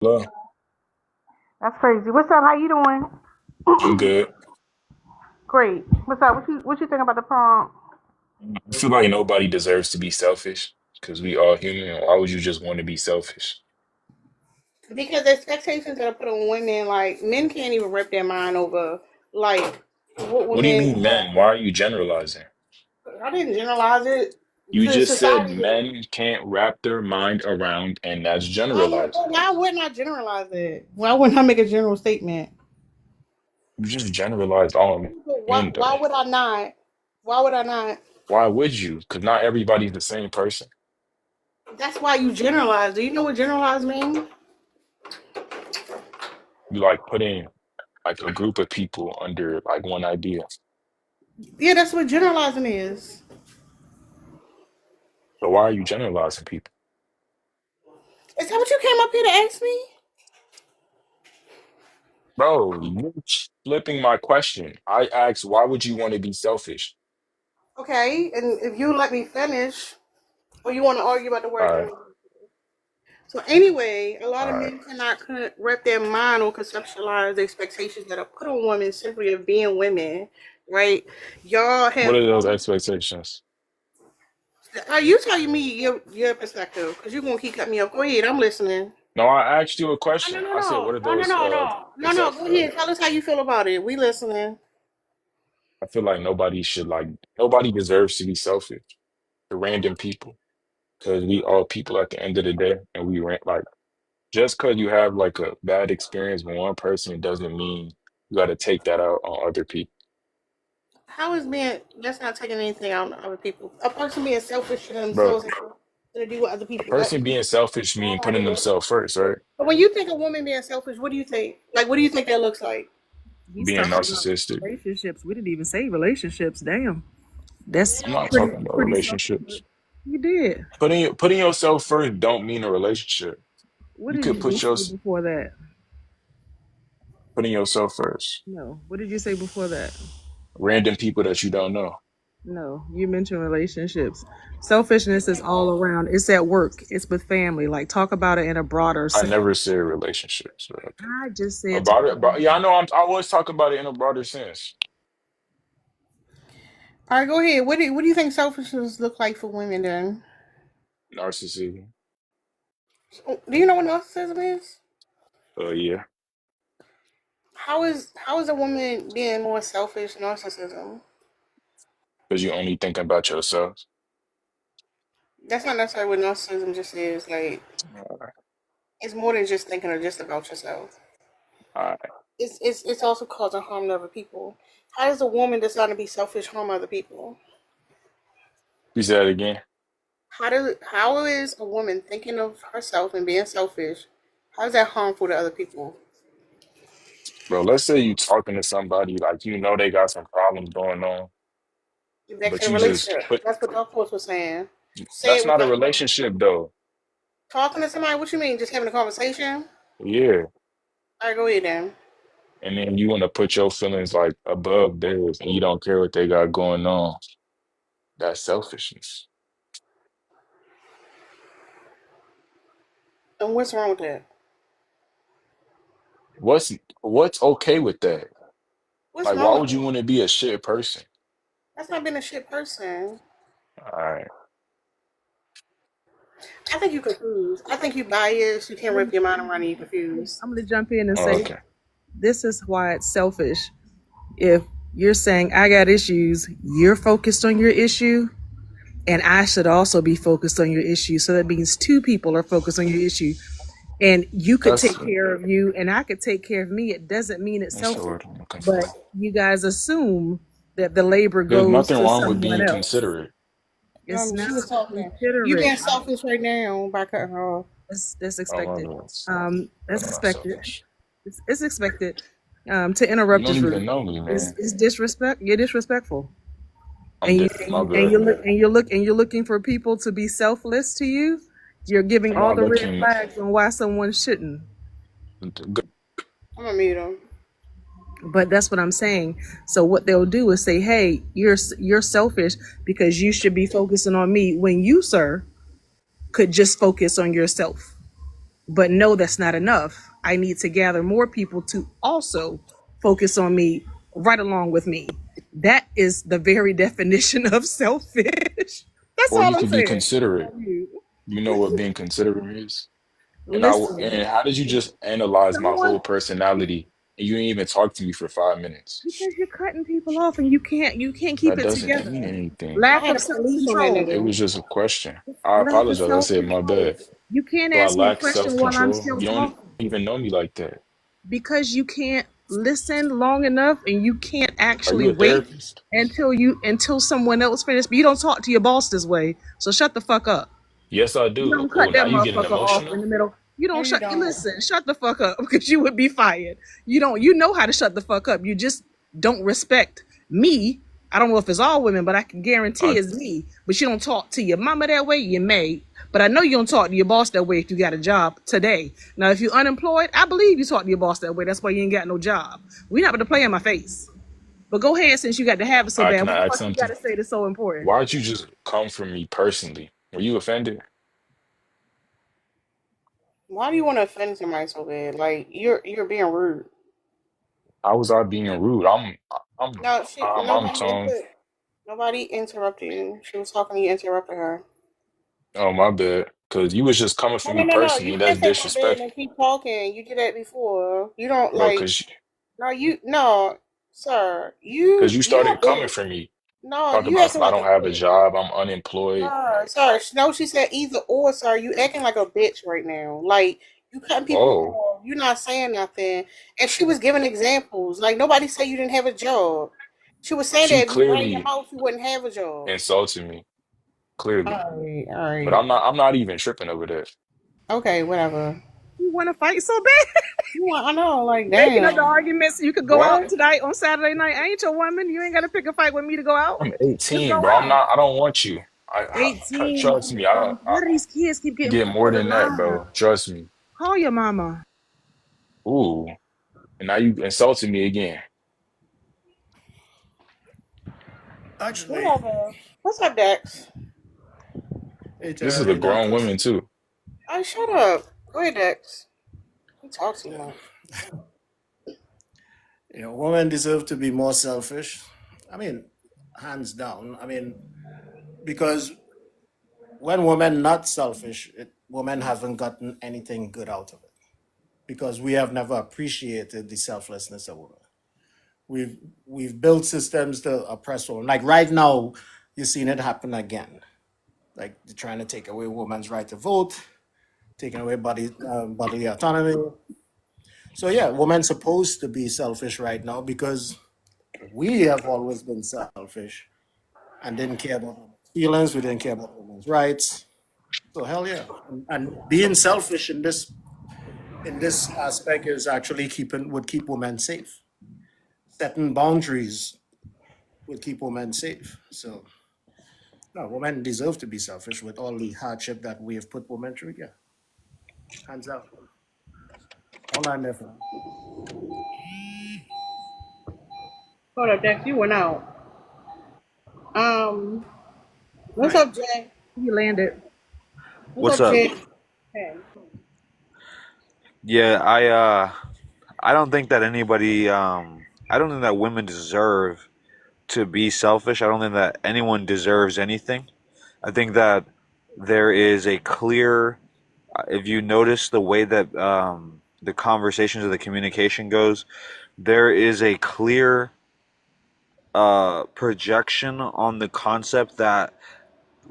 Hello, That's crazy. What's up? How you doing? I'm good. Great. What's up? What you think about the prompt? I feel like nobody deserves to be selfish because we all human. Why would you just want to be selfish? Because the expectations that are put on women, like men can't even wrap their mind over like what What do you women. mean, men? Why are you generalizing? I didn't generalize it You to just said society. men can't wrap their mind around, and that's generalizing. Why wouldn't I generalize it? Why wouldn't I make a general statement? You just generalized all men, Why though. would I not? Why would I not? Why would you? Because not everybody's the same person. That's why you generalize. Do you know what generalize means? You like putting like a group of people under like one idea. Yeah, that's what generalizing is. So why are you generalizing people? Is that what you came up here to ask me? Bro, you're flipping my question. I asked, why would you want to be selfish? Okay, and if you let me finish, or you want to argue about the All word right, general. So anyway, a lot all of right. men cannot wrap their mind or conceptualize the expectations that are put on women simply of being women, right? Y'all What have. are those expectations? Are you telling me your perspective? Because you're gonna keep cutting me off. Go ahead, I'm listening. No, I asked you a Oh, no, question. no, I said, what no, are no, no, those no, no, no, no. accept Go ahead, tell us how you feel about it. We listening. I feel like nobody deserves to be selfish to random people because we all people at the end of the day and we rant like just because you have like a bad experience with one person it doesn't mean you got to take that out on other people. How is being that's not taking anything out on other people? A person being selfish to Bro, themselves and to do with other a people. person being selfish mean putting themselves first, right? But when you think of women being selfish, what do you think? Like, what do you think that looks like? He's Being talking about narcissistic. relationships. We didn't even say relationships. Damn. That's I'm not pretty talking about pretty self-aware. relationships. You did. Putting yourself first don't mean a relationship. What You did could you put just your say before that? putting yourself first. No. What did you say before that? Random people that you don't know. No. You mentioned relationships. Selfishness is all around. It's at work. It's with family. Like talk about it in a broader I sense. never said relationships. Bro. I just said talk About it, about yeah, I know. I always talk about it in a broader sense. All right, go ahead. What do you think selfishness look like for women then? Narcissism. Do you know what narcissism is? Yeah, How is a woman being more selfish narcissism? because you only think about yourself. That's not necessarily what narcissism just is. Like, Alright, it's more than just thinking or just about yourself. alright. It's also causing harm to other people. How does a woman decide to be selfish harm other people? You said it again, How is a woman thinking of herself and being selfish? How is that harmful to other people? bro. Let's say you talking to somebody like you know they got some problems going on, Back to but the you just relationship. put. That's what Dark Horse was saying. Say That's it not a without relationship though. talking to somebody. What you mean? Just having a conversation? Yeah, All right, go ahead then. and then you want to put your feelings like above theirs, and you don't care what they got going on. That's selfishness. And what's wrong with that? What's okay with that? What's Like, wrong why with would you that? want to be a shit person? That's not being a shit person. All right. I think you confused. I think you biased. You can't wrap your mind around it. You confused. I'm gonna jump in and Oh, say okay. this is why it's selfish. If you're saying I got issues, you're focused on your issue, and I should also be focused on your issue. So that means two people are focused on your issue. And you could That's take care of you and I could take care of me. It doesn't mean it's that's the selfish. word I'm looking But for. you guys assume that the labor There's goes nothing to wrong with someone being else. considerate. It's She not was talking. You considerate. being selfish right now by cutting her off. That's Oh my expected. goodness. That's Not expected. selfish. It's expected. To You interrupt don't is even rude. know me, man. It's disrespect. You're disrespectful. I'm And you dead. My and bad. you look and you're looking for people to be selfless to you. You're giving I'm all not the red looking. flags on why someone shouldn't. I'm gonna mute him. But that's what I'm saying. So what they'll do is say, "Hey, you're selfish because you should be focusing on me when you, sir, could just focus on yourself." But no, that's not enough. I need to gather more people to also focus on me right along with me. That is the very definition of selfish. That's Or you all I'm could be saying. considerate. You know what being considerate is? Listen, And how did you just analyze my someone, whole personality and you didn't even talk to me for 5 minutes? because you're cutting people off and you can't keep That it doesn't mean together. anything. I Lack had of the police on that self-control. It nigga. was just a question. I Lack of apologize. I said my self-control. bad. You can't So I ask me a lack question while I'm self-control. still You don't talking even know me like that. because you can't listen long enough and you can't Are actually you a wait therapist? until someone else finishes. But you don't talk to your boss this way. So shut the fuck up. Yes, I You do. don't Oh, cut now that you getting motherfucker off in emotional? the middle. You No, don't you shut don't. listen, shut the fuck up because you would be fired. You know how to shut the fuck up. You just don't respect me. I don't know if it's all women, but I can guarantee I it's me. But you don't talk to your mama that way, you may. But I know you don't talk to your boss that way if you got a job today. Now, if you're unemployed, I believe you talk to your boss that way. That's why you ain't got no job. We not going to play in my face. But go ahead since you got to have it so bad. can What the I ask fuck you got something? to say that's so important? Why'd you just come for me personally? Were you offended? Why do you want to offend somebody so bad? Like you're being rude. How was I being rude? No, I'm tone. nobody interrupted you. She was talking, you interrupted her. Oh, my bad. Because you was just coming for No, no, me no, no. personally, You and that's can't say my bad disrespectful. and keep talking. You did that before. You don't Bro, like. because No, sir. you You started don't coming do. for me. No, Talking you about acting some, I like don't a have a bitch. job, I'm unemployed. Sir. No, she said either or, sir. You acting like a bitch right now. Like you cutting people Oh, off. You not saying nothing. And she was giving examples. Like nobody said you didn't have a job. She was saying she that if you ran your clearly mouth, you wouldn't have a job. insulted me, clearly. All But right. I'm not even tripping over that. Okay, whatever. You want to fight so bad? You want? I know. Like, Making up the damn. arguments so you could go out What? tonight on Saturday night. I ain't your woman. You ain't got to pick a fight with me to go out. I'm Just 18, go bro. out. I don't want you. 18. Trust me. Why do these kids keep I getting get put more on the than that, line? bro. Trust me. Call your mama. Ooh. And now you insulted me again. Actually, Whatever. What's up, Dex? hey This is a Terry, grown Marcus. woman too. Oh, shut up. Go ahead, Dex. You talk too much. Women deserve to be more selfish. I mean, hands down. I mean, because when women not selfish, women haven't gotten anything good out of it. Because we have never appreciated the selflessness of women. We've we've built systems to oppress women. Like right now, you're seeing it happen again. Like they're trying to take away women's right to vote, taking away bodily autonomy. So yeah, women's supposed to be selfish right now because we have always been selfish and didn't care about women's feelings. We didn't care about women's rights. So hell yeah, and being selfish in this aspect is actually would keep women safe. Setting boundaries would keep women safe. So no, women deserve to be selfish with all the hardship that we have put women through. Yeah, hands out. All I'm there for. Hold up, Dex. You went out. Um, what's Right. up, Jay? You landed. What's What's up, up? Jay? Hey. Yeah, I don't think that anybody I don't think that women deserve to be selfish. I don't think that anyone deserves anything. I think that there is a clear if you notice the way that the conversations or the communication goes, there is a clear projection on the concept that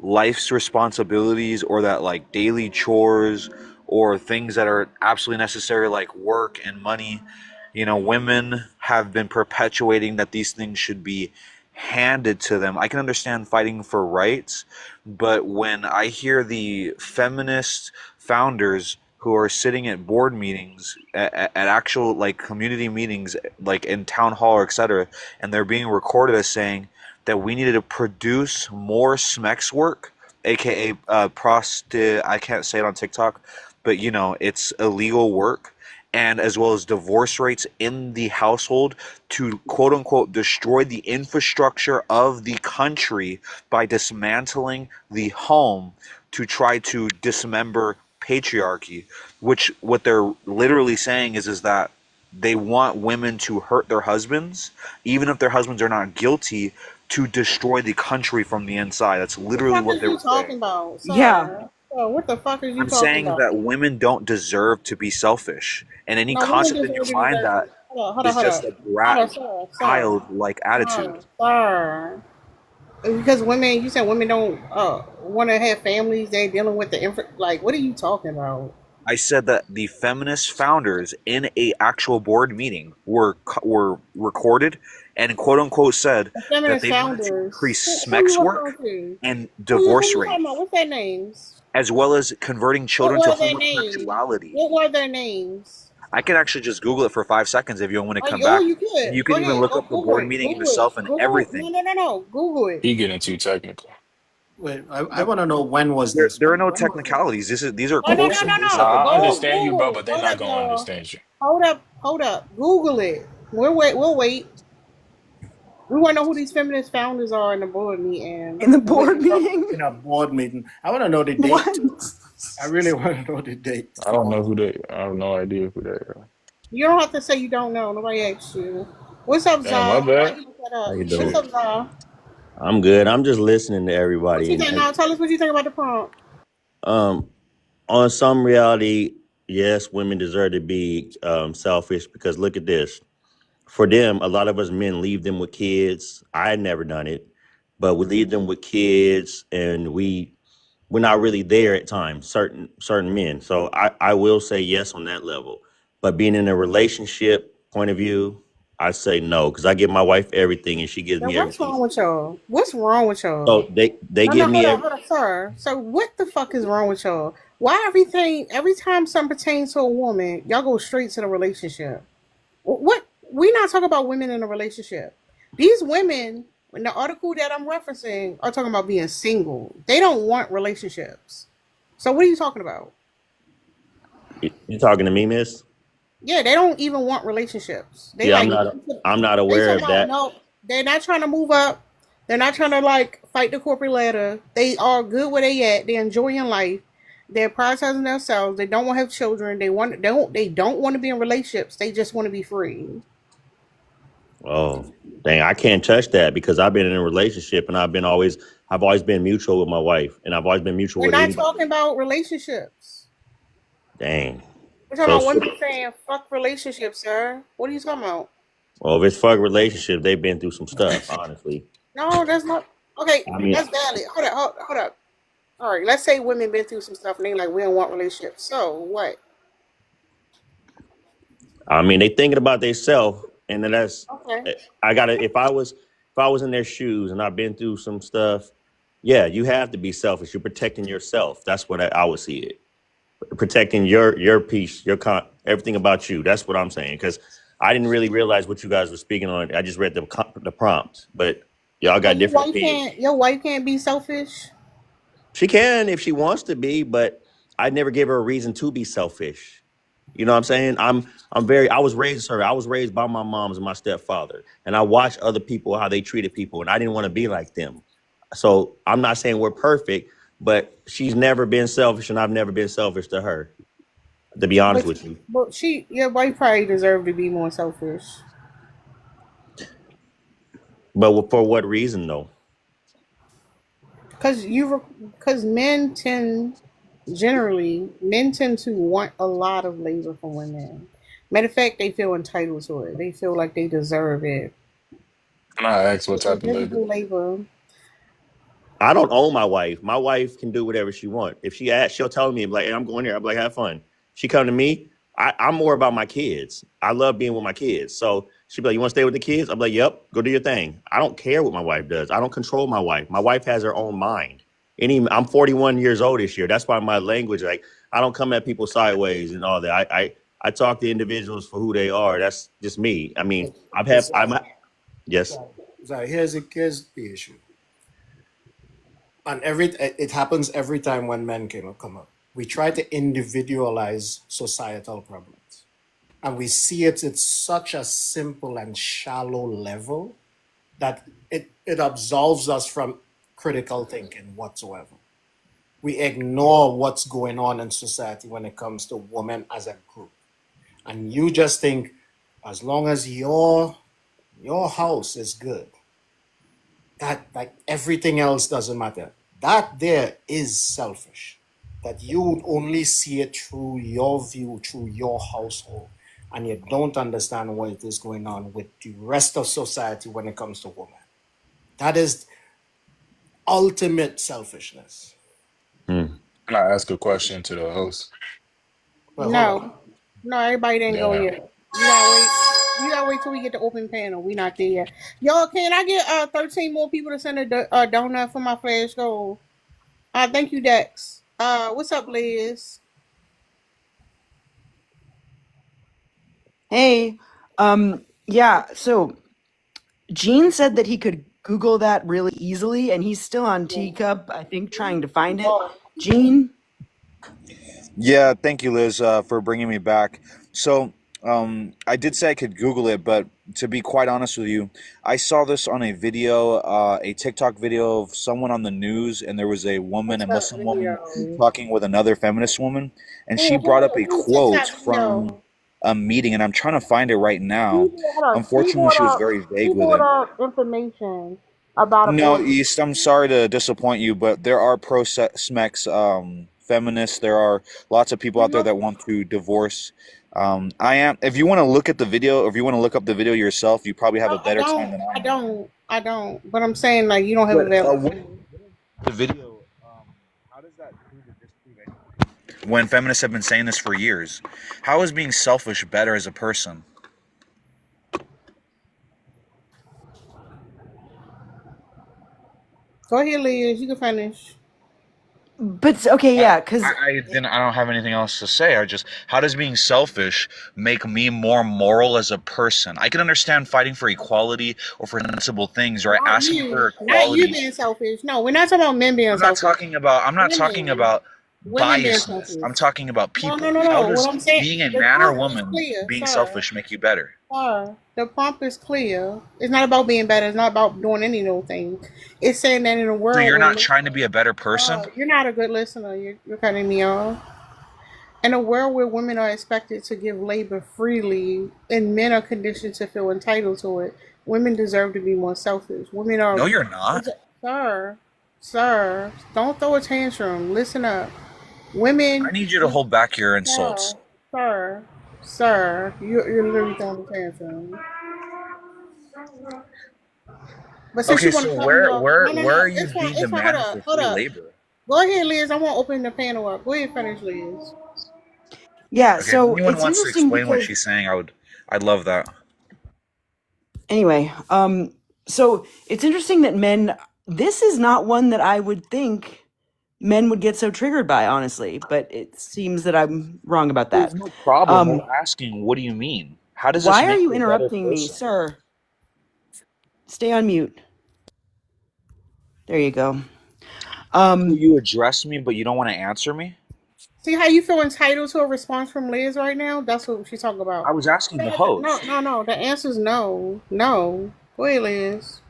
life's responsibilities or that like daily chores or things that are absolutely necessary like work and money, women have been perpetuating that these things should be handed to them. I can understand fighting for rights, but when I hear the feminist founders who are sitting at board meetings at actual like community meetings like in town hall or etc, and they're being recorded as saying that we needed to produce more SMEX work, aka I can't say it on TikTok, but it's illegal work, and as well as divorce rates in the household to quote unquote destroy the infrastructure of the country by dismantling the home to try to dismember patriarchy, which what they're literally saying is that they want women to hurt their husbands, even if their husbands are not guilty, to destroy the country from the inside. That's What the literally fuck what is they you were saying. talking about, Yeah. sir? Sir, what the fuck is you I'm talking saying about? that women don't deserve to be selfish, and any No, women concept that you deserve to find deserve. that Hold on, is hold on, just hold a on. Hold brat on, child-like attitude. sir. Because women, you said women don't want to have families. They're dealing with the like. What are you talking about? I said that the feminist founders in a actual board meeting were recorded and quote unquote said The that feminist they wanted to founders. increase Who you sex referring work to? and Who divorce you talking about? rates, What's their names? as well as converting What children to were their names? homosexuality. What were their names? I can actually just Google it for 5 seconds if you want to come Oh, back, you and could. you Go can even ahead. look Go up the Google board it. meeting Google it. yourself and Google. everything. No. Google it. He getting too technical. Wait, I want to know when was There, this? there are no When was this? technicalities. These are No, no, quotes no, from no, basic no. Nah, I Go economics. understand you, bro, Google. but they Hold not up, gonna y'all. understand you. Hold up. Google it. We'll wait. We want to know who these feminist founders are in the board meeting. In the And what board meeting? In a board meeting. I want to know the date What? too. I really want to know the date. I don't know who they. I have no idea who they are. you don't have to say you don't know. Nobody asked you. What's up, Damn, my Zah? Why bad. you look that How up? you What's doing? up, Zah? I'm good. I'm just listening to What everybody, you think now? Tell us what you think about the prompt. um, on some reality, yes, women deserve to be selfish because look at this. For them, a lot of us men leave them with kids. I had never done it, but we leave them with kids, and we're not really there at times. Certain men. So I will say yes on that level, but being in a relationship point of view, I say no because I give my wife everything and she gives Now, me what's everything. wrong with y'all? What's wrong with y'all? So they No, no, give me hold on, sir. So what the fuck is wrong with y'all? Why every time something pertains to a woman, y'all go straight to the relationship? What? We not talking about women in a relationship. These women, in the article that I'm referencing, are talking about being single. They don't want relationships. So what are you talking about? You talking to me, miss? Yeah, they don't even want relationships. They Yeah, like I'm not they aware talking of about that. no. They're not trying to move up. They're not trying to like fight the corporate ladder. They are good where they at. They're enjoying life. They're prioritizing themselves. They don't want to have children. They don't want to be in relationships. They just want to be free. Oh, dang, I can't touch that because I've been in a relationship and I've always been mutual with my wife and I've always been mutual We're with not anybody. talking about relationships. Dang. We're talking So, about women saying fuck relationships, sir. What are you talking about? well, if it's fuck relationship, they've been through some stuff, honestly. No, that's not okay. I mean, That's valid. Hold up. All right, let's say women been through some stuff and they like we don't want relationships. So what? they thinking about themselves, and then that's Okay. I gotta. If I was in their shoes and I've been through some stuff, yeah, you have to be selfish. You're protecting yourself. That's what I would see it. Protecting your peace, everything about you. That's what I'm saying. Because I didn't really realize what you guys were speaking on. I just read the prompt, but y'all So got different opinions. your wife can't be selfish. She can if she wants to be, but I never gave her a reason to be selfish. You know what I'm saying? I was raised her. I was raised by my moms and my stepfather, and I watched other people how they treated people, and I didn't want to be like them. So I'm not saying we're perfect, but she's never been selfish, and I've never been selfish to her. To be honest But with you. your wife probably deserved to be more selfish. But for what reason though? Because men tend to want a lot of labor from women. Matter of fact, they feel entitled to it. They feel like they deserve it. Can I ask what So type of labor? physical labor. I don't own my wife. My wife can do whatever she wants. If she asks, she'll tell me like, "Hey, I'm going here." I'm like, "Have fun." She come to me. I'm more about my kids. I love being with my kids. So she'd be like, "You want to stay with the kids?" I'm like, "Yep, go do your thing." I don't care what my wife does. I don't control my wife. My wife has her own mind. I'm 41 years old this year. That's why my language, like, I don't come at people sideways and all that. I talk to individuals for who they are. That's just me. I mean, It's yes. here's the issue. And it happens every time when men come up. We try to individualize societal problems, and we see it at such a simple and shallow level that it absolves us from critical thinking whatsoever. we ignore what's going on in society when it comes to women as a group. And you just think as long as your house is good, that like everything else doesn't matter. That there is selfish. That you would only see it through your view, through your household, and you don't understand what is going on with the rest of society when it comes to women. That is ultimate selfishness. Can I ask a question to the host? Well, hold on. No, everybody didn't go Yeah. yet. You gotta wait till we get the open panel. We not there yet. Y'all, can I get 13 more people to send a donut for my flash goal? Thank you, Dex. What's up, Liz? Hey, yeah, so Gene said that he could Google that really easily, and he's still on Teacup, I think, trying to find it. Gene? Yeah, thank you, Liz, for bringing me back. So, I did say I could Google it, but to be quite honest with you, I saw this on a video, a TikTok video of someone on the news, and there was a woman, a What's up, Muslim woman, video? talking with another feminist woman, and she brought up a quote TikTok from video? a meeting, and I'm trying to find it right now. Hold on. Unfortunately, she was very vague with it. Information about No, abortion. East, I'm sorry to disappoint you, but there are pro-SMEX feminists. There are lots of people out there that want to divorce. If you want to look at the video, or if you want to look up the video yourself, you probably have a better time than I am. I don't. But I'm saying, like, you don't have But available. the video, how does that prove or disprove anything? When feminists have been saying this for years, how is being selfish better as a person? Go ahead, Liz. You can finish. But, okay, yeah, because I don't have anything else to say. How does being selfish make me more moral as a person? I can understand fighting for equality or for sensible things, or asking for Not you equality. being selfish. No, we're not talking about men being I'm not selfish. talking about Women being biasness. selfish. I'm talking about people. No. How What does I'm saying, being a the man or prompt is woman clear, being sir. selfish make you better? Sir, the prompt is clear. It's not about being better. It's not about doing any little thing. It's saying that in a world So you're where not trying to be a better person? you're not a good listener. You're cutting me off. In a world where women are expected to give labor freely and men are conditioned to feel entitled to it, women deserve to be more selfish. Women are. No, you're not. Sir, don't throw a tantrum. Listen up. Women. I need you to hold back your insults. Sir, you're literally throwing a tantrum. But since Okay, you want so to where are you It's fine, being it's fine. demanded for free Hold up. labor? Go ahead, Liz. I want to open the panel up. Go ahead, finish, Liz. yeah, Okay, so if anyone it's wants to interesting explain what because she's saying, I'd love that. anyway, so it's interesting that men. This is not one that I would think men would get so triggered by, honestly. But it seems that I'm wrong about that. There's no problem. We're asking, what do you mean? How does this Why make are you you a better interrupting me, person? sir? Stay on mute. There you go. You address me, but you don't want to answer me? See how you feel entitled to a response from Liz right now? That's what she's talking about. I was asking the host. No. The answer's no. No. Go ahead, Liz.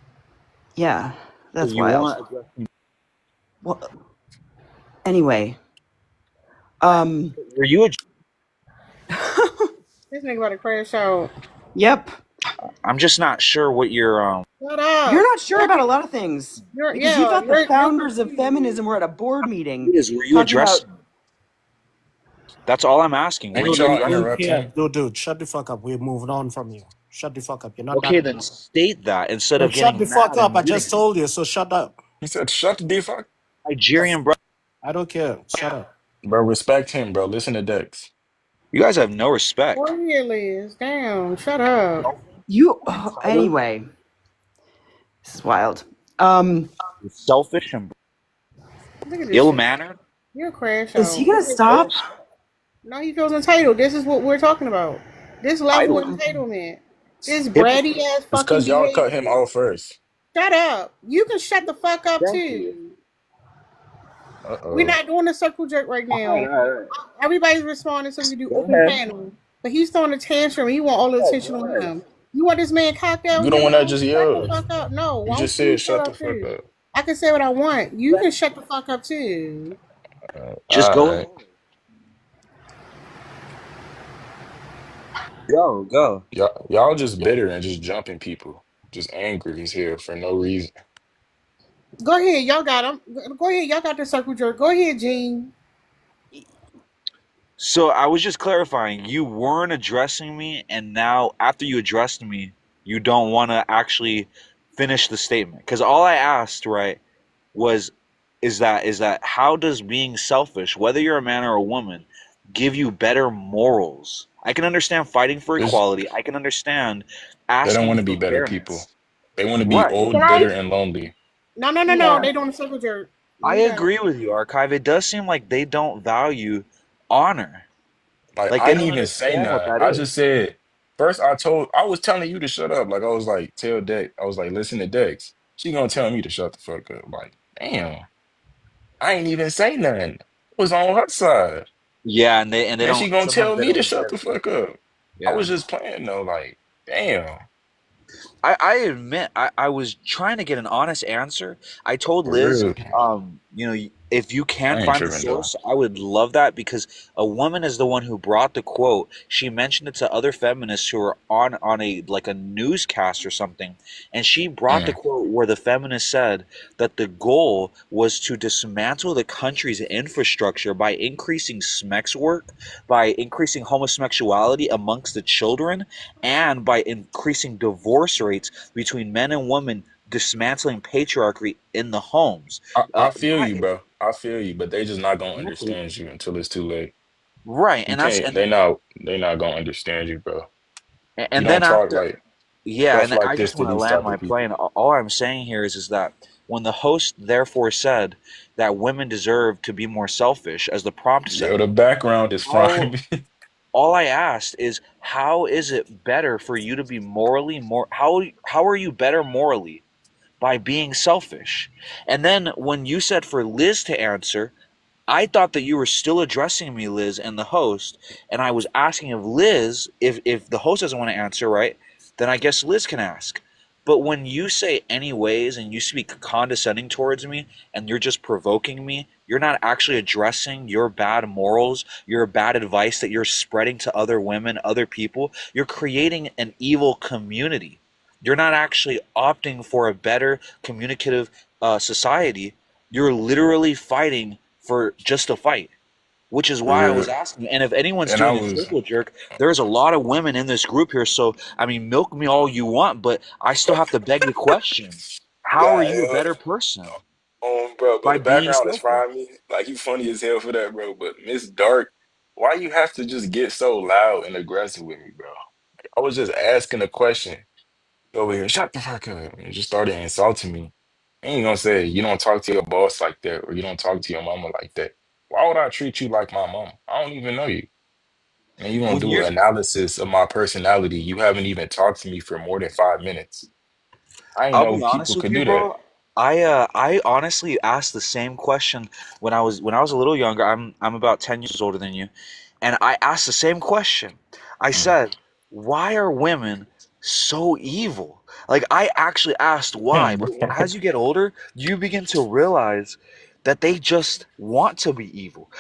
Yeah, that's You wild. want to address me? Well, anyway, Were you This nigga about to crash out. yep. I'm just not sure what you're Shut up. You're not sure about a lot of things because you thought the you're founders of feminism were at a board meeting. were you talking addressing? That's all I'm asking. Were Ain't you y'all addressing? interrupting? Dude, shut the fuck up. We're moving on from you. Shut the fuck up. You're not Okay, that. then state that instead Well, of shut getting the fuck mad up. and I just muting. told you, so shut up. He said, "Shut the fuck." Nigerian bro. I don't care. Shut up. Bro, respect him, bro. Listen to Dex. You guys have no respect. Go ahead, Liz. Damn. Shut up. Anyway, this is wild. You're selfish and Look at this ill shit. mannered. You're a crash out. Is he gonna stop? No, he feels entitled. This is what we're talking about. This level of entitlement. This bratty ass It's fucking because y'all behavior. cut him off first. Shut up. You can shut the fuck up Thank too. Uh-oh. We're not doing a circle jerk right now. All right. Everybody's responding, so we do Go open ahead. panel. But he's throwing a tantrum. He want all the attention on him. You want this man cocked out? You don't want that just Shut yelled. the fuck up. No. You why just don't said shut the up too? fuck up. I can say what I want. You can shut the fuck up too. Just All go right. ahead. Go. Y'all just bitter and just jumping people. Just angry as hell for no reason. Go ahead, y'all got them. Go ahead, y'all got the circle jerk. Go ahead, Gene. So I was just clarifying, you weren't addressing me, and now after you addressed me, you don't want to actually finish the statement. Because all I asked, right, was is that how does being selfish, whether you're a man or a woman, give you better morals? I can understand fighting for It's, equality. I can understand they don't want asking to be for better people. fairness. They want to be Right. Can old, I? bitter, and lonely. No, no, no, no. Yeah. They doing the circle jerk. I You got it. agree with you, Archive. It does seem like they don't value honor. Like Like I they didn't don't even say understand what nothing. that I is. just said first. I was telling you to shut up. Like I was like, tell Dex. I was like, listen to Dex. She gonna tell me to shut the fuck up. Like, damn, I ain't even say nothing. I was on her side. Yeah, and they Then she don't gonna sometimes tell they me to don't shut get the it. fuck up. I Yeah. was just playing though. Like, damn, I admit I was trying to get an honest answer. I told for Liz, real. if you can I ain't find the tripping though. source, I would love that because a woman is the one who brought the quote. She mentioned it to other feminists who were on a like a newscast or something, and she brought the Mm. quote where the feminist said that the goal was to dismantle the country's infrastructure by increasing sex work, by increasing homosexuality amongst the children, and by increasing divorce rates between men and women, dismantling patriarchy in the homes. I feel you, That bro. I feel you, but they just not gonna exactly understand you until it's too late. right, You and that's can't. They not gonna understand you, bro. You and don't then talk after like yeah, stuff and like I this just to want to these land type my of people. plane. All I'm saying here is that when the host therefore said that women deserve to be more selfish, as the prompt Yo, said, the background is how frying me. all I asked is how is it better for you to be morally more how are you better morally by being selfish. And then when you said for Liz to answer, I thought that you were still addressing me, Liz, and the host, and I was asking of Liz if the host doesn't want to answer, right? Then I guess Liz can ask. But when you say anyways and you speak condescending towards me and you're just provoking me, you're not actually addressing your bad morals, your bad advice that you're spreading to other women, other people. You're creating an evil community. You're not actually opting for a better communicative society. You're literally fighting for just a fight, which is why I For was real. asking. And if anyone's And I doing a was circle jerk, there's a lot of women in this group here. So, I mean, milk me all you want, but I still have to beg the question: how are you a God, better person bro, but by the being background is selfish? frying me. Like you funny as hell for that, bro. But Miss Dark, why you have to just get so loud and aggressive with me, bro? I was just asking a question. Over here, shut the fuck up, and just started insulting me. I ain't gonna say you don't talk to your boss like that or you don't talk to your mama like that. Why would I treat you like my mom? I don't even know you. And you gonna When do you're an analysis of my personality. You haven't even talked to me for more than 5 minutes. I ain't I'll know be honest people with could you, do that. bro. I honestly asked the same question when I was a little younger. I'm about 10 years older than you, and I asked the same question. I Mm. said, "Why are women so evil?" Like I actually asked why, Bro. but as you get older, you begin to realize that they just want to be evil.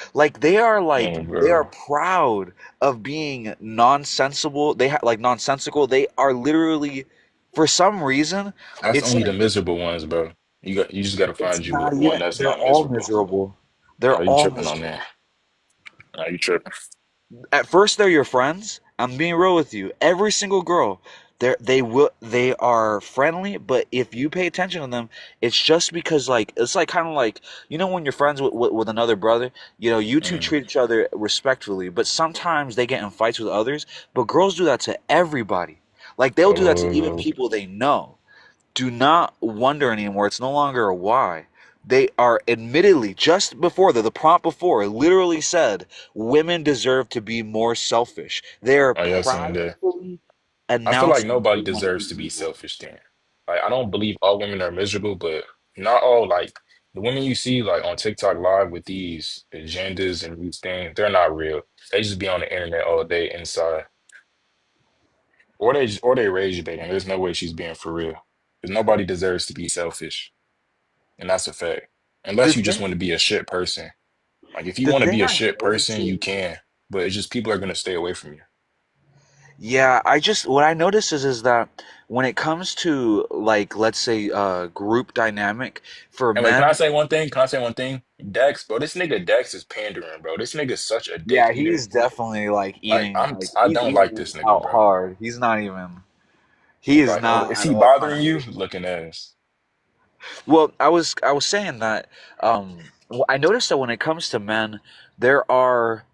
They are Bro. proud of being nonsensible. Like nonsensical. They are literally for some reason That's it's only the like miserable ones, bro. You just gotta it's find you not one even. that's They're not all miserable. miserable. They're You all tripping on miserable. that. You tripping. At first, they're your friends. I'm being real with you. Every single girl, they are friendly. But if you pay attention to them, it's just because like it's like kind of like when you're friends with another brother. You two Mm. treat each other respectfully. But sometimes they get in fights with others. But girls do that to everybody. Like they'll do that to even Oh, people they know. Do not wonder anymore. It's no longer a why. They are admittedly just before the prompt before literally said women deserve to be more selfish. They are oh yeah, I seen that. proudly I feel like announcing nobody they want to deserves be to be evil. selfish then. Like I don't believe all women are miserable, but not all. Like the women you see like on TikTok live with these agendas and these things, they're not real. They just be on the internet all day inside. Or they rage baiting. There's no way she's being for real. Because nobody deserves to be selfish. And that's a fact. The Unless you just thing want to be a shit person. Like if you The want to thing be a I shit notice person, you is, can, but it's just people are gonna stay away from you. yeah, I just what I notice is that when it comes to like let's say group dynamic for And like, can I men, say one thing? Can I say one thing? Dex, bro, this nigga Dex is pandering, bro. This nigga's such a dick yeah, eater. he's definitely Like I he's don't like eating this nigga, out bro. hard. He's not even he is Like, oh, not is at he all trying bothering to you? listen. Looking ass. Well, I was saying that I noticed that when it comes to men, there are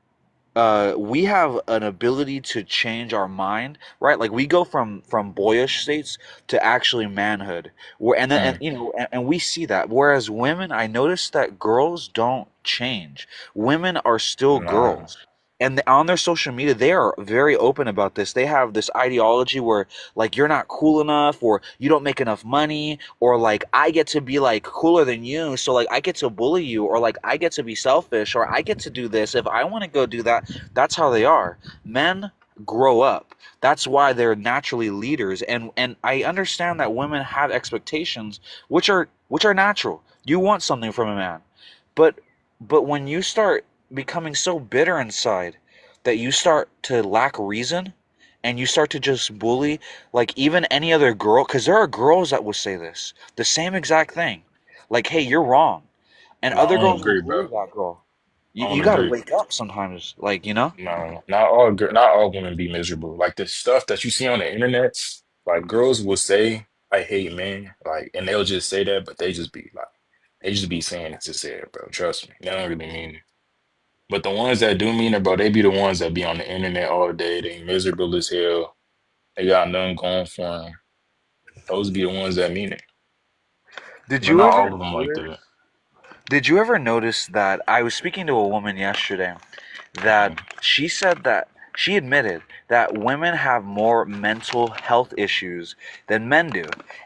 we have an ability to change our mind, right? Like we go from boyish states to actually manhood, where and then and Mm, you know and we see that. Whereas women, I noticed that girls don't change. Women are still nah, girls. And on their social media, they are very open about this. They have this ideology where, like, you're not cool enough, or you don't make enough money, or like, I get to be like cooler than you, so like, I get to bully you, or like, I get to be selfish, or I get to do this. If I want to go do that, that's how they are. Men grow up. That's why they're naturally leaders. And I understand that women have expectations which are natural. You want something from a man. But when you start becoming so bitter inside that you start to lack reason and you start to just bully like even any other girl, cuz there are girls that will say this, the same exact thing. Like, "Hey, you're wrong." And nah, I other don't girls will agree, bully bro. that girl. I You don't got to agree. wake up sometimes, like, you know? No, not all women be miserable. Like the stuff that you see on the internet, like girls will say, "I hate men," like, and they'll just say that, but they just be saying it to say it, bro. Trust me, they don't really mean it. But the ones that do mean it, bro, they be the ones that be on the internet all day. They miserable as hell. They got nothing going for them. Those be the ones that mean it. Did But you not ever all of them like notice? that. Did you ever notice that I was speaking to a woman yesterday that Mhm. she said that she admitted that women have more mental health issues than men do.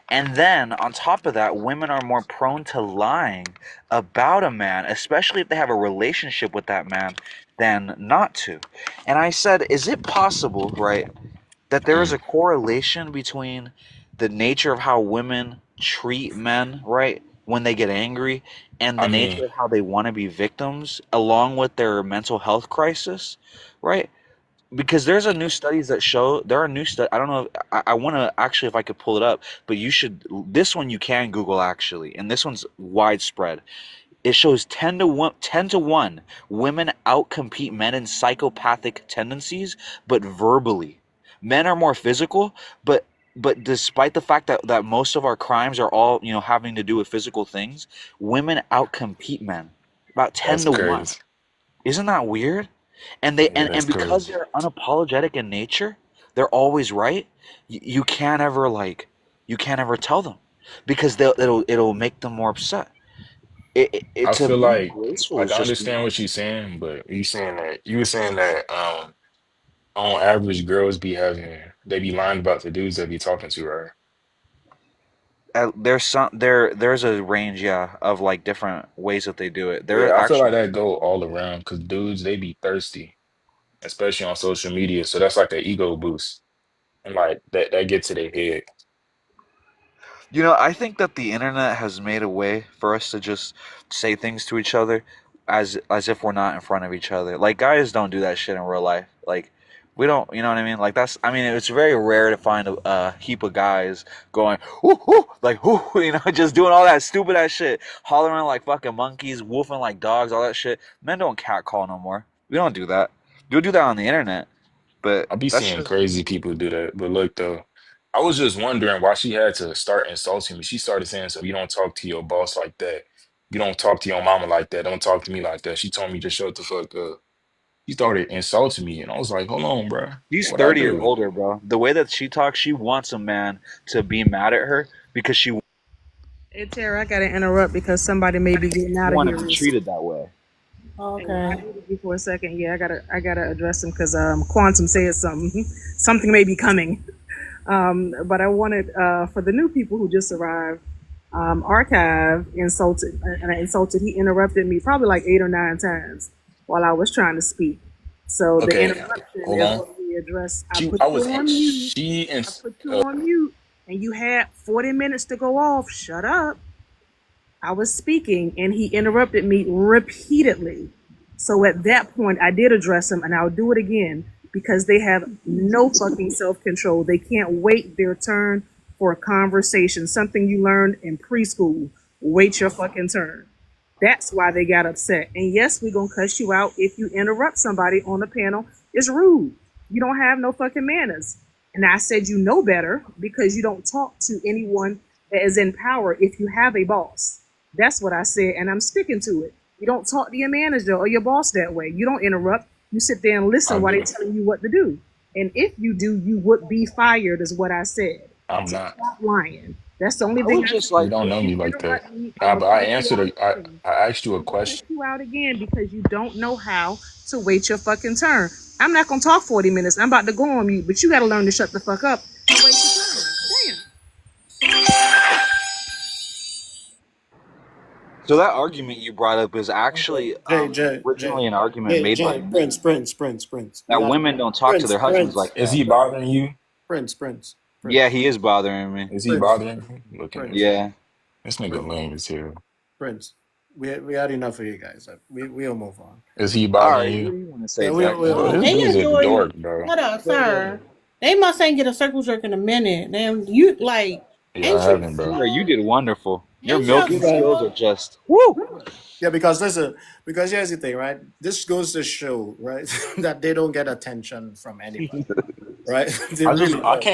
And then on top of that, women are more prone to lying about a man, especially if they have a relationship with that man, than not to. And I said, is it possible, right, that there is Mm. a correlation between the nature of how women treat men, right, when they get angry, and the I mean, nature of how they want to be victims, along with their mental health crisis, right? Because there's a new studies that show there are new I don't know. I want to actually, if I could pull it up, but you should. This one you can Google actually, and this one's widespread. It shows 10 to 1 women outcompete men in psychopathic tendencies, but verbally. Men are more physical, but despite the fact that most of our crimes are all, having to do with physical things, women outcompete men. About 10 that's to 1. crazy. Isn't that weird? And they Yeah, and that's because crazy. they're unapologetic in nature, they're always right. You can't ever tell them because it'll make them more upset. It I to feel be graceful like is I just being understand what you're honest. saying, but you were saying that on average girls be having they be lying about the dudes they be talking to, right? There's a range, yeah, of like different ways that they do it. There Yeah, I feel like actually that go all around because dudes they be thirsty, especially on social media. So that's like an ego boost, and like that get to their head. I think that the internet has made a way for us to just say things to each other as if we're not in front of each other. Like guys don't do that shit in real life. Like we don't, you know what I mean? Like it's very rare to find a heap of guys going, whoo, whoo, like, whoo, just doing all that stupid ass shit, hollering like fucking monkeys, wolfing like dogs, all that shit. Men don't catcall no more. We don't do that. You'll do that on the internet, but I be that's seeing just crazy people do that. But look though, I was just wondering why she had to start insulting me. She started saying, "So you don't talk to your boss like that. You don't talk to your mama like that. Don't talk to me like that." She told me to shut the fuck up. He started insulting me, and I was like, "Hold on, bro. She's What I 30 or do?" older, bro. The way that she talks, she wants a man to be mad at her because she Hey, Tara, I got to interrupt because somebody may be getting out of want to here be real soon. treated that way. And I Okay. needed you for a second. Yeah, I gotta address him because Quantum said something. Something may be coming. But I wanted for the new people who just arrived, Archive insulted and I insulted. He interrupted me probably like 8 or 9 times while I was trying to speak. So the Okay, interruption hold is on. what we address. I She, put I you was in. on mute. She and I put you on mute, and you had 40 minutes to go off. Shut up. I was speaking, and he interrupted me repeatedly. So at that point, I did address them, and I'll do it again because they have no fucking self control. They can't wait their turn for a conversation, something you learned in preschool. Wait your fucking turn. That's why they got upset. And yes, we're going to cuss you out if you interrupt somebody on the panel. It's rude. You don't have no fucking manners. And I said you know better because you don't talk to anyone that is in power if you have a boss. That's what I said, and I'm sticking to it. You don't talk to your manager or your boss that way. You don't interrupt. You sit there and listen I'm while they're not. telling you what to do. And if you do, you would be fired, is what I said. I'm So not. stop lying. That's the only I thing would I just said. You like don't to. know If me you like that. interrupt me, I'm Nah, going but to I cuss you answered. out I again. I asked you a I'm going to cuss question. you out again because you don't know how to wait your fucking turn. I'm not going to talk 40 minutes. I'm about to go on mute, but you got to learn to shut the fuck up and wait your turn. Damn. So that argument you brought up is actually originally an argument made by men Prince. We that got women don't talk to their husbands like Is that. he bothering you? Prince. Yeah, he is bothering me. Is he Prince, bothering you? Look at this. Prince, Yeah. This nigga Prince, lame as hell. Prince. We had enough of you guys. We'll move on. Is he All bothering right. What you? do you want to Yeah, say, Jack? Bro, we'll this They dude's a enjoy. dork, bro. Shut up, go ahead. sir. They must ain't get a circle jerk in a minute. Damn, you like Yeah, I ain't you haven't, bro. Sir, you did wonderful. Your ain't your milking Goodbye. skills are just woo. Yeah, because here's the thing, right? This goes to show, right, that they don't get attention from anybody, right? They I just really don't.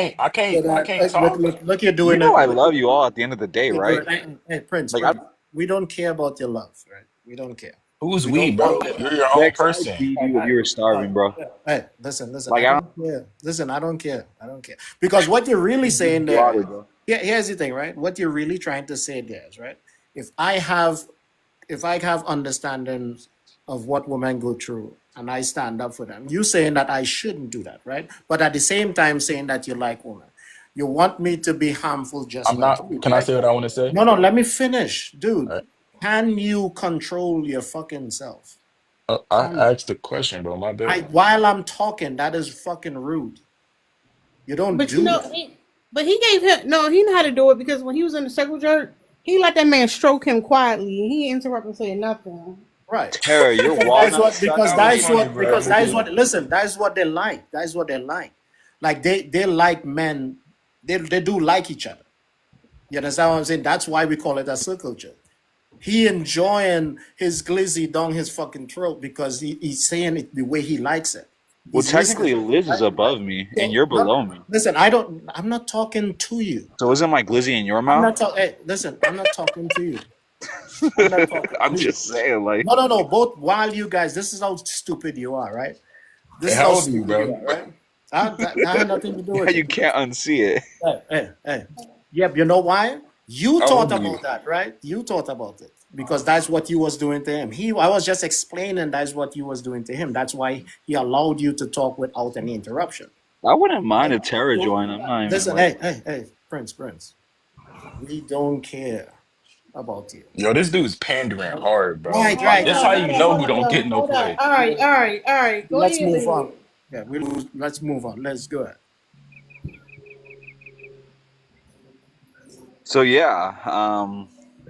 So I that can't talk. look, you're You doing know it. I love you all at the end of the day, You're right? doing it. Hey, Prince, Like I we don't care about your love, right? We don't care. Who's We we, don't want bro? it. You're your own Dex, I'd person. feed you if you were starving, bro. Hey, listen. Like I I don't care. Listen, I don't care. Because what you're really don't saying drink there, water, bro. here's the thing, right? What you're really trying to say there is, right? If I have understanding of what women go through and I stand up for them, you saying that I shouldn't do that, right? But at the same time saying that you like women. You want me to be harmful just I'm like not. you, Can I right? say what I want to say? No, let me finish. All Dude, right. can you control your fucking self? I Can you? asked the question, bro. My bad. While I'm talking, that is fucking rude. You don't but you do know that. he gave him no, he knew how to do it because when he was in the circle jerk, he let that man stroke him quietly and he interrupted and said nothing. Right. Tara, your walnut stuck That to was me. funny, bro. That is what they like. That is what they like. Like they like men, they do like each other. You understand what I'm saying? That's why we call it a circle jerk. He enjoying his glizzy down his fucking throat because he's saying it the way he likes it. Well, He's technically, listening. Liz is above me, and you're below me. Listen, I'm not talking to you. So isn't my glizzy in your I'm mouth? not talking. Hey, listen, I'm not talking to you. I'm not talking I'm to you. just saying, like, No. Both while you guys, this is how stupid you are, right? This Hey, is how how old are you, stupid you bro? are, right? That had nothing to do with you it. can't unsee it. Hey. Yep, you know why? You How thought old are you? about that, right? You thought about it because that's what you was doing to him. I was just explaining that's what you was doing to him. That's why he allowed you to talk without any interruption. I wouldn't mind a Terra join. I'm not even Listen, like, hey, Prince. We don't care about you. Yo, this dude's pandering hard, bro. Right. Like this, how you know Hold who on, don't get no hold on. play. All right. Go Let's ahead, move baby. on. Yeah, let's move on. Let's go ahead. so yeah.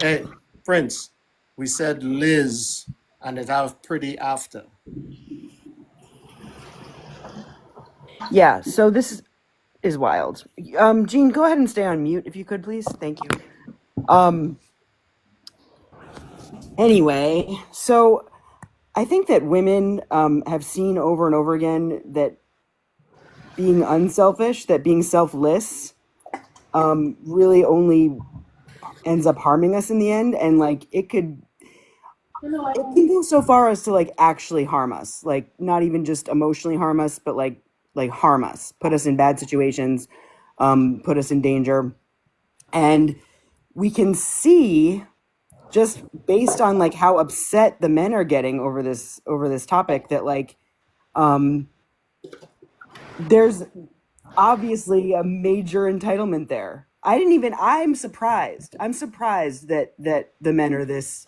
Hey, Prince, we said Liz and it have pretty after. Yeah, so this is wild. Gene, go ahead and stay on mute if you could, please. Thank you. Anyway, so I think that women have seen over and over again that being unselfish, that being selfless, really only ends up harming us in the end, and like it can go so far as to like actually harm us, like not even just emotionally harm us, but like harm us, put us in bad situations, put us in danger, and we can see just based on like how upset the men are getting over this topic that like there's obviously a major entitlement there. I'm surprised that the men are this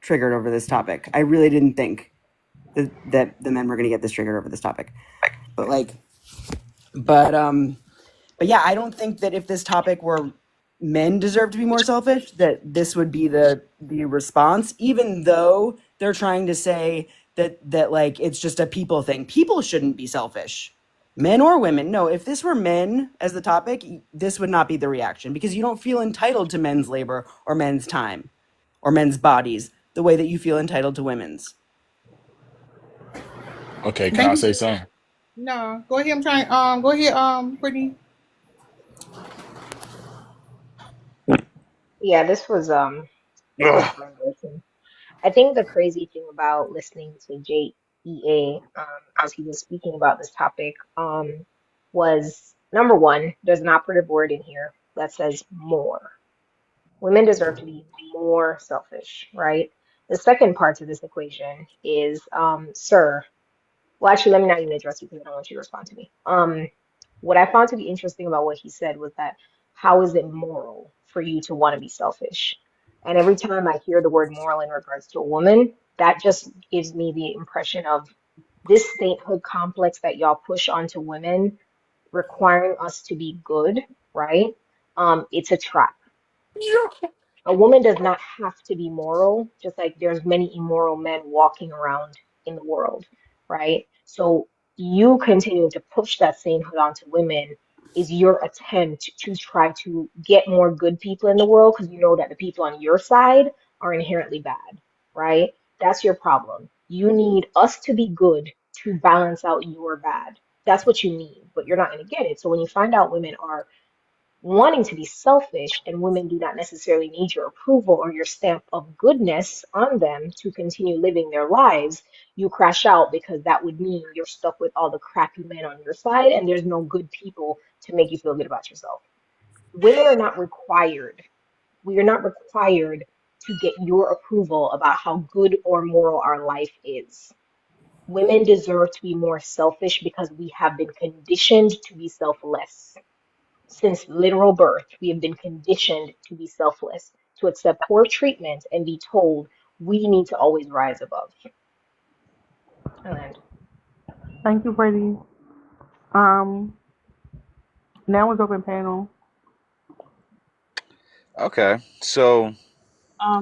triggered over this topic. I really didn't think that the men were going to get this triggered over this topic. But yeah, I don't think that if this topic were men deserve to be more selfish, that this would be the response, even though they're trying to say that like it's just a people thing. People shouldn't be selfish, men or women. No, if this were men as the topic, this would not be the reaction, because you don't feel entitled to men's labor or men's time or men's bodies the way that you feel entitled to women's. Okay, can I Thank say you. something? No, go ahead. I'm trying. Go ahead. Brittany. Yeah, this was Ugh. fun listen. I think the crazy thing about listening to JEA, as he was speaking about this topic, was number one, there's an operative word in here that says more. Women deserve to be more selfish, right? The second part to this equation is, sir. Well, actually, let me not even address you because I don't want you to respond to me. What I found to be interesting about what he said was that how is it moral for you to want to be selfish? And every time I hear the word moral in regards to a woman, that just gives me the impression of this sainthood complex that y'all push onto women, requiring us to be good, right? It's a trap. A woman does not have to be moral, just like there's many immoral men walking around in the world, right? So you continue to push that same hood onto women is your attempt to try to get more good people in the world because you know that the people on your side are inherently bad, right? That's your problem. You need us to be good to balance out your bad. That's what you need, but you're not going to get it. So when you find out women are wanting to be selfish and women do not necessarily need your approval or your stamp of goodness on them to continue living their lives, you crash out because that would mean you're stuck with all the crappy men on your side and there's no good people to make you feel good about yourself. Women are not required. We are not required to get your approval about how good or moral our life is. Women deserve to be more selfish because we have been conditioned to be selfless. Since literal birth, we have been conditioned to be selfless, to accept poor treatment and be told we need to always rise above. And Thank you, Brittany. Um, now it's open panel. Okay, so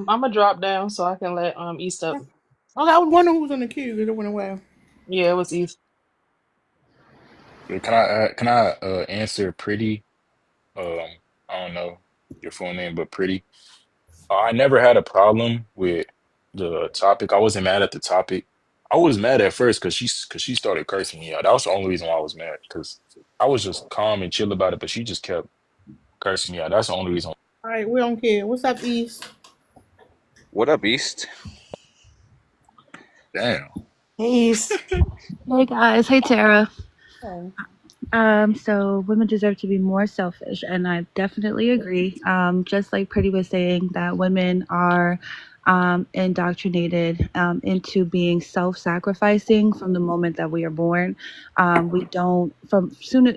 I'm gonna drop down so I can let East up. Oh, I was wondering who was in the queue. It went away. Yeah, it was East. Can I answer pretty? Um, I don't know your full name, but pretty. I never had a problem with the topic. I wasn't mad at the topic. I was mad at first because she started cursing me out. That was the only reason why I was mad because I was just calm and chill about it, but she just kept cursing me out. That's the only reason. All right, we don't care. What's up, East? what up, East? Damn. Hey, Ace. Hey guys, hey Tara. Oh, So women deserve to be more selfish, and I definitely agree. Just like Pretty was saying, that women are indoctrinated into being self-sacrificing from the moment that we are born. We don't from soon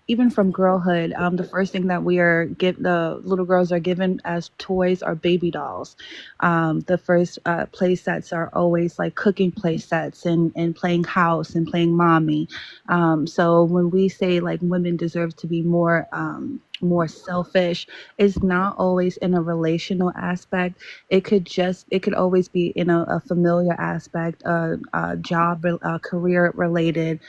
even from girlhood, the first thing that the little girls are given as toys are baby dolls. The first play sets are always like cooking play sets and playing house and playing mommy. So when we say like women deserve to be more selfish, it's not always in a relational aspect. It could always be in a familiar aspect, job, career related,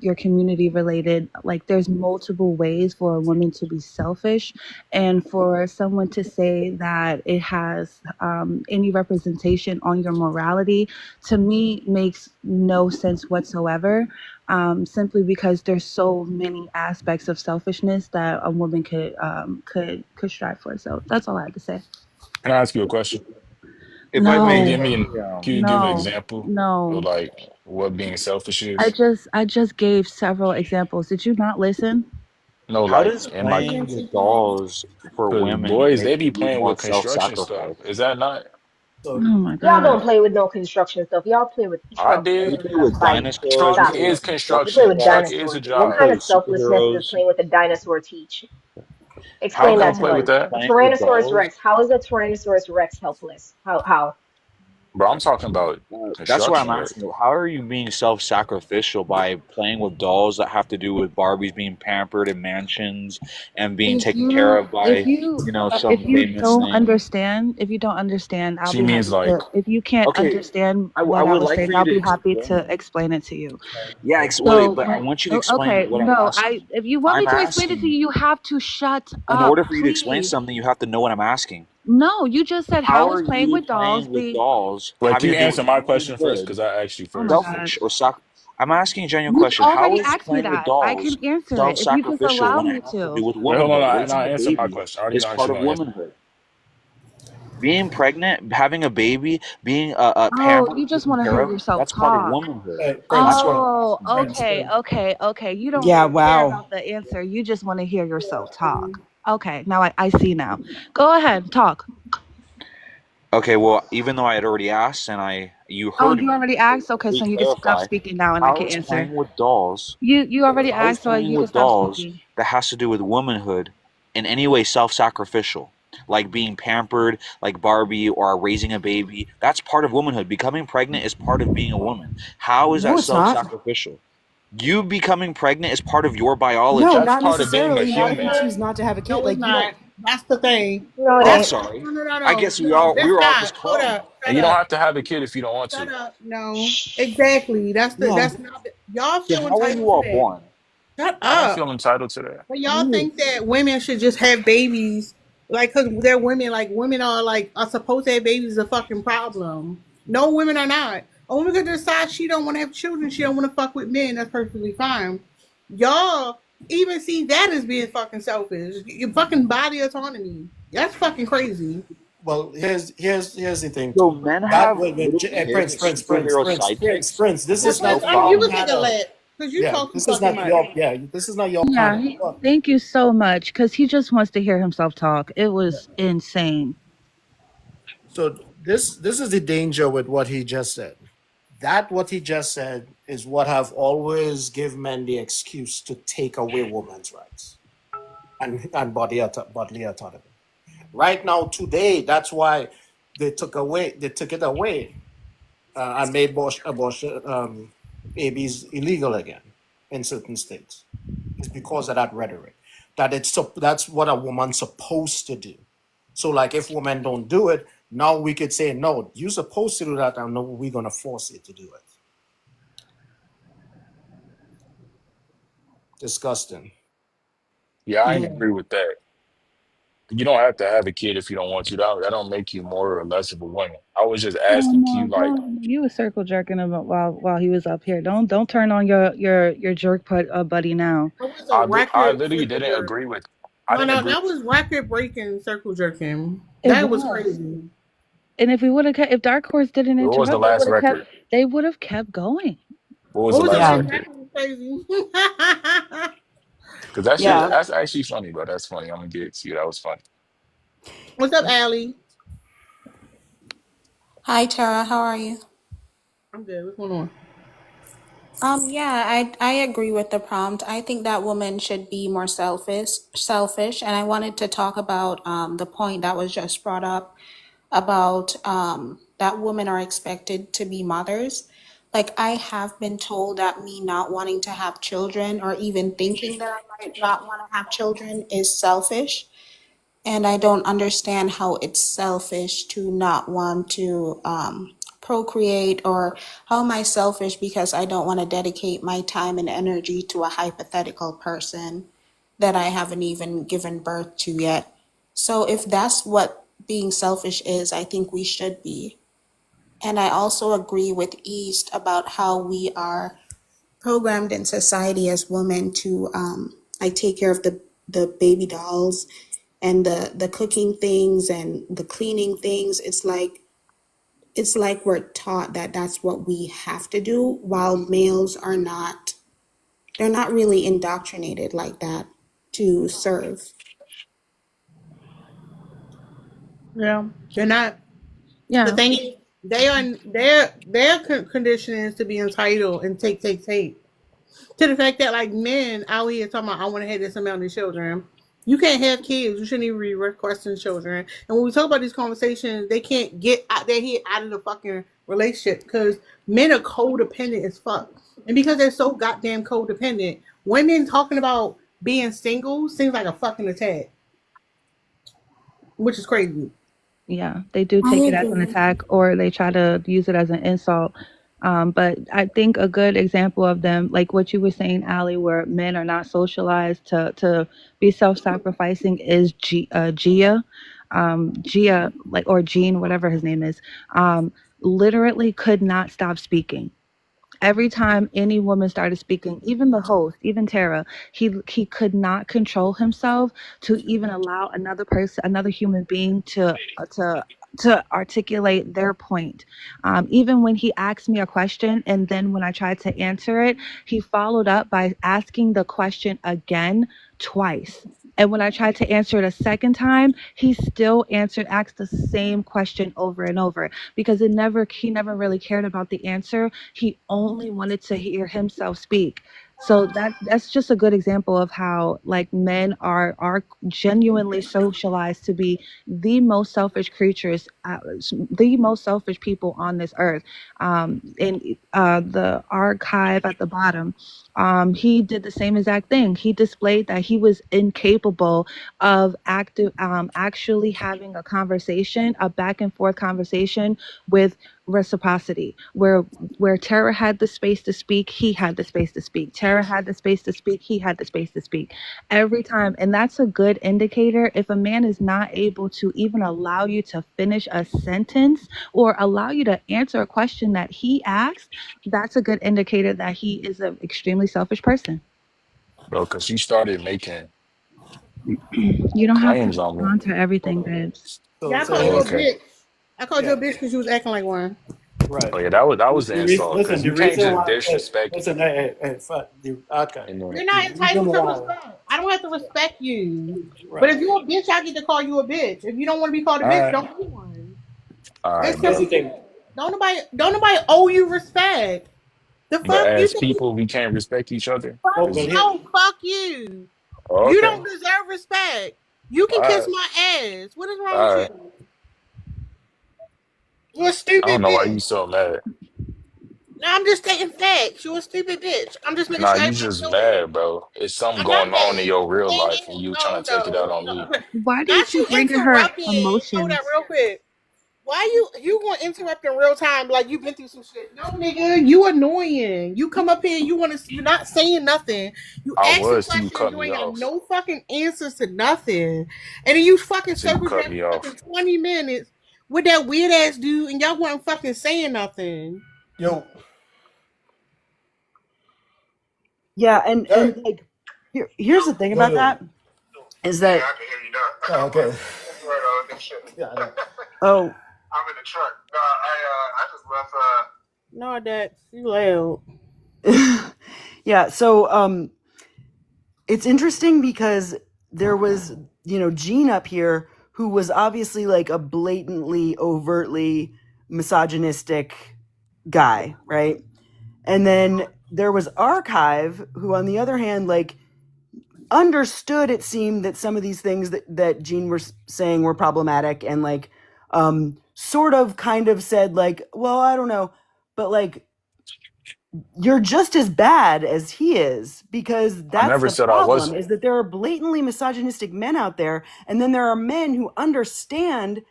your community related. Like there's multiple ways for a woman to be selfish, and for someone to say that it has any representation on your morality, to me makes no sense whatsoever. Simply because there's so many aspects of selfishness that a woman could strive for. So that's all I had to say. Can I ask you a question? If I Can you may, give No, me can you give an no, example of no. like what being selfish I is? just I just gave several examples. Did you not listen? No, how like does and like playing with dolls for because women boys make they be you be playing more with construction stuff. self-sacrifice? Is that not? So Oh my y'all don't god. play with no construction stuff. Y'all play with I trucks and We did. play learning how to with fight. dinosaurs. We Truck Stop play it. with is You play construction construction. with Truck sets. is a dinosaurs. What We job. play kind of with selflessness does superheroes. playing with a dinosaur teach? How Explain can I that to play with us. No, that? A playing with Tyrannosaurus dolls. Rex. How is a Tyrannosaurus Rex helpless? How? Bro, I'm talking about That's why I'm construction work. asking. How are you being self-sacrificial by playing with dolls that have to do with Barbies being pampered in mansions and being If taken care you of by, you know, if some you famous don't thing? understand, I'll She be means happy like, to. If you can't Okay, understand I what I would was like saying, for you I'll to be happy explain. to explain it to you. Yeah, So wait, but I when want you to explain okay, what I'm no, asking. if you want I'm me to explain it to asking, you, you have to shut in up, order for you to explain please. something, you have to know what I'm asking. No, you just said How how is are playing you with dolls playing with being. dolls wait, having can to you do with answer my question first? womanhood Because I asked you Oh my first. god. selfish or sac? I'm asking a genuine You've question. How already is asked me playing with that. I can dolls answer it if you just self-sacrificial allow when it me has to do to. with Wait, hold on. womanhood? Raising a Answer my baby question. I already is know part she's of gonna answer. womanhood. Being pregnant, having a baby, being Oh, pampered, you just taken want to care hear of, yourself that's part of talk. womanhood. Prince, That's what I'm Oh, asking you. Prince, okay, Prince. okay, okay. You don't Yeah, really care wow. about the answer. You just want to hear yourself talk. Okay, now I see now. Go ahead, talk. Okay, well, even though I had already asked and you Oh, heard you me, already asked? Okay, so you can stop re-clarify, speaking now and I how can is answer. playing with dolls, You already how is asked, so playing you can with stop dolls speaking. that has to do with womanhood in any way self-sacrificial? Like being pampered, like Barbie, or raising a baby. That's part of womanhood. Becoming pregnant is part of being a woman. How is No, that it's not. self-sacrificial? You becoming pregnant is part of your No, That's biology. not part of being a necessarily. Not if you human. choose not to have a kid. No, it's Like you don't. not. That's the thing. No, Oh, it I'm That's is. sorry. I no, guess no. we That's were all not. just Hold calling. up. And Shut you don't up. have to have a kid if you don't want Shut to. up. No. Exactly. Yeah. That's not. Y'all So feel how are you entitled to all that. born? Shut I don't up. feel entitled to that. But y'all think that women should just have babies, like, because they're women, like, women are supposed to have babies is a fucking problem. No, women are not. A woman could decide she don't want to have children, she don't want to fuck with men, that's perfectly fine. Y'all even see that as being fucking selfish. Your fucking body autonomy. That's fucking crazy. Well, here's the thing So too. men That have wait, little Prince, kids as Prince, Prince, superhero Prince, Prince, sidekicks, Prince. This and is there's no not You your can problem. take a panel. let, because you Yeah, talk too this is fucking not much. your this is not your Yeah, panel. Look, thank you so much because he just wants to hear himself talk. It was insane. so this is the danger with what he just said. That what he just said is what have always give men the excuse to take away women's rights and bodily autonomy. Right now, today, that's why they took it away and made abortion babies illegal again in certain states. It's because of that rhetoric that that's what a woman's supposed to do. So, like, if women don't do it, now we could say, no, you're supposed to do that, and no, we're gonna force you to do it. Disgusting. Yeah, I Yeah. agree with that. You don't have to have a kid if you don't want to. That don't make you more or less of a woman. I was just Oh asking no, you, like, don't you was circle jerking him while he was up here. Don't turn on your jerk buddy now. That was a I record literally circle didn't jerk. agree with. I No, didn't no, agree. that was record breaking circle jerking. It That was was. crazy. And if we would have kept, if Dark Horse didn't What was the interrupt, last record? they would have kept going. What was What the was the last Yeah. last record? record? Was crazy. Because that shit, Yeah. that's actually funny, bro. That's funny. I'm gonna get it to you. That was funny. What's up, Allie? Hi Tara, how are you? I'm good. What's going on? Yeah, I agree with the prompt. I think that women should be more selfish, and I wanted to talk about the point that was just brought up about that women are expected to be mothers. Like I have been told that me not wanting to have children or even thinking that I might not want to have children is selfish. And I don't understand how it's selfish to not want to procreate, or how am I selfish because I don't want to dedicate my time and energy to a hypothetical person that I haven't even given birth to yet. So if that's what being selfish is, I think we should be. And I also agree with East about how we are programmed in society as women to like take care of the baby dolls and the cooking things and the cleaning things. It's like we're taught that that's what we have to do, while males are not. They're not really indoctrinated like that to serve. Yeah, they're not. The Yeah. thing is, they are their condition is to be entitled and take to the fact that like men out here talking about I want to have this amount of children. You can't have kids. You shouldn't even be requesting children. And when we talk about these conversations, they can't get out their head out of the fucking relationship because men are codependent as fuck. And because they're so goddamn codependent, women talking about being single seems like a fucking attack, which is crazy. Yeah, they do I take it as an agree. attack or they try to use it as an insult. But I think a good example of them, like what you were saying, Allie, where men are not socialized to be self-sacrificing is Gia. Gia, like, or Gene, whatever his name is, literally could not stop speaking. Every time any woman started speaking, even the host, even Tara, he could not control himself to even allow another person, another human being to articulate their point. Even when he asked me a question and then when I tried to answer it, he followed up by asking the question again twice. And when I tried to answer it a second time, he still asked the same question over and over because he never really cared about the answer. He only wanted to hear himself speak. So that's just a good example of how like men are genuinely socialized to be the most selfish creatures, the most selfish people on this earth. In the archive at the bottom, he did the same exact thing. He displayed that he was incapable of actually having a conversation, a back and forth conversation with reciprocity, where Tara had the space to speak, he had the space to speak. Tara had the space to speak, he had the space to speak. Every time. And that's a good indicator. If a man is not able to even allow you to finish a sentence or allow you to answer a question that he asked, that's a good indicator that he is an extremely selfish person. Bro, because she started making You don't have to claims on me. respond to everything, babes. Yeah, I So called you Oh, a listen, okay. bitch. I called you yeah, a bitch because you was acting like one. right. Oh yeah, that was an insult Listen, because the you can't reason just why, disrespect listen, hey, fuck, okay. and then You're The not reason entitled to why, respect. I don't have to respect you. But right. if you're a bitch, I get to call you a bitch. If you don't want to be called a all bitch, right, don't be one. all It's right, Here's the bro. simple. thing. Don't nobody owe you respect. The But fuck you as think? people, we can't respect each other. Oh, Fuck well, Is here, no, fuck you. oh, You okay. don't deserve respect. You All can kiss right, my ass. What is wrong with all right. you? You're a I don't stupid know why you bitch. so mad. No, I'm just stating facts. You're a stupid bitch. I'm just making Nah, sure you everybody just knows it. mad, bro. It's something I'm not going on in mad. your real And life, and you trying no, to take it out no, on me. no. Why do you Not you keep bringing her interrupting. Hold that emotions? real quick. Why you gonna interrupt in real time like you've been through some shit? No, nigga, you annoying. You come up here, you're not saying nothing. You I asking was till you questions, cut you me ain't got off. no fucking answers to nothing. And then you fucking Till you circle cut back me for fucking off. 20 minutes with that weird ass dude and y'all weren't fucking saying nothing. yo, Yeah, and Derek, like here's the thing about yo. that is that I can hear you now. Oh, okay. Yeah, I know. oh I'm in the truck. No, I just left. No, that you loud. yeah, so it's interesting because there was, Gene up here who was obviously like a blatantly, overtly misogynistic guy, right? And then there was Archive, who, on the other hand, like understood, it seemed, that some of these things that Gene was saying were problematic, and like sort of kind of said like, well, I don't know, but like you're just as bad as he is, because I that's never the said I problem, wasn't. is that there are blatantly misogynistic men out there, and then there are men who understand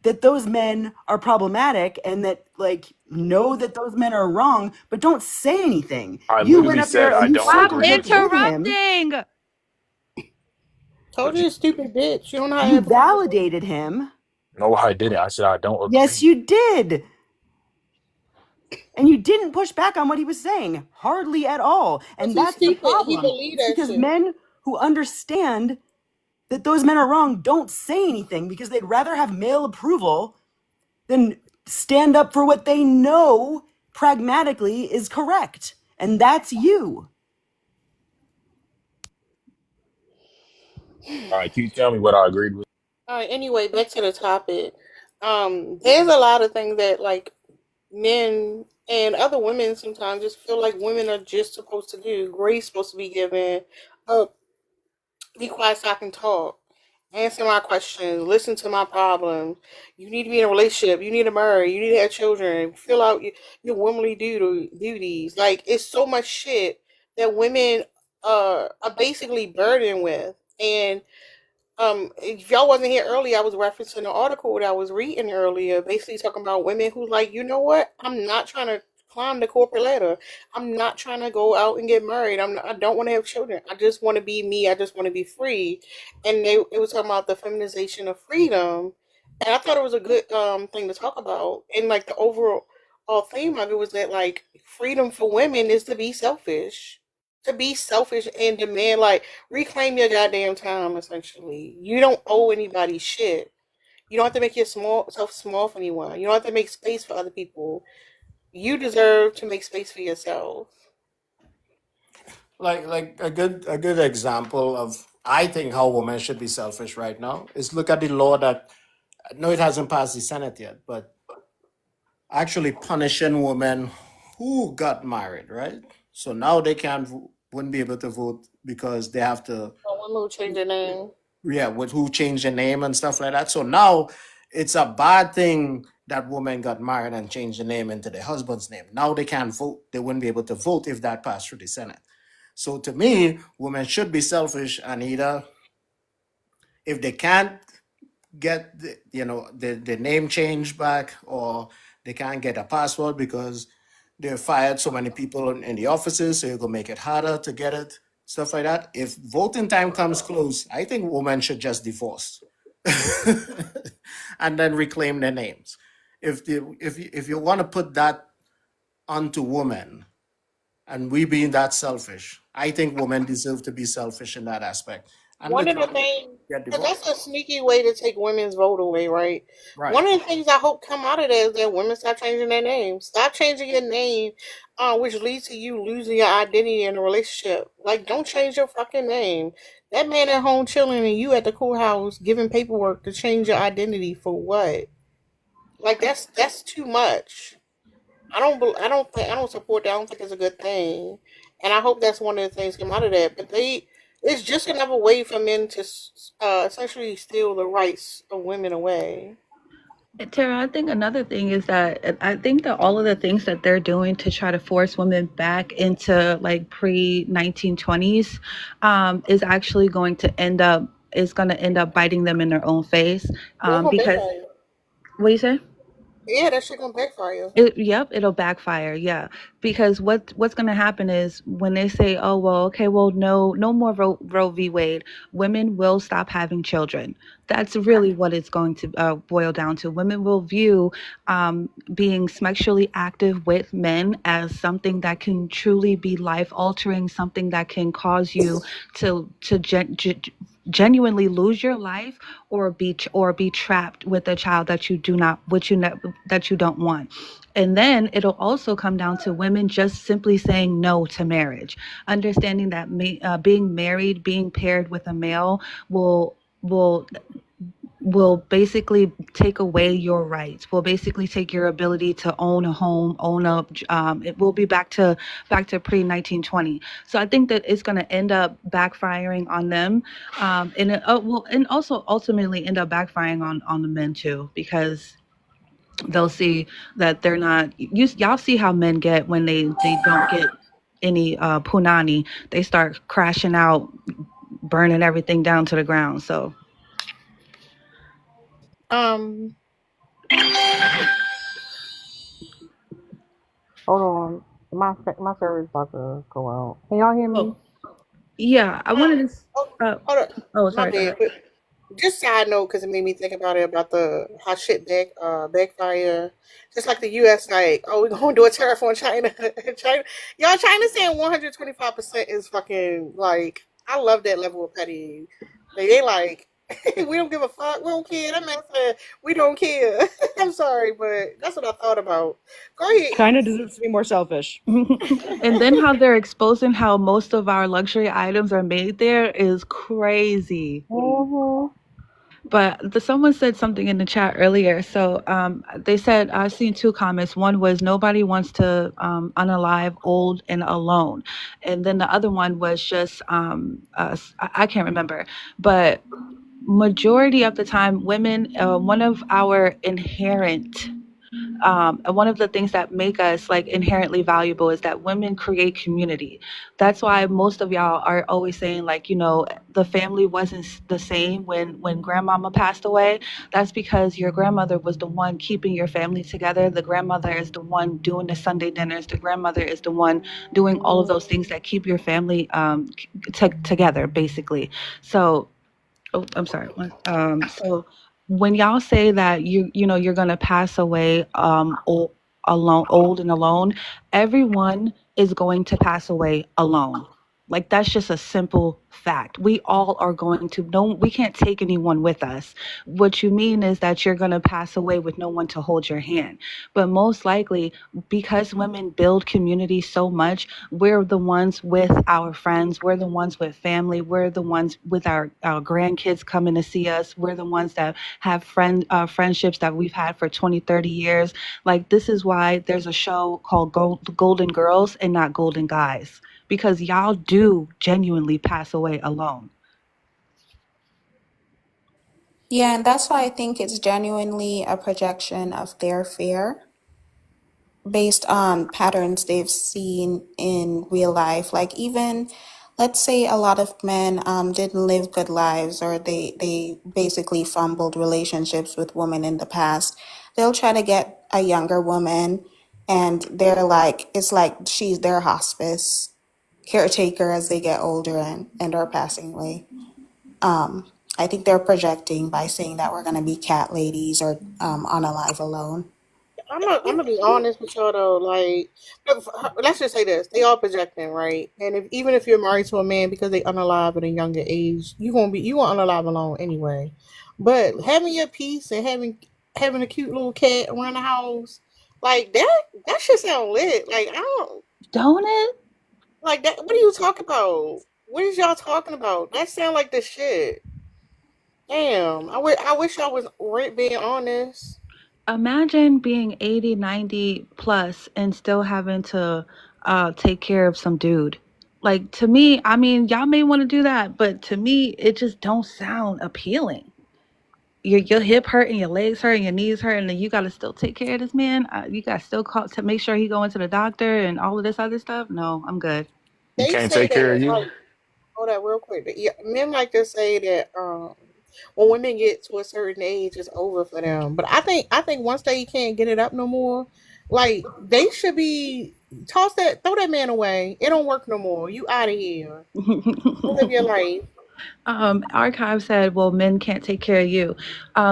that those men are problematic and that like know that those men are wrong but don't say anything. I You went literally up there said and I you don't Stop circled agree back with you. with him. interrupting. Told But you you, a stupid bitch. You don't know how to You have a conversation. validated him. no, I didn't. I said I don't Yes, agree. you did. And you didn't push back on what he was saying, hardly at all. Because And he's that's the stupid. He problem. believe It's that because shit. men who understand that those men are wrong don't say anything, because they'd rather have male approval than stand up for what they know pragmatically is correct. And that's you. All right, can you tell me what I agreed with? All right. Anyway, back to the topic. There's a lot of things that like men and other women sometimes just feel like women are just supposed to do. Grace supposed to be given. Uh, be quiet so I can talk. Answer my questions. Listen to my problems. You need to be in a relationship. You need to marry. You need to have children. Fill out your womanly duties. Like, it's so much shit that women are basically burdened with. And if y'all wasn't here earlier, I was referencing an article that I was reading earlier, basically talking about women who like, you know what? I'm not trying to climb the corporate ladder. I'm not trying to go out and get married. I don't want to have children. I just want to be me. I just want to be free. And it was talking about the feminization of freedom, and I thought it was a good thing to talk about. And like the overall theme of it was that like freedom for women is to be selfish, and demand, like, reclaim your goddamn time. Essentially, you don't owe anybody shit. You don't have to make yourself small for anyone. You don't have to make space for other people. You deserve to make space for yourself. Like a good example of, I think, how women should be selfish right now is look at the law that, I know it hasn't passed the Senate yet, but actually punishing women who got married, right? So now they wouldn't be able to vote because they have to, Women will change their name. yeah, with who changed their name and stuff like that. So now it's a bad thing that women got married and changed the name into their husband's name. Now they can't vote. They wouldn't be able to vote if that passed through the Senate. So to me, women should be selfish, and either, if they can't get the name changed back, or they can't get a password because they fired so many people in the offices, so you're gonna make it harder to get it, stuff like that. If voting time comes close, I think women should just divorce and then reclaim their names. If you want to put that onto women, and we being that selfish, I think women deserve to be selfish in that aspect. And One of the literally things, get because that's divorced. a sneaky way to take women's vote away, right? Right. One of the things I hope come out of that is that women stop changing their names. Stop changing your name, which leads to you losing your identity in a relationship. Like, don't change your fucking name. That man at home chilling and you at the courthouse giving paperwork to change your identity for what? Like, that's too much. I don't support that. I don't think it's a good thing, and I hope that's one of the things come out of that. But it's just another way for men to essentially steal the rights of women away. Tara, I think another thing is that I think that all of the things that they're doing to try to force women back into like pre 1920s is actually going to end up biting them in their own face. That's gonna Because backfire. what do you say? Yeah, that shit gonna backfire. Yep, it'll backfire. Yeah, because what's going to happen is when they say, "Oh well, okay, well, no more Roe v. Wade," women will stop having children. That's really what it's going to boil down to. Women will view being sexually active with men as something that can truly be life altering, something that can cause you to genuinely lose your life, or be trapped with a child that you do not that you don't want. And then it'll also come down to women just simply saying no to marriage, understanding that being married, being paired with a male will will basically take away your rights, will basically take your ability to own a home, it will be back to pre 1920. So I think that it's going to end up backfiring on them, and it will, and also ultimately end up backfiring on the men too, because they'll see that they're not, y'all see how men get when they don't get any punani. They start crashing out, burning everything down to the ground. So Um, hold on, my server's about to go out. Can y'all hear me? yeah, I wanted to. Hold on, Oh, my sorry. bad. But just side note, because it made me think about it, about the how shit backfire. Just like the U.S. like, oh, we're gonna do a tariff on China. China, y'all, China saying 125% is fucking like. I love that level of petty. Like, they like, we don't give a fuck. We don't care. That man said we don't care. I'm sorry, but that's what I thought about. Go ahead. China deserves to be more selfish. And then how they're exposing how most of our luxury items are made there is crazy. Mm-hmm. Someone said something in the chat earlier. So they said, I've seen two comments. One was nobody wants to unalive old and alone. And then the other one was just, I can't remember. But majority of the time, women, one of our inherent and one of the things that make us like inherently valuable is that women create community. That's why most of y'all are always saying like, the family wasn't the same when grandmama passed away. That's because your grandmother was the one keeping your family together. The grandmother is the one doing the Sunday dinners. The grandmother is the one doing all of those things that keep your family together, basically. So oh, I'm sorry. So when y'all say that you're gonna pass away old and alone, everyone is going to pass away alone. Like that's just a simple fact. We all are going to no we can't take anyone with us. What you mean is that you're going to pass away with no one to hold your hand. But most likely because women build community so much, we're the ones with our friends, we're the ones with family, we're the ones with our grandkids coming to see us, we're the ones that have friendships that we've had for 20, 30 years. Like this is why there's a show called Golden Girls and not Golden Guys, because y'all do genuinely pass away alone. Yeah, and that's why I think it's genuinely a projection of their fear based on patterns they've seen in real life. Like even, let's say a lot of men didn't live good lives, or they basically fumbled relationships with women in the past. They'll try to get a younger woman, and they're like, it's like she's their hospice caretaker as they get older and are passing away. I think they're projecting by saying that we're going to be cat ladies or unalive alone. I'm gonna be honest with y'all though. Like, let's just say this: they all projecting, right? And even if you're married to a man because they unalive at a younger age, you gonna unalive alone anyway. But having your peace and having a cute little cat around the house, like that shit sound lit. Like Don't it? like that. What are you talking about? What is y'all talking about? That sound like the shit. Damn, I wish I was being honest. Imagine being 80, 90 plus and still having to take care of some dude. Like to me, I mean, y'all may want to do that, but to me, it just don't sound appealing. Your hip hurt and your legs hurt and your knees hurt, and then you got to still take care of this man. You got to still call to make sure he going to the doctor and all of this other stuff. No, I'm good. He They can't say take care of that you. like hold that real quick. Yeah, men like to say that when women get to a certain age, it's over for them. But I think once they can't get it up no more, like they should be throw that man away. It don't work no more. You out of here. Go live your life. Archive said, "Well, men can't take care of you."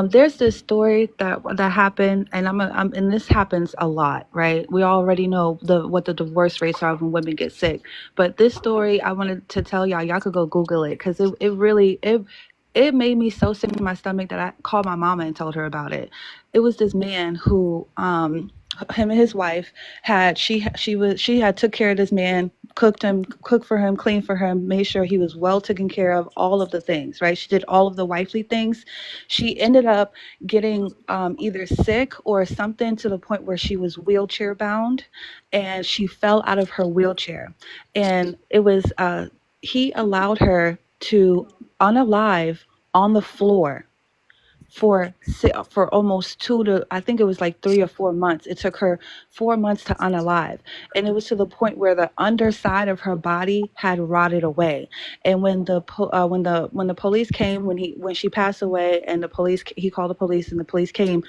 There's this story that happened, and and this happens a lot, right? We already know what the divorce rates are when women get sick, but this story I wanted to tell y'all. Y'all could go Google it because it really it made me so sick in my stomach that I called my mama and told her about it. It was this man who him and his wife had she had took care of this man, cooked for him, cleaned for him, made sure he was well taken care of, all of the things, right? She did all of the wifely things. She ended up getting either sick or something to the point where she was wheelchair bound, and she fell out of her wheelchair, and it was he allowed her to unalive on the floor for almost I think it was like 3 or 4 months. It took her 4 months to unalive, and it was to the point where the underside of her body had rotted away. And when the police came, when she passed away, and he called the police, and the police came,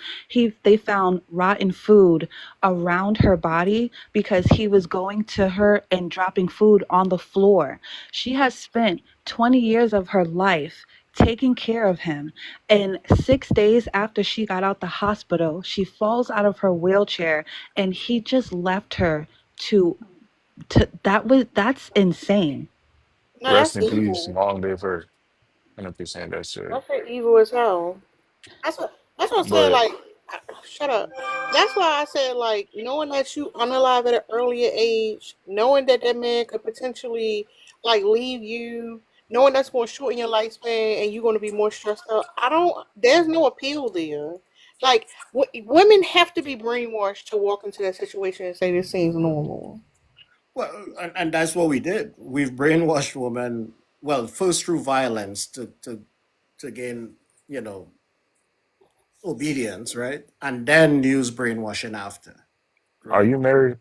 they found rotten food around her body because he was going to her and dropping food on the floor. She has spent 20 years of her life taking care of him. And 6 days after she got out the hospital, she falls out of her wheelchair, and he just left her to that's insane. No, Rest that's in peace. evil. Long live her. 100% that's it. That's like evil as hell. That's what I'm saying. But Like, shut up. That's why I said like knowing that you unalive at an earlier age, knowing that that man could potentially like leave you, knowing that's going to shorten your lifespan and you're going to be more stressed out. There's no appeal there. Like, women have to be brainwashed to walk into that situation and say this seems normal. Well, and that's what we did. We've brainwashed women. Well, first through violence to gain, you know, obedience, right? And then use brainwashing after, Are right? you married?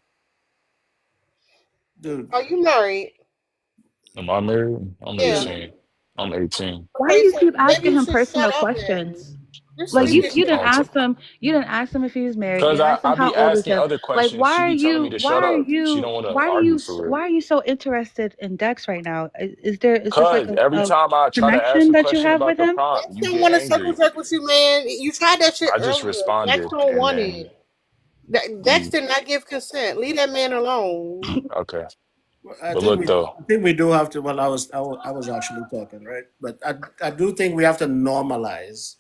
Dude, Are you married? Am I married? I'm Yeah. 18. I'm 18. Why do Okay, you so keep maybe asking you him should shut personal up then. questions? You're Like Because speaking you too you didn't much. ask him. You didn't ask him if he was married. You Because didn't ask him I how be old is asking him. other Like questions. why She are be telling me you? to Why shut are up. She you? don't want to Why are you? argue for Why real. are you so interested in Dex right now? Is there? Is this like Cause every a time I try to ask connection a that you question have about with the him? prompt, Dex you don't get want to circle angry. jerk with you, man. You tried that shit I just earlier. Dex responded don't and want then it. Dex you did not give consent. Leave that man alone. okay. I But think look we though, I think we do have to. Well, I was actually talking, right? But I do think we have to normalize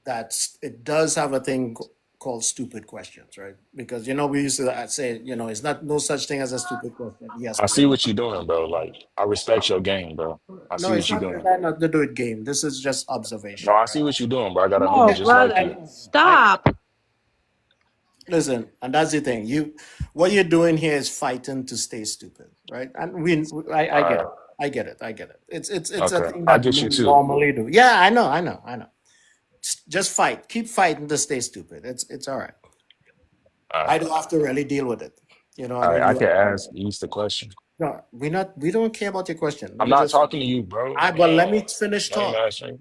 that it does have a thing called stupid questions, right? Because we used to say, it's not no such thing as a stupid question. Yes, I see please. what you're doing, bro. Like I respect your game, bro. I No, see what it's you're not. It doing. had nothing to do with game. This is just No, observation, I right? see what you're doing, bro. I got a Oh, homie just like brother, you. I stop. listen, and that's the thing. What you're doing here is fighting to stay stupid, right? And I get All it. right. I get it. I get it. It's a Okay. thing I that get you men too. normally do. Yeah, I know. Just fight. Keep fighting to stay stupid. It's all right. All I right. don't have to really deal with it. You know what All I right. mean? I can ask East the question. No, we don't care about your question. Let I'm me not just talking to you, bro. but let me finish Lame talk. ass nigga.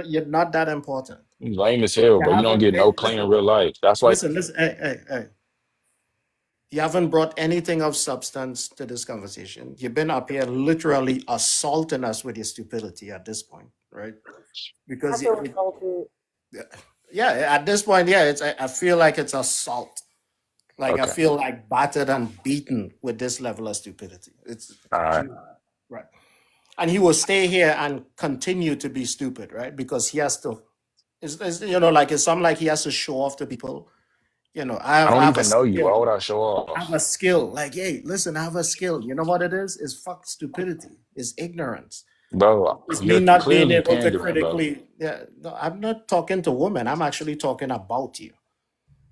You're not that important. You lame as hell, You bro. You don't haven't get no play in real life. That's why listen, hey. You haven't brought anything of substance to this conversation. You've been up here literally assaulting us with your stupidity at this point, right? I Because feel insulted. yeah, at this point, yeah, I feel like it's assault. Like I okay. feel like battered and beaten with this level of stupidity. It's All right. right. And he will stay here and continue to be stupid, right? Because he has to. Like it's something like he has to show off to people. I I don't have a even know you. Why skill. would I show I have off? a skill. Like, hey, listen, I have a skill. You know what it is? It's fuck stupidity. It's ignorance. Bro, It's me you're not being clearly able to pandering, bro. critically. Yeah, no, I'm not talking to women. I'm actually talking about you,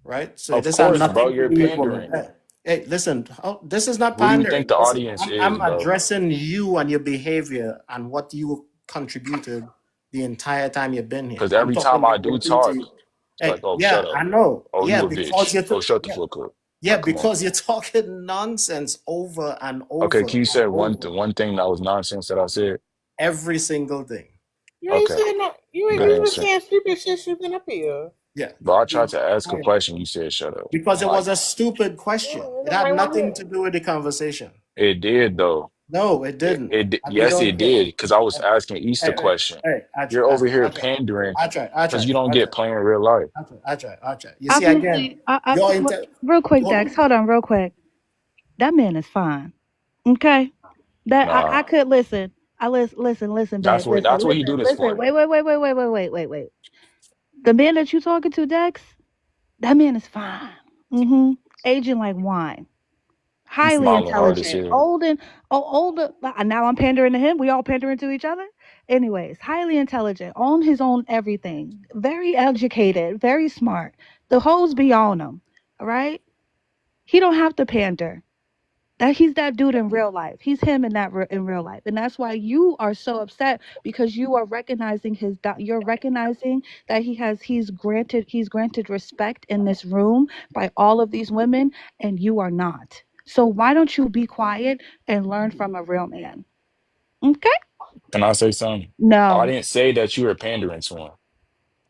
right? So Of this has course, bro, nothing to you're do with women. pandering. Hey, listen. This is not Who do you think pandering. the Listen, audience is, I'm bro? addressing you and your behavior and what you contributed the entire time you've been here. Because I'm every time talking I do directly to talk, you. it's like, Hey, oh, yeah, shut up. I know. Oh, Yeah, you a because bitch. you're. Oh, shut the Yeah, fuck up. yeah, Like, come on. because you're talking nonsense over and Okay, over can you and say over one thing that was nonsense that I said? every single thing. You ain't Okay, saying no. good You been answer. saying stupid shit. You been up here. Yeah. But I tried You- to ask a I- question. You said shut up. Because I'm it like, was a stupid Yeah, question. there's It a had right one nothing here. to do with the conversation. it did though. No, it didn't. And we Yes, don't it care. did. Because I was asking East a Hey, question. I You're try. over here pandering I try. I because try. you don't I get try. play in real life. I try. You see, again, Obviously, your inter. real quick, Your, Dex. Hold on, real quick. That man is fine. Okay. That Nah, I could listen. Listen, that's babe. what he do this Listen. for. Wait. The man that you talking to, Dex, that man is fine. Mm-hmm. Aging like wine. You Highly smiling hard as intelligent. hell. Older. Now I'm pandering to him. We all pandering to each other. Anyways, highly intelligent, on his own everything. Very educated, very smart. The hoes be on him. All right? He don't have to pander. That he's that dude in real life. He's him in real life, and that's why you are so upset because you are recognizing you're recognizing that he's granted respect in this room by all of these women, and you are not. So why don't you be quiet and learn from a real man? Okay? Can I say something? I No. didn't say that you were pandering to him.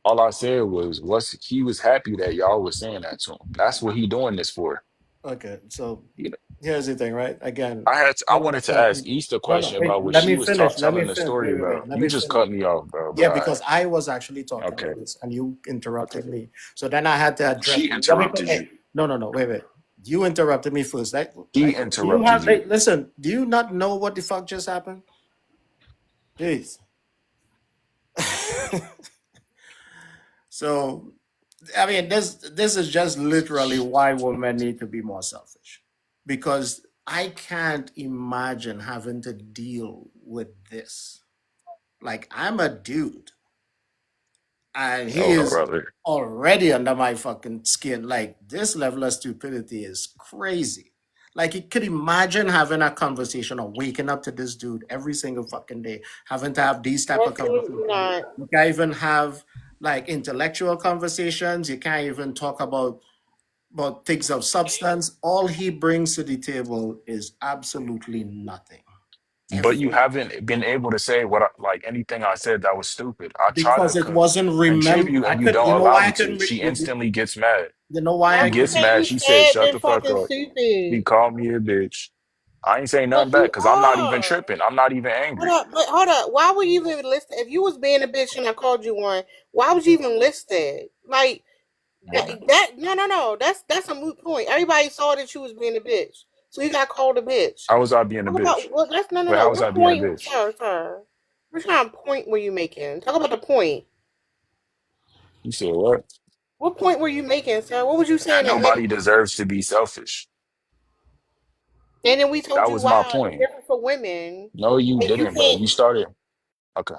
All I said was he was happy that y'all was saying that to him. That's what he doing this for. okay, so You know, here's the thing, right? Again, I wanted to ask East a no, question wait. about what Let she me was finish. Let me telling the finish. story Wait. about. Let You me just finish. cut me off, bro. But Yeah, because I was actually talking okay, first and you okay. interrupted me. So then I had to address She you. Let me interrupted hey, you. no, wait. You interrupted me first. He Do you interrupted have you. listen, do you not know what the fuck just happened? Jeez. So I mean this is just literally why women need to be more selfish. Because I can't imagine having to deal with this. Like, I'm a dude, and he Oh, is brother. already under my fucking skin. Like, this level of stupidity is crazy. Like, you could imagine having a conversation or waking up to this dude every single fucking day, having to have these type of Absolutely conversations. not. You can't even have like intellectual conversations. You can't even talk about things of substance. All he brings to the table is absolutely nothing. But you Everything. haven't been able to say like anything I said that was stupid. I try Because to it wasn't contribute I and you could, don't you know allow why I me to. couldn't, She instantly gets mad. you know why I She gets Everything couldn't. you mad. She said, said "Shut been the fuck fucking up." He stupid. called me a bitch. I ain't saying But nothing back you because I'm not even are. tripping. I'm not even Hold angry. up, but hold up. Why would you even list? If you was being a bitch and I called you one, why would you even list that? Like that no. That's a moot point. Everybody saw that you was being a bitch, so you got called a bitch. How was I being a Talk about bitch? what? That's Wait, no. how was I What being a point, bitch? sir? What kind of point were you making? Talk about the point. You said what? What point were you making, sir? What was you That saying? nobody deserves to be selfish. And then we told That you was my why it's point. different for women. No, you And you didn't, bro. can't. You started. Okay.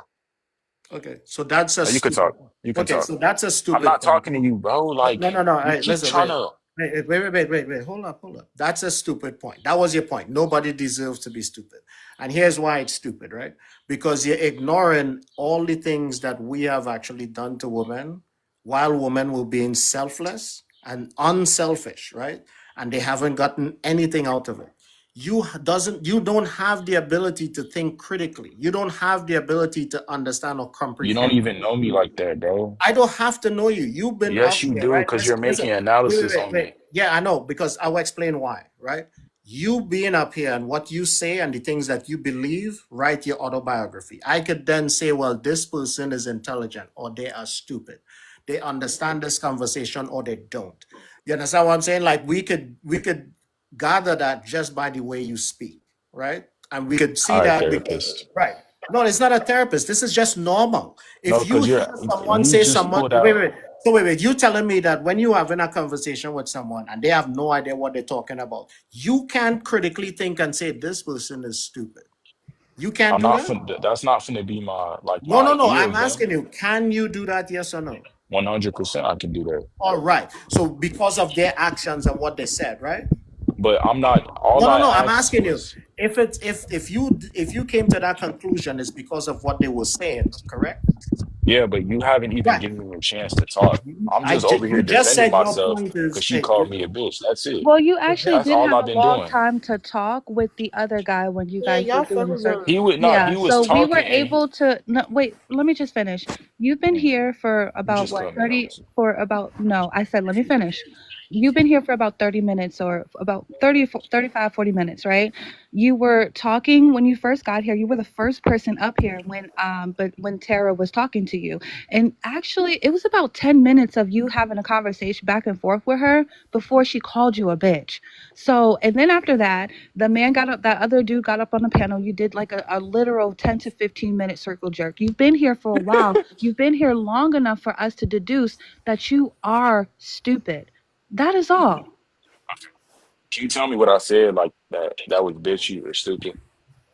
Okay, so that's a Now you can stupid. talk. You can Okay, talk. so that's a I'm stupid not point. talking to you, bro. No, Like no, no. you Hey, keep listen, trying to. wait. Hold up. That's a stupid point. That was your point. Nobody deserves to be stupid. And here's why it's stupid, right? Because you're ignoring all the things that we have actually done to women while women were being selfless and unselfish, right? And they haven't gotten anything out of it. You don't have the ability to think critically. You don't have the ability to understand or You don't comprehend. even know me like that, bro. I don't have to know you. You've been Yes, up you here, do, right? because you're Listen. making analysis on Wait. me. Yeah, I know, because I'll explain why, right? You being up here and what you say and the things that you believe, write your autobiography. I could then say, well, this person is intelligent or they are stupid. They understand this conversation or they don't. You understand what I'm saying? Like we could gather that just by the way you speak, right? And we could see All right, that because therapist. right. No, it's not a therapist. This is just normal. No, If you because hear someone you say just someone, pulled wait, out. wait. So wait. You telling me that when you having a conversation with someone and they have no idea what they're talking about, you can't critically think and say this person is stupid. You can't I'm do not. that? That's not finna be my No, my no, no. idea I'm of them. asking you, can you do that? Yes or no? 100%, I can do that. All right. So because of their actions and what they said, right? But I'm not. All No, no, I no. I'm asked asking you was, if you came to that conclusion, it's because of what they were saying, correct? yeah, but you haven't even Right. given me a chance to talk. I'm just over here You just defending said your myself point because is she called me a bitch. That's it. Well, you actually That's did all have I've a been long doing. time to talk with the other guy when you Yeah, guys were y'all doing the fucking circle. good. He would not. Yeah, He was so we were talking and able to no, wait, let me just finish. You've been here for you about just what, cut me off. 30 for about no, I said let me finish. You've been here for about 30 minutes or about 30 35 40 minutes, right? You were talking when you first got here. You were the first person up here but when Tara was talking to you. And actually, it was about 10 minutes of you having a conversation back and forth with her before she called you a bitch. So, and then after that, the man got up, that other dude got up on the panel. You did like a literal 10 to 15-minute circle jerk. You've been here for a while. You've been here long enough for us to deduce that you are stupid. That is all. Can you tell me what I said like that? That was bitchy or stupid.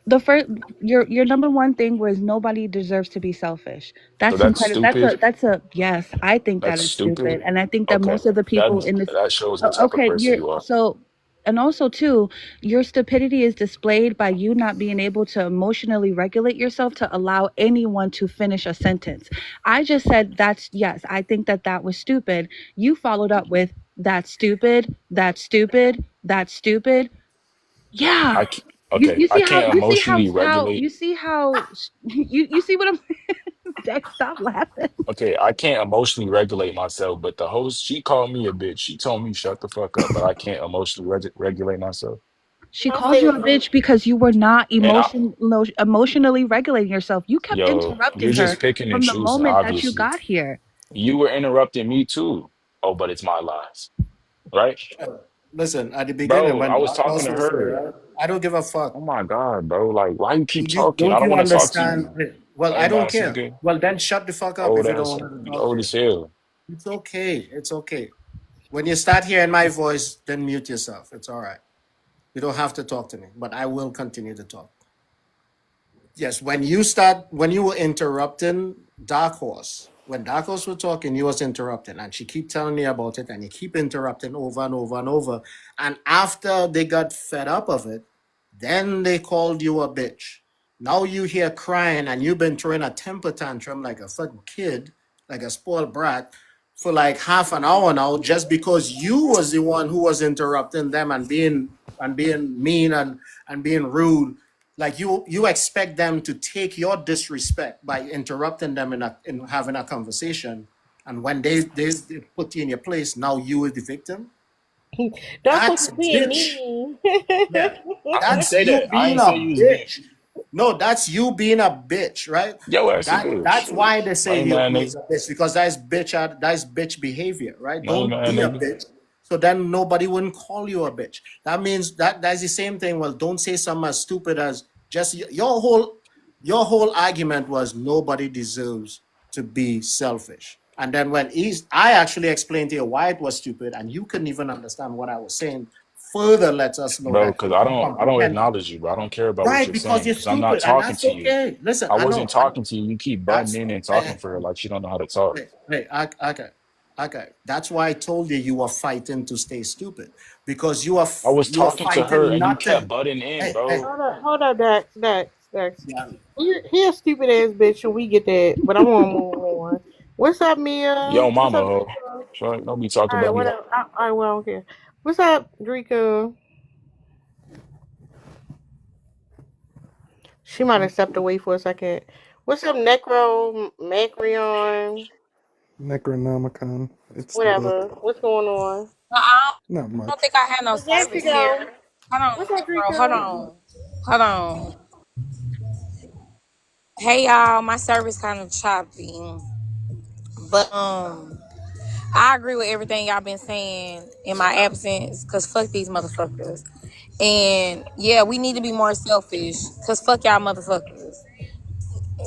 The first your number one thing was nobody deserves to be selfish. So That's that's incredible. stupid. That's a yes. I think that That's is stupid. stupid, and I think that Okay, most of the people in this. that shows what type of Okay, person you're you are. so. And also too, your stupidity is displayed by you not being able to emotionally regulate yourself to allow anyone to finish a sentence. I just said that's yes, I think that that was stupid. You followed up with that's stupid, that's stupid, that's stupid. Yeah. I c- okay. I can't emotionally regulate. You see how you see what I'm Dex, stop laughing. Okay, I can't emotionally regulate myself, but the host, she called me a bitch. She told me shut the fuck up, but I can't emotionally regulate myself. She I'll called say you this a real bitch because you were not And I, emotionally regulating yourself. You kept you're interrupting her just picking and from the choosing, moment that you obviously. got here. You were interrupting me too. Oh, but it's my lies, right? Listen, at the beginning Bro, when I was the talking boss to was here, her. right? I don't give a fuck. Oh my God, bro. Like, why you keep talking? I Don't don't you want to talk to understand? you, Well, I lame don't ass care. nigga. Well, then shut the fuck up if Old you don't ass, want to you talk old here. as hell. It's okay. It's okay. When you start hearing my voice, then mute yourself. It's all right. You don't have to talk to me, but I will continue to talk. Yes, when you were interrupting Dark Horse, when Dark Horse were talking, you was interrupting, and she keep telling me about it, and you keep interrupting over and over and over. And after they got fed up of it, then they called you a bitch. Now you here crying, and you've been throwing a temper tantrum like a fucking kid, like a spoiled brat, for like half an hour now, just because you was the one who was interrupting them and being mean and being rude. Like you expect them to take your disrespect by interrupting them in having a conversation, and when they put you in your place, now you is the victim. Don't That's quit being bitch. mean. Yeah, I ain't that's say you that. I being ain't a say you was bitch. bitch. No, that's you being a bitch, right? Yo ass a That's bitch. why they say Lame ass you nigga. is a bitch, because that's bitch behavior, right? Lame Don't ass be a nigga. bitch. So then nobody wouldn't call you a bitch. That means that's the same thing. Well, don't say something as stupid as just your whole argument was nobody deserves to be selfish. And then I actually explained to you why it was stupid, and you couldn't even understand what I was saying. Further lets us know Bro, that because you I don't comprehend. acknowledge you, bro. I don't care about what Right, you're because saying you're because I'm not stupid, and talking that's to you. okay. Listen, I I wasn't know. talking to you. You keep butting That's in and talking hey, for her like she don't know how to talk. okay. Okay. That's why I told you you were fighting to stay stupid, because I was you are talking to her fighting and you not kept to. butting in, Hey. bro. Hold on, Dex. Yeah. He a stupid ass bitch, and we get that. But I want to move on. What's up, Mia? Yo, What's mama, up, ho. Draco? So don't be talking All right, about what me. up? All right, well, I don't care. What's up, Draco? She might have stepped away for a second. What's up, Necro, Macrion, Necronomicon. It's the book. whatever? What's going on? I Not don't much. think I had no There she service here. go. Hold on, What's up, bro. Hold Draco? on. Hold on. Hey y'all, my service kind of choppy, but I agree with everything y'all been saying in my absence. Cause fuck these motherfuckers, and yeah, we need to be more selfish. Cause fuck y'all motherfuckers.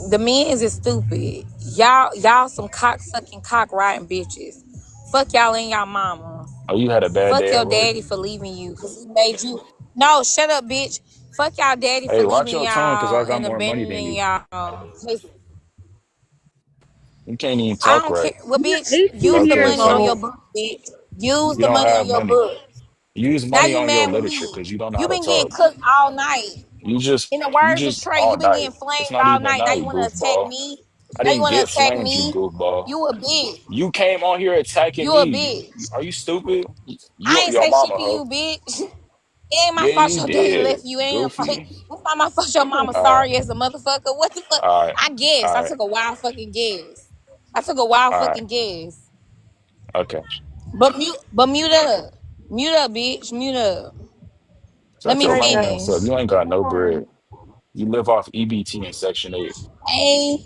The men's is stupid. Y'all some cock sucking, cock riding bitches. Fuck y'all and y'all mama. Oh, you had a bad Fuck day your at work? daddy for leaving you because he made you. No, shut up, bitch. Fuck y'all daddy for Hey, watch leaving your tone because I y'all got and more money than abandoning you. y'all. 'Cause You can't even I talk don't right. care. Well, bitch, He's two use the Okay, years money on so your old. book, bitch. Use you the don't money on have your money. book. Use Now money you on your mad with literature me. because you don't know how You to been getting talk. cooked all night. In the You words of just Trey, all you been night. getting It's flamed not all even night. Now night, you want to attack goofball. me. I Now you didn't want to get attack flamed, you me. goofball. You a bitch. You came on here attacking You a me. bitch. Are you stupid? I You ain't your say shit mama, to you, ho. bitch. It ain't my Yeah, fault you your daddy did, left you. It ain't goofy. it's not my fault your mama All right, sorry as a motherfucker. What the fuck? all right, I guess. all I right, took a wild fucking guess. I took a wild all right. fucking guess. Okay. But mute up. Mute up, bitch. Mute up. Let Shut me All your right, lame Dex. ass up. finish. You ain't got no bread. You live off EBT in Section 8. Hey,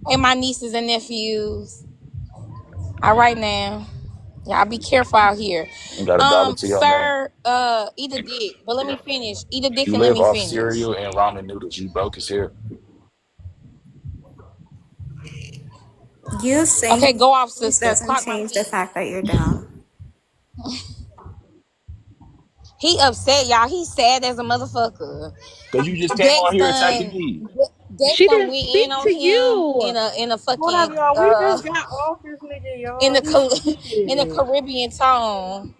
hey, my nieces and nephews. All right now. Y'all be careful out here. You got $1 to your name. Sir, eat a dick. But let me finish. Eat a dick You and let live me off finish. cereal and ramen noodles. You broke as hell. You saying Okay, go off, this sister. doesn't Clock my change the feet. fact that you're down. He upset, y'all. He sad as a motherfucker. Because you just came Dex on here attacking done, me. Dex She done didn't went in speak on to him you. in a Hold up, fucking y'all. We just got off this nigga, in y'all. a He's in a stupid. Caribbean tone.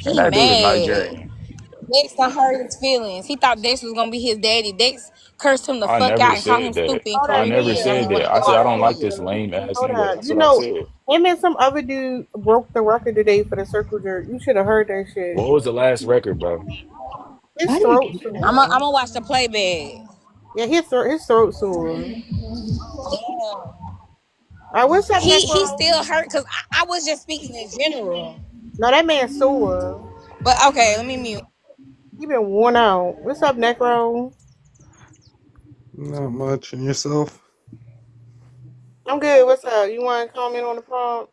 And He that dude is mad. Nigerian. Dex done hurt his feelings. He thought Dex was gonna be his daddy. Dex cursed him the I fuck never out and called said him that. stupid in Hold up, I never Caribbean. Now he said Mia. wanna that. I go said I off don't on like me. this Mia. lame ass Hold nigga. up. That's You what I know, said. him and some other dude broke the record today for the circle jerk. You should have heard that shit. What was the last record, bro? His I didn't throat hear that. sore. I'm gonna watch the playback. Yeah, his throat sore. All right, what's up, He Necro? still hurt because I was just speaking in general. No, that man's sore. But okay, let me mute. He been worn out. What's up, Necro? Not much. And yourself? I'm good. What's up? You want to comment on the prompt?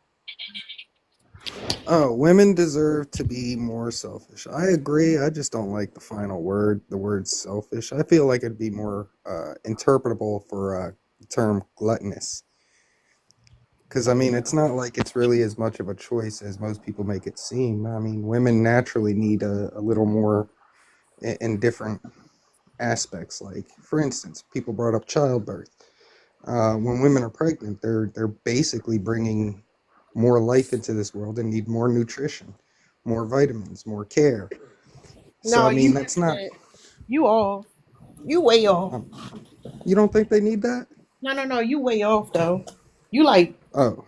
Oh, women deserve to be more selfish. I agree. I just don't like the final word, the word selfish. I feel like it'd be more interpretable for the term gluttonous. Because, I mean, it's not like it's really as much of a choice as most people make it seem. I mean, women naturally need a little more in different aspects. Like, for instance, people brought up childbirth. When women are pregnant, they're basically bringing more life into this world and need more nutrition, more vitamins, more care. So No, I mean, you that's not. missed it. You off. You way off. You don't think they need that? No. You way off though. You like Oh,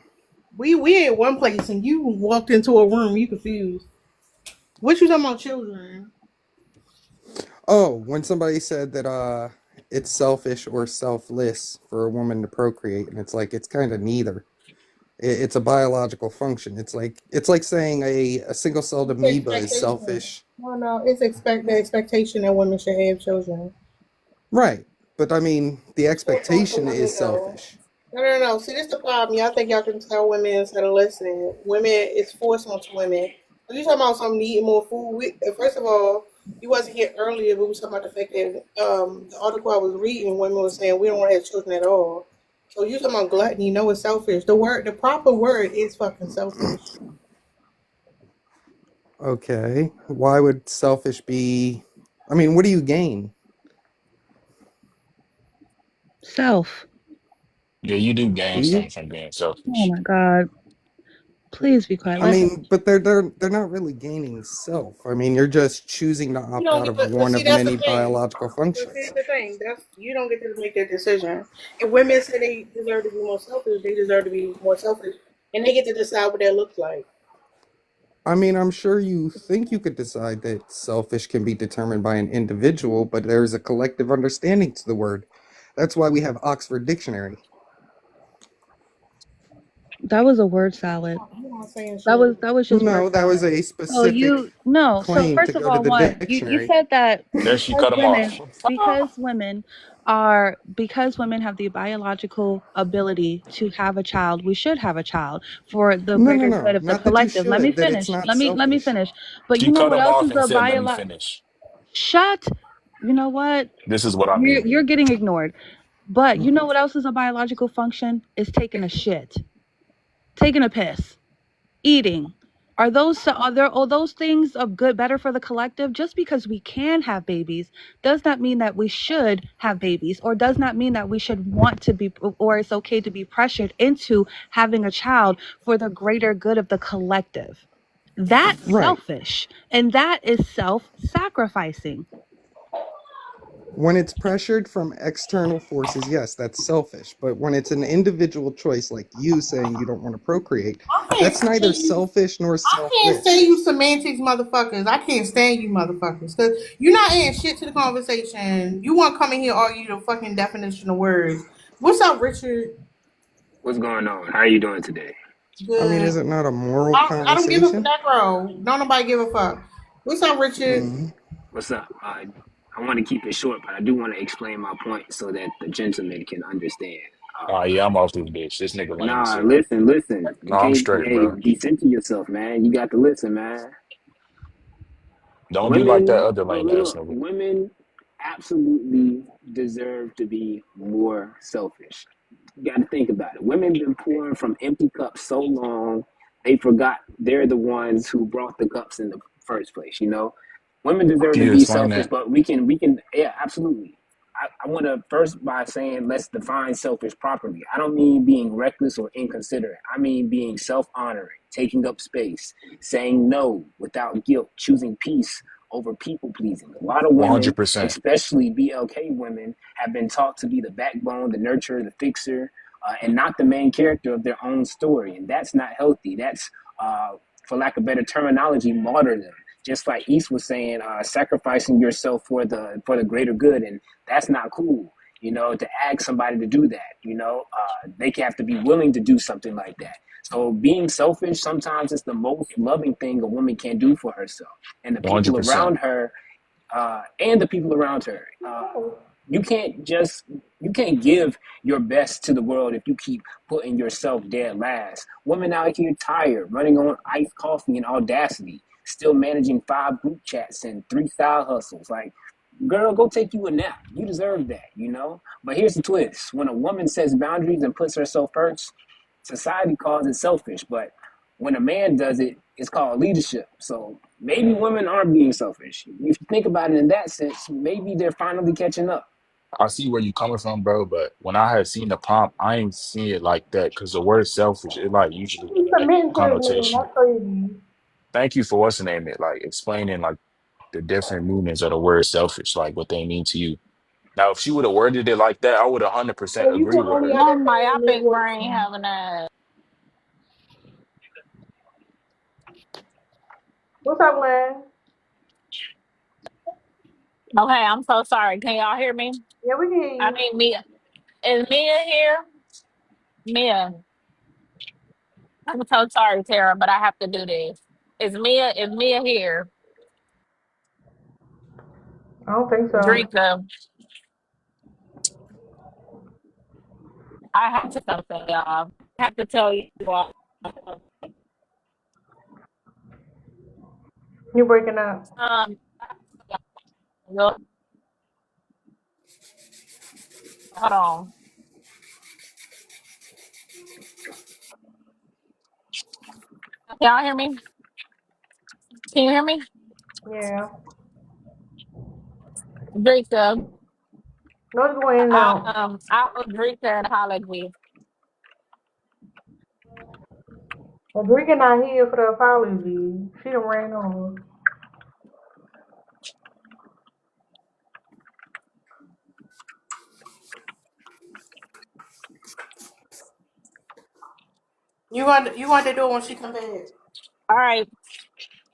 we in one place and you walked into a room. You confused. What you talking about, children? when somebody said that it's selfish or selfless for a woman to procreate, and it's like it's kind of neither. It's a biological function. It's like saying a single-celled It's amoeba is expectation. selfish. No. It's the expectation that women should have children. Right. But I mean, the It's forceful for expectation women is though. selfish. No. See, this is the problem. Y'all think y'all can tell women instead of listening. Women, it's forced onto women. When you talking about something needing more food, first of all, you wasn't here earlier, but we was talking about the fact that the article I was reading, women were saying we don't want to have children at all. So you talking about gluttony? No, it's selfish. The proper word is fucking selfish. Okay. Why would selfish be? I mean, what do you gain? Self. Yeah, you do Do gain you? something from being Oh selfish. my God. Please be quiet. I Let mean, but they're not really gaining self. I mean, you're just choosing to You opt don't out get of to, but one see, of that's the many thing. biological But see, functions. the thing. That's you don't get to make that decision. If women say they deserve to be more selfish, they deserve to be more selfish, and they get to decide what that looks like. I mean, I'm sure you think you could decide that selfish can be determined by an individual, but there's a collective understanding to the word. That's why we have Oxford Dictionary. That was a word salad. I'm not saying That shit. was just word No, that was salad. a So specific you no. So claim to first of go to all, the one, you dictionary. said that There she cut him off. because women have the biological ability to have a child, we should have a child for the greater good No. of the Not that you collective. Let me should, that it's finish. not Let me selfish. finish. But She you know cut what him else off is and a said, "Let me biolo finish." shut. You know what? This is what I mean. You're getting ignored. But you Mhm. know what else is a biological function? Is taking a shit. Taking a piss. Eating. Are those things of good better for the collective? Just because we can have babies does not mean that we should have babies, or does not mean that we should want to be, or it's okay to be pressured into having a child for the greater good of the collective. That's Right. selfish, and that is self-sacrificing. When it's pressured from external forces, yes, that's selfish. But when it's an individual choice, like you saying you don't want to procreate, I can't that's neither stand you. selfish nor I can't stand selfless. you semantics motherfuckers. I can't stand you motherfuckers. Because you're not adding shit to the conversation. You want to come in here and argue the fucking definition of words. What's up, Richard? What's going on? How are you doing today? I mean, Good. is it not a moral I don't give a fuck conversation? that row. Don't nobody give a fuck. What's up, Richard? Hmm. What's up? I want to keep it short, but I do want to explain my point so that the gentleman can understand. Oh Um, yeah, I'm off this bitch. This nigga lame as nah, hell. listen. You No, I'm can't. straight, Hey, bro. decenter yourself, man. You got to listen, man. Don't be like that Women, other lame ass look, nigga. women absolutely deserve to be more selfish. You got to think about it. Women been pouring from empty cups so long, they forgot they're the ones who brought the cups in the first place. You know, women deserve Can to you be explain selfish, that? but yeah, absolutely. I want to first by saying let's define selfish properly. I don't mean being reckless or inconsiderate. I mean being self-honoring, taking up space, saying no without guilt, choosing peace over people pleasing. A lot of women, 100%. especially BLK women, have been taught to be the backbone, the nurturer, the fixer, and not the main character of their own story. And that's not healthy. That's, for lack of better terminology, martyrdom. Just like East was saying, sacrificing yourself for the greater good, and that's not cool. You know, to ask somebody to do that. You know, they have to be willing to do something like that. So being selfish sometimes is the most loving thing a woman can do for herself and the people 100%. around her, and the people around her. You can't just you can't give your best to the world if you keep putting yourself dead last. Women out here tired, running on iced coffee and audacity, still managing 5 group chats and 3 side hustles. Like, girl, go take you a nap. You deserve that, you know? But here's the twist. When a woman sets boundaries and puts herself first, society calls it selfish. But when a man does it, it's called leadership. So maybe women are being selfish. If you think about it in that sense, maybe they're finally catching up. I see where you coming from, bro, but when I had seen the prompt, I ain't seen it like that because the word selfish, it like usually He's a negative submitting to his man. connotation. That's crazy. Thank you for what's the name it, like explaining like the different meanings of the word selfish, like what they mean to you. Now, if she would have worded it like that, I would 100% So you agree can with only her. Oh my, understand I in this big way. brain having a. What's up, Len? Okay, I'm so sorry. Can y'all hear me? Yeah, we can hear I you. mean, Mia. Is Mia here? Mia. I'm so sorry, Tara, but I have to do this. Is Mia here? I don't think so. Drika, I have to something, y'all. I have to tell you all. You breaking up. Um, hold on. Can y'all hear me? Can you hear me? Yeah. Drika, No, it's going in and out. I owe Drika an apology. Well, Drika not here for the apology. She done ran on. You want to do it when she come back. All right.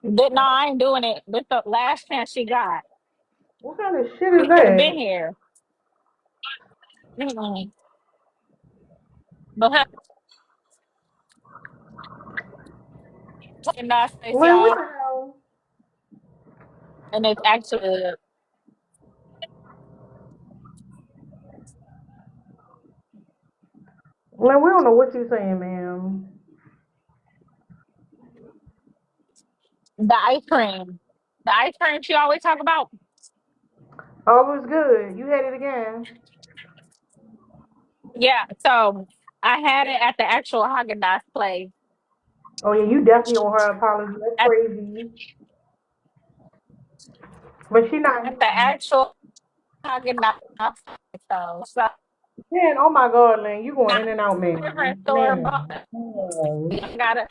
No, I ain't doing it. This the last chance she got. What kind of shit She is should have been that? here. Mm-mm. But her in that space, Len, what y'all, the hell? and it's actually Len, we don't know what you saying, ma'am. the ice cream. The ice cream she always talk about. Oh, it was good. You had it again. Yeah, so I had it at the actual Haagen Dazs place. Oh yeah, you definitely owe her apology. That's At, crazy. But she not at the here. actual Haagen Dazs. So Man, oh my God, Len, you going not in and out, different ma'am. store, Ma'am. but Ma'am. I got it.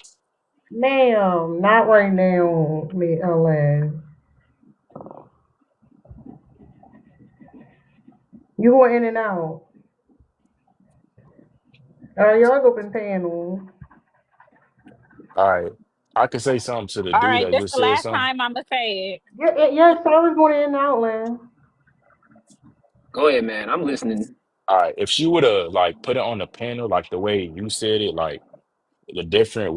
Ma'am, not right now, Len. You going in and out. Y'all open panel. All right. I could say something to the All dude right, that this just the said last something. time I'ma say it. Yeah, sorry's going in and out, Len. Go ahead, man. I'm listening. All right. If she would have like put it on the panel, like the way you said it, like the different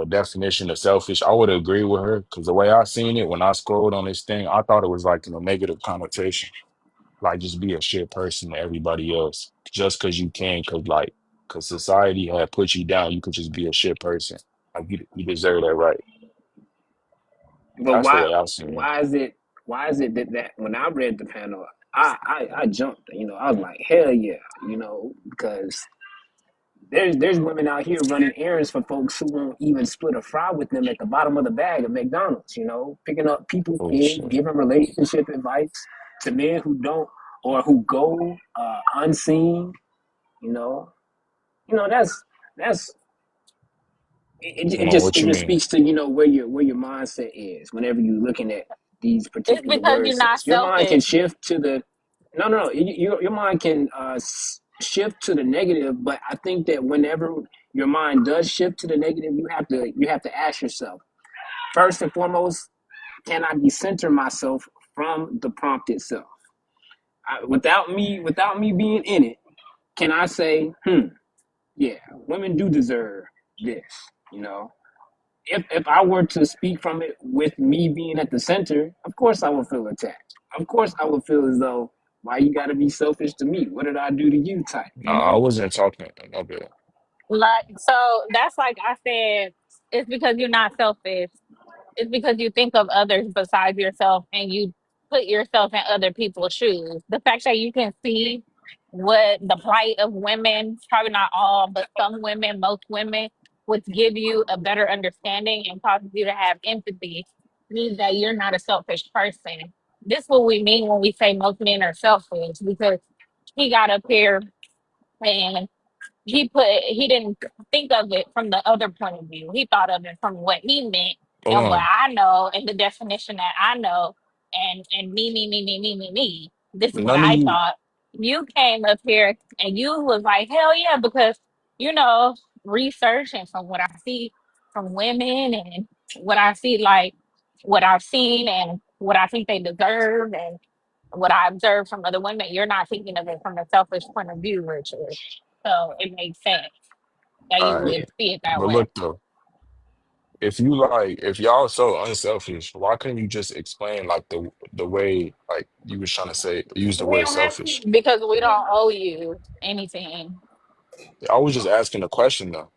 definition of selfish, I would agree with her because the way I seen it when I scrolled on this thing, I thought it was like in a negative connotation, like just be a shit person to everybody else just because you can, because society had put you down, you could just be a shit person. Like you deserve that right. But That's the why way I seen it. why is it that when I read the panel, I jumped. I was like, hell yeah, because there's women out here running errands for folks who won't even split a fry with them at the bottom of the bag at McDonald's, picking up people's Oh kids, shit. giving relationship advice to men who don't or who go unseen, you know. That's Hold on, what it you just mean? speaks to where your mindset is whenever you're looking at these It's particular because word you're sets. not Your mind selfish. can shift to the no. Your mind can shift to the negative, but I think that whenever your mind does shift to the negative, you have to ask yourself first and foremost, can I decenter myself from the prompt itself? Without me being in it, can I say, yeah, women do deserve this, you know? If I were to speak from it with me being at the center, of course I would feel attacked. Of course I would feel as though, why you gotta be selfish to me? What did I do to you type, No, I wasn't talking about that. Like so that's like I said, it's because you're not selfish. It's because you think of others besides yourself and you put yourself in other people's shoes. The fact that you can see what the plight of women, probably not all, but some women, most women, would give you a better understanding and causes you to have empathy means that you're not a selfish person. This is what we mean when we say most men are selfish because he got up here and he didn't think of it from the other point of view. He thought of it from what he meant Hold and what on. I know and the definition that I know and me. This is what None of I you. thought. You came up here and you was like, hell yeah, because you know, research and from what I see from women and what I see like what I've seen and what I think they deserve and what I observe from other women, you're not thinking of it from a selfish point of view, Richard. So it makes sense that you All right. would see it that But way. look though, if you like, if y'all so unselfish, why couldn't you just explain like the way like you was trying to say use the We word don't have to selfish? because we don't owe you anything. I was just asking a question though.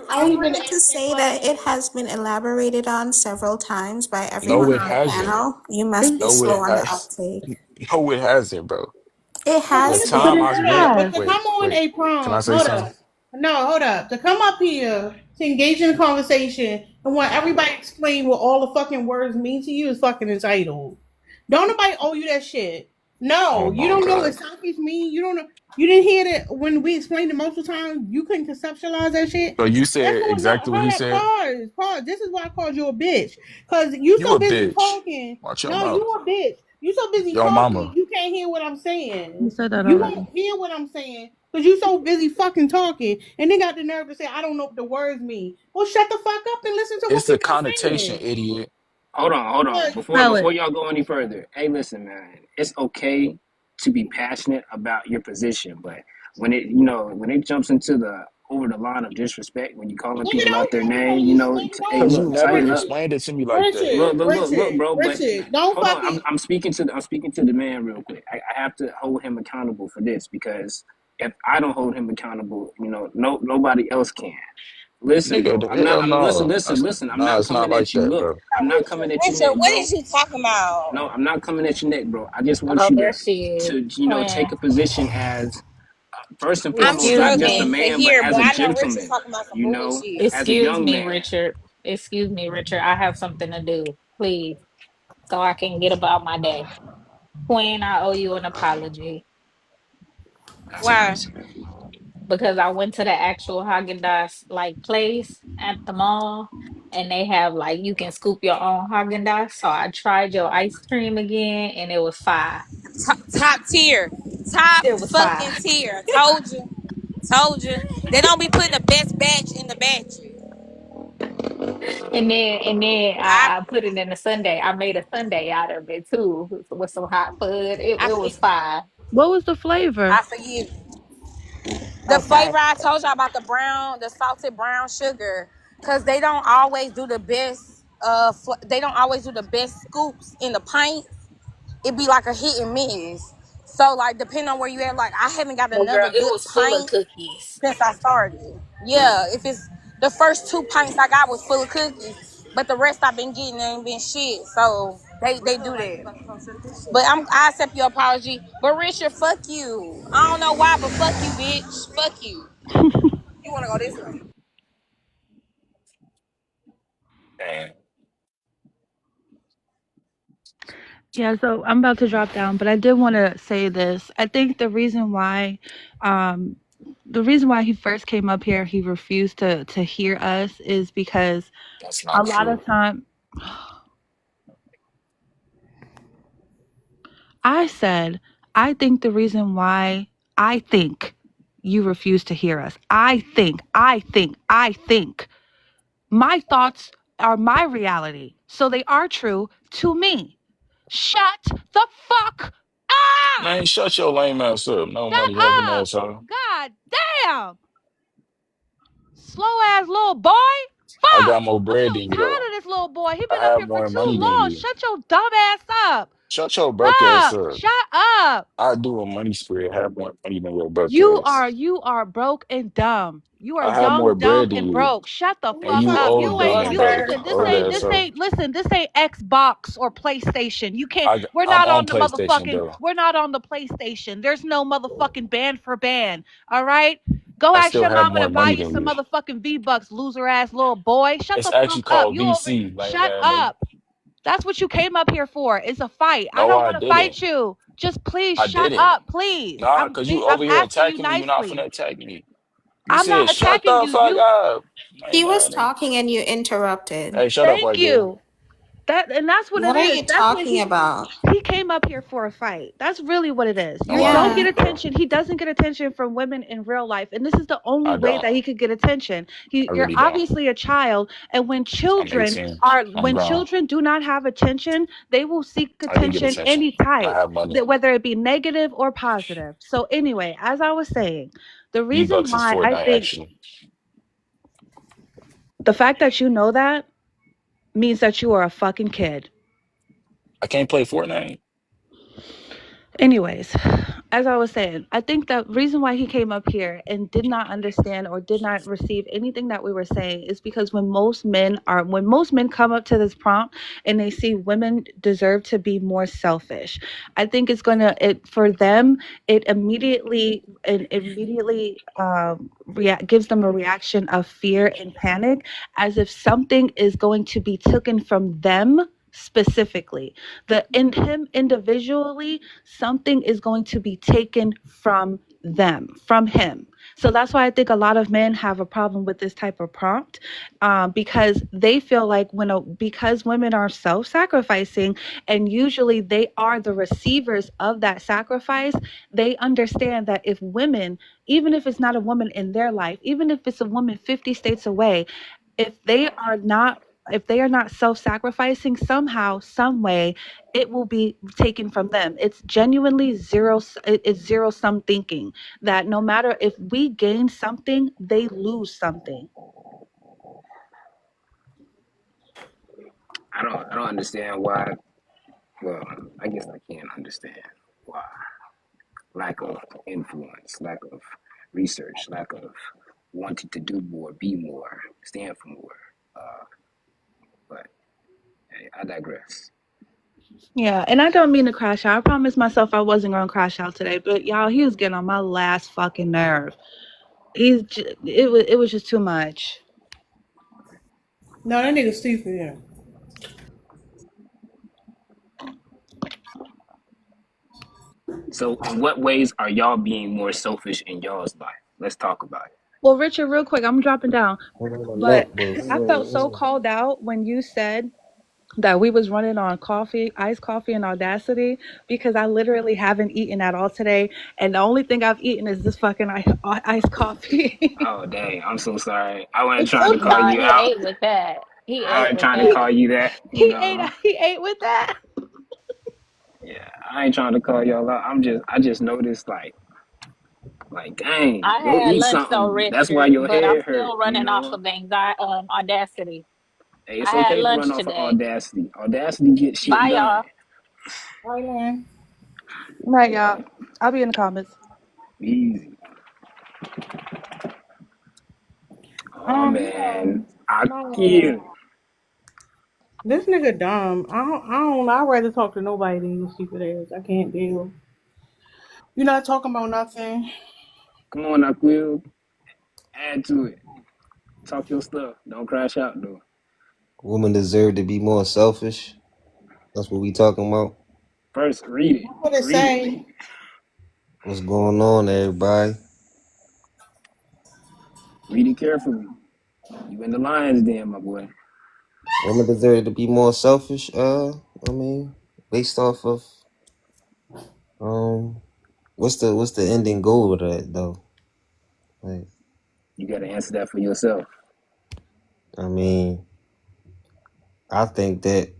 I I ain't been wanted to asking say that it questions. has been elaborated on several times by No, everyone it on the hasn't. panel. You must be No, slow it on the has. uptake. No, it hasn't, bro. It But The has listen, But time it I been. spent. but has. to come on Wait. a Can I prompt, say hold something? up. No, hold up. To come up here to engage in a conversation and want everybody to explain what all the fucking words mean to you is fucking entitled. Don't nobody owe you that shit. Oh No, you my don't know what God. selfish mean. You don't know. You didn't hear that when we explained it multiple times. You couldn't conceptualize that shit. So you That's said what. No, exactly what he hold up. said. Pause. Pause. This is why I called you a bitch. Cause you You so a busy bitch. talking. Watch your No, you mouth. a bitch. You so busy Yo, talking. mama. You can't hear what I'm You saying. said that You already. won't hear what I'm saying because you so busy fucking talking. And they got the nerve to say, I don't know what the words mean. Well, shut the fuck up and listen to what It's a people are connotation, saying. idiot. Hold on. Yeah, Before Pilot. y'all go any further, hey, listen, man. It's okay to be passionate about your position, but when it jumps into the over the line of disrespect, when you calling nigga, people out don't their talk about name, me. Explain hey, Cause why. you look, never tighten up. explained it to me like that. Richard, Look, Richard, bro. But Richard, don't hold on, fucking. I'm speaking to the man real quick. I have to hold him accountable for this because if I don't hold him accountable, nobody else can. Listen, Nigga, bro. the hell no. Listen. I'm Nah, not it's not coming like at you. that, Look, bro. I'm not coming at your Richard, neck, what bro. is you talking about? No, I'm not coming at your neck, bro. I just want Oh, you there she is. to Playing. take a position as first and I'm foremost, not just a struggling to man, but hear, as but a I know Richard's gentleman. talking about some You know, bullshit. as a Excuse young me, man. Richard. Excuse me, Richard. I have something to do, please, so I can get about my day. Queen, I owe you an apology That's why? crazy. Because I went to the actual Haagen-Dazs like place at the mall, and they have like you can scoop your own Haagen-Dazs. So I tried your ice cream again, and it was fire. Top tier. Top It was fire. fucking tier. Told you. Told you. They don't be putting the best batch in the batches. And then I I put it in a sundae. I made a sundae out of it too with some hot fudge. It I was for, fire. What was the flavor? I forgive you. The Okay. flavor I told y'all about the salted brown sugar, cause they don't always do the best. They don't always do the best scoops in the pint. It be like a hit and miss. So like depending on where you at, like I haven't got Well, girl, another it good was full of pint cookies. since I started. Yeah, if it's the first 2 pints I got was full of cookies, but the rest I've been getting ain't been shit. So they do that. But I accept your apology. But Richard, fuck you. I don't know why, but fuck you, bitch. Fuck you. You wanna go this way? Man, Yeah, so I'm about to drop down, but I did want to say this. I think um, the reason why he first came up here, he refused to hear us, is because that's a not lot true. of time I said, I think the reason why I think you refuse to hear us, I think. My thoughts are my reality. So they are true to me. Shut the fuck up! Man, shut your lame ass up. No Shut money having up! asshole. God damn! Slow ass little boy! I got Fuck! more I'm bread so than you tired though. of this little boy. He I been up have here for more too money than long. you. Shut your dumb ass up! Shut your broke ass Bruh! up. Shut up! I do a money spread, have more money than your broke You ass. are broke and dumb. You are I have young, more dumb, bread than and you. broke. Shut the Who the And fuck you fuck up. old, You dumb, ain't you? and What's you broke. her? listen, Old ass up. this ain't Xbox or PlayStation. You can't we're I'm not on on the PlayStation motherfucking though. we're not on the PlayStation. There's no motherfucking band for band. All right? Go I ask still your have mama more to buy money you than some you. motherfucking V-Bucks, loser ass little boy. Shut It's the actually fuck up. called You over VC, lame shut ass nigga. up. That's what you came up here for. It's a fight. I No, don't I want to didn't. fight you. Just please I shut didn't. up, please. Nah, cause you I'm over here asking you attacking me. You're not nicely. finna attack me. You I'm said not shut attacking the you. fuck You up. I He ain't was mad, nigga. talking and you interrupted. Hey, shut up, thank white girl. you. That's what it What are is. you That's what talking about? he came up here for a fight. That's really what it is. No, You I don't Yeah. get don't, bro. attention. He doesn't get attention from women in real life, and this is the only I way don't. that he could get attention. I You're really don't. obviously a child, and I'm 18. I'm when grown. children do not have attention, they will seek I do get attention attention. any I type, have money. whether it be negative or positive. So anyway, as I was saying, the reason V-Bucks is why I Fortnite, think actually. the fact that you know that means that you are a fucking kid. I can't play Fortnite. Anyways, as I was saying, I think the reason why he came up here and did not understand or did not receive anything that we were saying is because when most men come up to this prompt and they see women deserve to be more selfish, I think it's gonna for them it immediately gives them a reaction of fear and panic, as if something is going to be taken from them specifically. In him individually, something is going to be taken from him. So that's why I think a lot of men have a problem with this type of prompt, because they feel like because women are self-sacrificing and usually they are the receivers of that sacrifice, they understand that if women, even if it's not a woman in their life, even if it's a woman 50 states away, if they are not self-sacrificing somehow, some way, it will be taken from them. It's genuinely it's zero sum thinking that no matter if we gain something, they lose something. I don't understand why. Well, I guess I can understand why. Lack of influence, lack of research, lack of wanting to do more, be more, stand for more. Uh, but hey, I digress. Yeah, and I don't mean to crash out. I promised myself I wasn't going to crash out today, but y'all, he was getting on my last fucking nerve. It was just too much. No, that nigga stupid. Yeah. So, in what ways are y'all being more selfish in y'all's life? Let's talk about it. Well, Richard, real quick, I'm dropping down. But Netbus. I felt so called out when you said that we was running on iced coffee and Audacity, because I literally haven't eaten at all today, and the only thing I've eaten is this fucking iced coffee. Oh, dang. I'm so sorry. I wasn't It's trying to call okay. Nah, you he out. ate with that. He I ate ain't with trying to that. call you that, you He know. ate with that. Yeah, I ain't trying to call y'all out. I just noticed dang, I go had eat lunch though, something. That's why Richard, your but I'm head hurt, still you running off know. of Audacity. Hey, it's I had okay to run lunch off of today. Audacity. Audacity gets shit Bye, done. y'all. Right on. Right, y'all. I'll be in the comments. Easy. Oh man, I No. kill. This nigga dumb. I'd rather talk to nobody than you stupid ass. I can't deal. You're not talking about nothing. Come on, Aquil. Add to it. Talk your stuff. Don't crash out though. Women deserve to be more selfish. That's what we talking about. First, read it. That's what it Read it. say. What's going on, everybody? Read it carefully. You in the lion's den, my boy. Women deserve to be more selfish. I mean, based off of what's the ending goal of that though? Like, You gotta answer that for yourself. I mean, I think that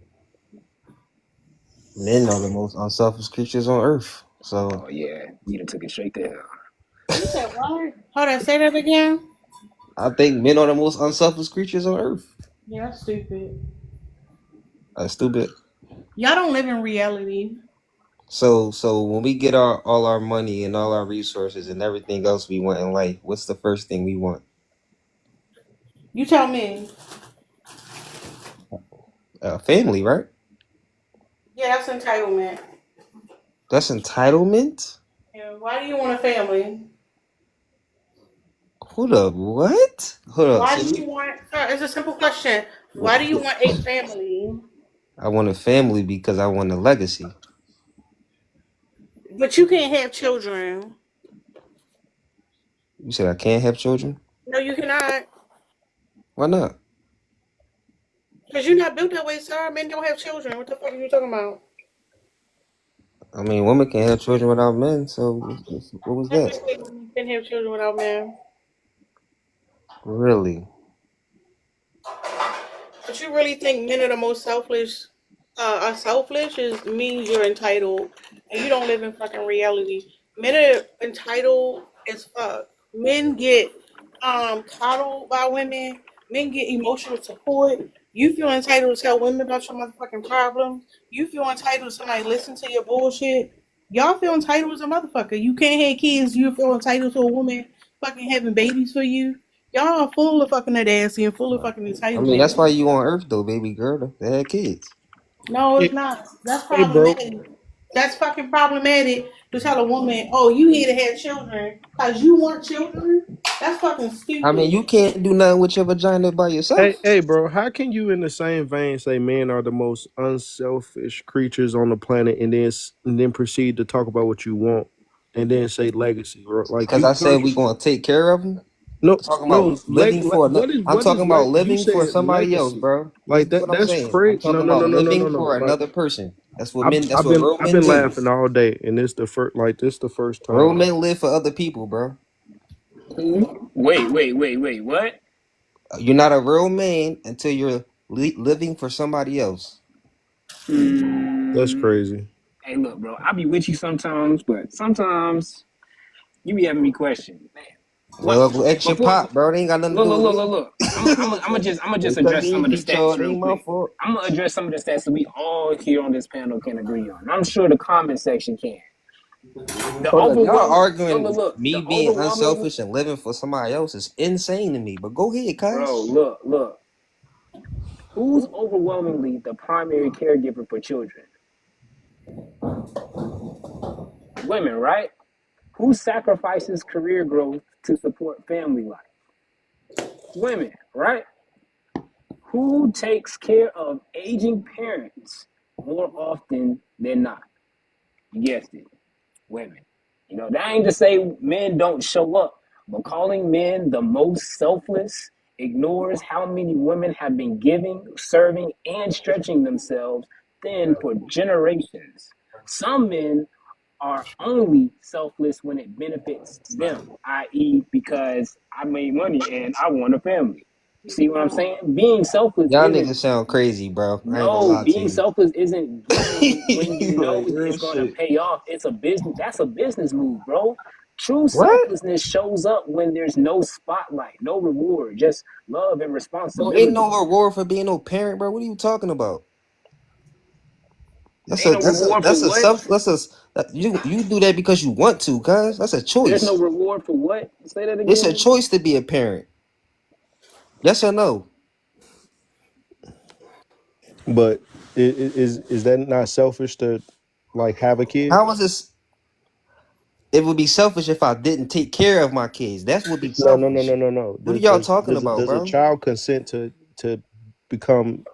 men are the most unselfish creatures on earth. So Oh yeah, you done took it straight to hell. You said what? Hold on, say that again. I think men are the most unselfish creatures on earth. Yeah, that's stupid. That's stupid. Y'all don't live in reality. So when we get all our money and all our resources and everything else we want in life, what's the first thing we want? You tell me. Family, right? Yeah, that's entitlement. That's entitlement? Yeah, why do you want a family? Hold up, what? Hold up. Why do you want? Sir, it's a simple question. Why do you want a family? I want a family because I want a legacy. But you can't have children. You said I can't have children? No, you cannot. Why not? Because you're not built that way, sir. Men don't have children. What the fuck are you talking about? I mean, women can have children without men, so what was Never that? said women can have children without men. Really? But you really think men are the most selfish? Are selfish means you're entitled, and you don't live in fucking reality. Men are entitled as fuck. Men get coddled by women. Men get emotional support. You feel entitled to tell women about your motherfucking problems. You feel entitled to somebody listen to your bullshit. Y'all feel entitled as a motherfucker. You can't have kids. You feel entitled to a woman fucking having babies for you. Y'all are full of fucking audacity and full of fucking I mean, that's entitlement. why you on Earth, though, baby girl. They had kids. No, it's Hey, not. That's hey, bro. problematic. That's fucking problematic to tell a woman, oh, you need to have children because you want children. That's fucking I mean, stupid. you can't do nothing with your vagina by yourself. Hey, bro. How can you, in the same vein, say men are the most unselfish creatures on the planet, and then proceed to talk about what you want, and then say legacy, bro? Like Because you I said constantly. we gonna take care of them. No, Talking no. about living for another. I'm What is talking about you living for said somebody else, legacy? bro. Like Listen to that? what I'm That's saying. I'm crazy. No, talking no, about no, no, no, no, living no. for Like another person. That's what I've men. That's I've what been real I've men been do. laughing all day, and this the first Real time. men live for other people, bro. Who? Wait. What? You're not a real man until you're living for somebody else. That's Hmm. crazy. Hey, look, bro. I be with you sometimes, but sometimes you be having me question, man. What? Well, ex your Before, pop, bro. It ain't got nothing to do with look. I'm just me. address some You of the beat your stats real ain't my quick. fault. I'm gonna address some of the stats that we all here on this panel can agree on. I'm sure the comment section can. The Hold up, y'all overwhelming arguing the me being overwhelming unselfish and living for somebody else is insane to me. But go ahead, bro, cuz. look. Who's overwhelmingly the primary caregiver for children? Women, right? Who sacrifices career growth to support family life? Women, right? Who takes care of aging parents more often than not? You guessed it, women. You know, that ain't to say men don't show up, but calling men the most selfless ignores how many women have been giving, serving, and stretching themselves thin for generations. Some men are only selfless when it benefits them, i.e., because I made money and I want a family. You see what I'm saying? Being selfless Y'all isn't niggas sound crazy, bro. I ain't gonna no, lie to being you. selfless isn't giving when you know Like real it's going to shit. pay off. It's a business. That's a business move, bro. True What? selflessness shows up when there's no spotlight, no reward, just love and Bro, ain't no responsibility. reward for being no parent, bro. What are you talking about? That's Ain't a no that's a reward for that's a what? self that's a you do that because you want to, cuz. That's a There's no choice. reward for what? Say that It's a again. choice to be a parent. Yes or no? But is that not selfish to like have a kid? How is this? It would be selfish if I didn't take care of my kids. That would be No, no, no, selfish. no, no, no. What are y'all talking Does about, does a bro? child consent to become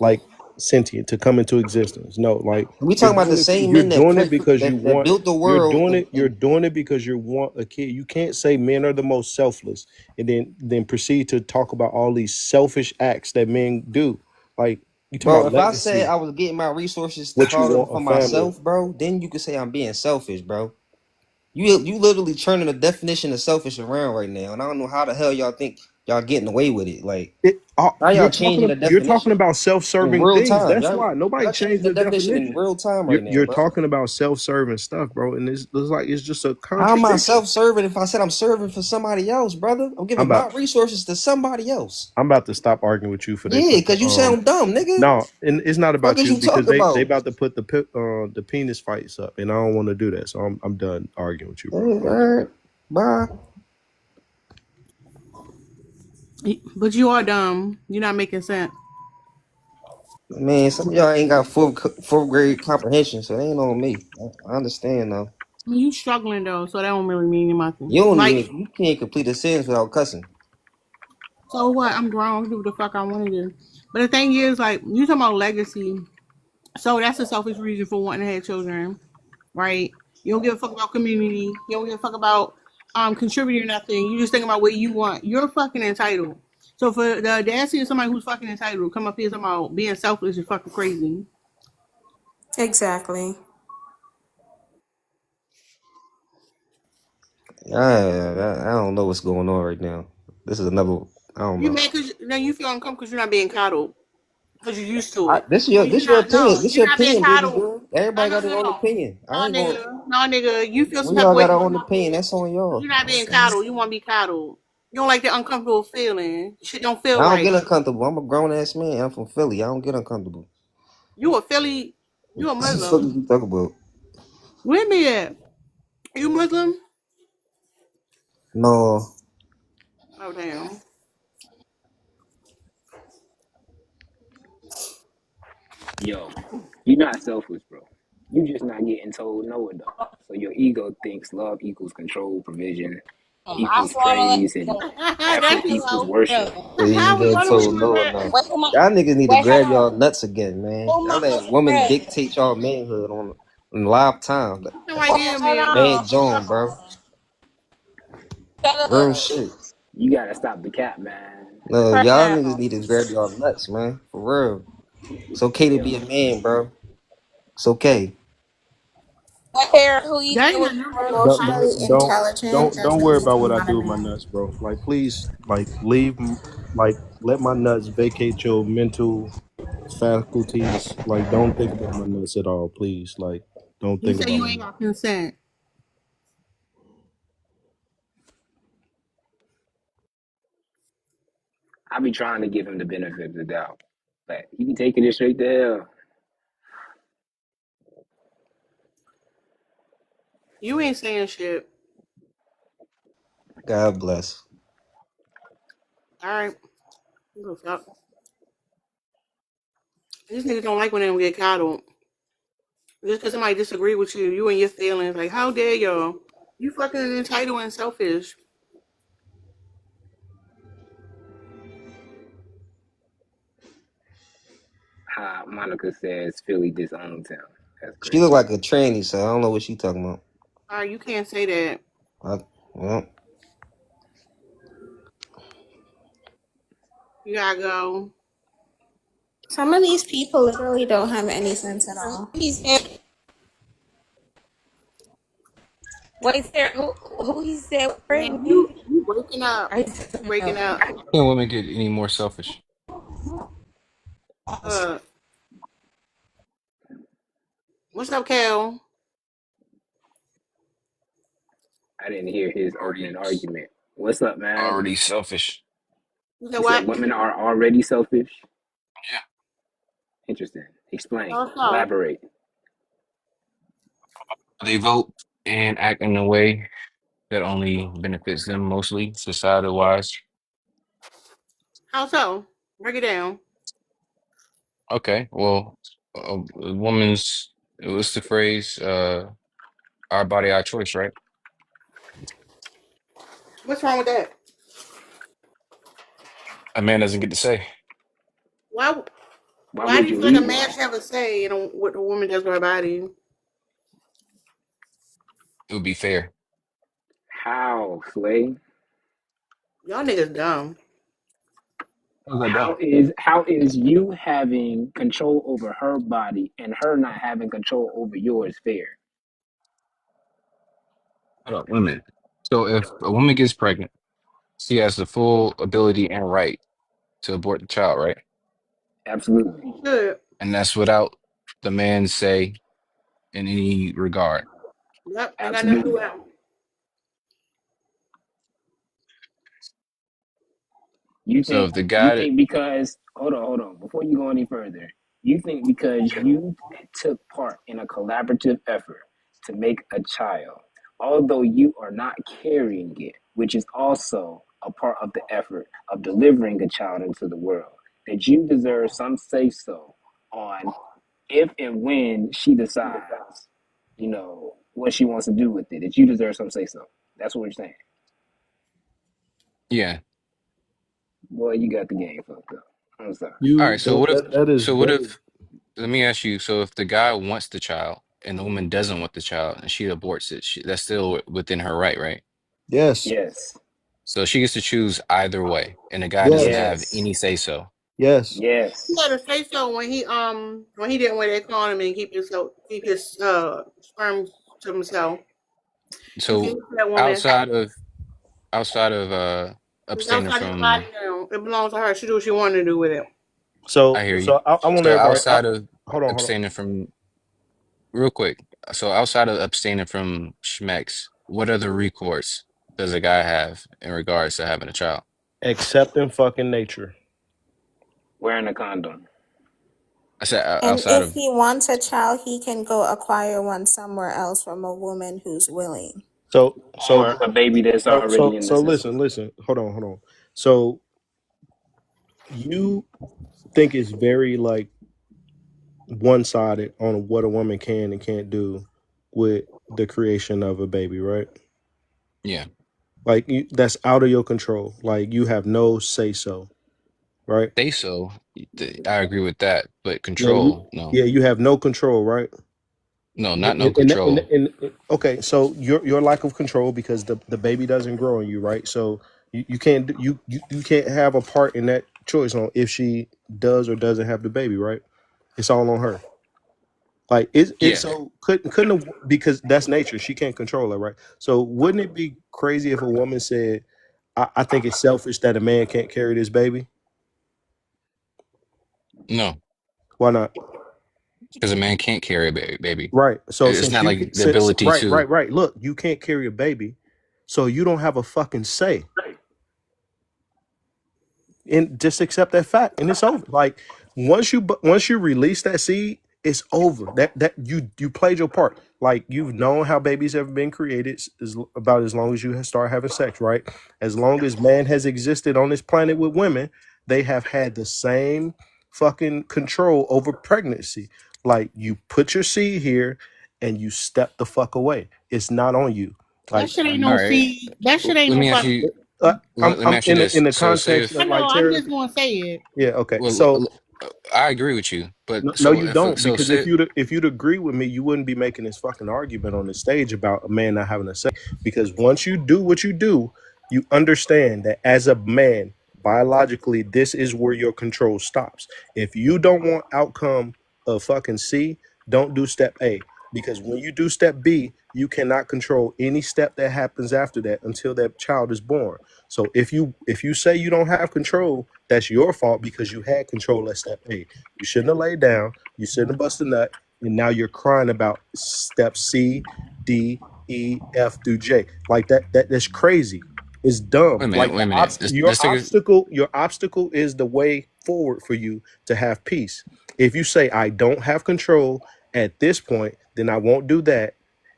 like sentient to come into existence? No, like We talking about the same you're men that doing it because you that want. built the You're world doing it. You're and doing it because you want a kid. You can't say men are the most selfless and then proceed to talk about all these selfish acts that men do. Like you talking bro, about if I said legacy, I was getting my resources what you for want a family. myself, bro, then you could say I'm being selfish, bro. You literally turning the definition of selfish around right now, and I don't know how the hell y'all think y'all getting away with it. Like now y'all changing the You're talking definition about in self-serving real things. time. That's Y'all why nobody y'all changing changed the the definition in definition. real time right now, You're bro. talking about self-serving stuff, bro, and it's like it's just a How am I contradiction. self-serving if I said I'm serving for somebody else, brother? I'm I'm giving my about resources to somebody else. I'm about to stop arguing with you for they Yeah, put the because you sound dumb, nigga. no, and it's not Fuck about is you you because talking they about? about to put the penis fights up, and I don't want to do that, so I'm done arguing with you, bro. All right, bye. But you are dumb. You're not making sense. Man, some of y'all ain't got fourth grade comprehension, so it ain't on me. I understand though. You struggling though, so that don't really mean nothing. You don't Like, even you can't complete a sentence without cussing. so what? I'm grown. I do what the fuck I want to do. But the thing is, like, you talking about legacy. So that's a selfish reason for wanting to have children, right? You don't give a fuck about community. You don't give a fuck about contributing nothing. You just think about what you want. You're fucking entitled. So for the audacity of somebody who's fucking entitled to come up here talking about being selfish is fucking crazy. Exactly. I don't know what's going on right now. This is another. I don't You know. mad because now you feel uncomfortable because you're not being coddled because you're used to it. This So your you're this your not. opinion. No, This you're your not being opinion, baby coddled. girl. No, Everybody no, got their no, own no. opinion. I No, ain't gonna. nigga. No, nigga. You feel some We type of all way got our because own opinion. That's on you're y'all. not being coddled. You want to be coddled. You don't like the uncomfortable feeling. Shit don't feel I don't get right. uncomfortable. I'm a grown ass man. I'm from Philly. I don't get uncomfortable. You a Philly. You a What the fuck Muslim. you talking about? Where me at? You Muslim? No, Oh damn. Yo, you're not selfish, bro. You just not getting told no enough. So your ego thinks love equals control, provision I equals swallow praise, and it. effort That's just. equals Hello. worship. Bro. you ain't How we getting run away told from no that? enough. Wait, who my Y'all niggas need to wait, grab hold y'all on. nuts again, man. Who my Y'all let best women friend? dictate y'all manhood on live time. No idea, Hold man. Bad on. John, bro. Shut Real up. shit. You gotta stop the cap, man. No, Right y'all niggas now. need to grab y'all nuts, man. For real. It's okay to be a Yo, man, bro. It's okay. What hair? Who you That say ain't was got nothing to do with Don't emotionally don't shit. don't intelligent don't doesn't worry make about them what I not a do with my man. nuts, bro. Like please, like like let my nuts vacate your mental faculties. Like don't think about my nuts at all, please. Like don't You think say about you my ain't nuts. got consent. I be trying to give him the benefit of the doubt, but he be taking it straight to hell. You ain't saying shit. God bless. All right. Go fuck. These niggas don't like when they don't get coddled. Just because somebody disagree with you, you and your feelings. Like, how dare y'all? You fucking entitled and selfish. Monica says Philly disowns him. That's She look crazy. like a tranny, so I don't know what she talking about. All right, you can't say that. Well, You gotta go. Some of these people literally don't have any sense at all. He said, wait, Sarah, who he said Man, pregnant? you breaking up. Are you You breaking up. Can women get any more selfish? Uh, what's up, Cal? I didn't hear his Already opening argument. What's up, man? already selfish. You said You said what? women are already selfish? Yeah. Interesting. Explain. Oh, so. Elaborate. They vote and act in a way that only benefits them mostly, societal wise. How so? Break it down. Okay, well, a woman's, what's the phrase? Our body, our choice, right? What's wrong with that? A man doesn't get to say. Why? Why Why do would you you feel like a lead man one? should have a say in what the woman does with her body? It would be fair. How, Slay? Y'all niggas dumb. How's that done? How is you having control over her body and her not having control over yours fair? Hold up, women. So if a woman gets pregnant, she has the full ability and right to abort the child, right? Absolutely. You should. And that's without the man's say in any regard. Yep, ain't got nothing to do with Absolutely. that. You So think if the you guy, think because hold on, before you go any further, you think because you took part in a collaborative effort to make a child, although you are not carrying it, which is also a part of the effort of delivering a child into the world, that you deserve some say so on if and when she decides, what she wants to do with it, that you deserve some say so. That's what we're saying. yeah. Boy, you got the game fucked up. I'm sorry. All You right. So what if? that is So what if? Let me ask you, so if the guy wants the child and the woman doesn't want the child and she aborts it, that's still within her right, right? Yes. Yes. So she gets to choose either way, and the guy doesn't Yes. have Yes. any say so. Yes. He Yes. had to say so when he didn't wear that condom and keep his sperm to himself. You So can't tell that woman. outside of It's abstaining outside his body from, now. It belongs to her. She do what she wanted to do with it. So I hear you. so I want So everybody. outside of Hold on. abstaining from, real quick. So outside of abstaining from schmex, what other recourse does a guy have in regards to having a child? Accepting fucking nature. Wearing a condom. I said And outside if of, he wants a child, he can go acquire one somewhere else from a woman who's willing. So Or a baby that's already in the system. listen. Hold on. So you think it's very like one-sided on what a woman can and can't do with the creation of a baby, right? yeah, Like that's out of your control. Like you have no say so, right? say so. I agree with that, but Yeah, control, no, you have no control, right? no, not no control. Okay, so your lack of control because the baby doesn't grow on you, right? So you can't you can't have a part in that choice on if she does or doesn't have the baby, right? It's all on her. Like it's Yeah, so couldn't because that's nature. She can't control it, right? So wouldn't it be crazy if a woman said, I think it's selfish that a man can't carry this baby? no, Why not? because a man can't carry a baby. Right. So It's since not you like the since ability to. right. Look, you can't carry a baby, so you don't have a fucking say. And just accept that fact, and it's over. Like once you release that seed, it's over. That you played your part. Like you've known how babies have been created is about as long as you start having sex, right? As long as man has existed on this planet with women, they have had the same fucking control over pregnancy. Like you put your seed here, and you step the fuck away. It's not on you. That Like shit ain't All no right, seed. That shit ain't let no me ask fucking. you. I'm Let me ask you in this. the So say context if, I of know. like I'm Terry. just gonna say it. Yeah, okay. well, So I agree with you, but no, so you don't, so because say, if you'd agree with me, you wouldn't be making this fucking argument on the stage about a man not having a say. Because once you do what you do, you understand that as a man, biologically, this is where your control stops. If you don't want outcome of fucking C, don't do step A. Because when you do step B, you cannot control any step that happens after that until that child is born. So if you say you don't have control, that's your fault because you had control at step A. You shouldn't have laid down. You shouldn't have busted a nut. And now you're crying about step C, D, E, F through J. Like that's crazy. It's dumb. Like wait a minute. your obstacle is the way forward for you to have peace. If you say I don't have control at this point, then I won't do that.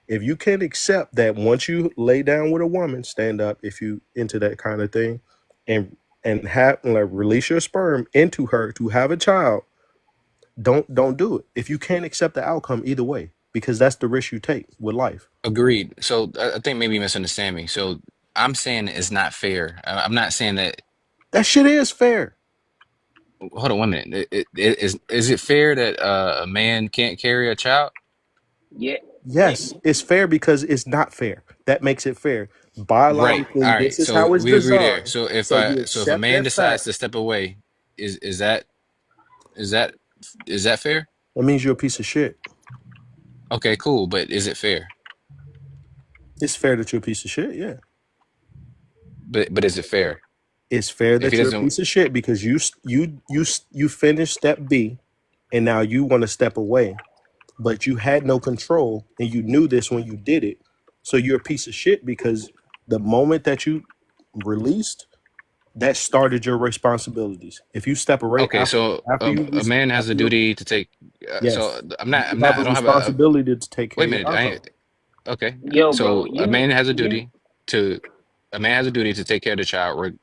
If you can accept that once you lay down with a woman, stand up if you into that kind of thing, and have like release your sperm into her to have a child, don't do it. If you can't accept the outcome either way, because that's the risk you take with life. Agreed. So I think maybe you misunderstand me. So I'm saying it's not fair. I'm not saying that. That shit is fair. Hold on 1 minute. Is it fair that a man can't carry a child? Yeah. Yes, it's fair because it's not fair. That makes it fair. Right. Biologically, All this right. is how So it's we agree there. designed. So So you if a accept man that decides fact. to step away, is that is that is that fair? That means you're a piece of shit. Okay, cool. But is it fair? It's fair that you're a piece of shit. Yeah, But is it fair? it's fair If he that you're a doesn't, piece of shit because you finished step B, and now you want to step away, but you had no control, and you knew this when you did it. So you're a piece of shit because the moment that you released, that started your responsibilities. If you step away okay. So after you a man has a after you duty to take. So yes, I'm you not. have I a don't have a. responsibility to take care Wait a of your minute. outcome. Okay. Yo, bro, So you to a man has a duty to take care of the child,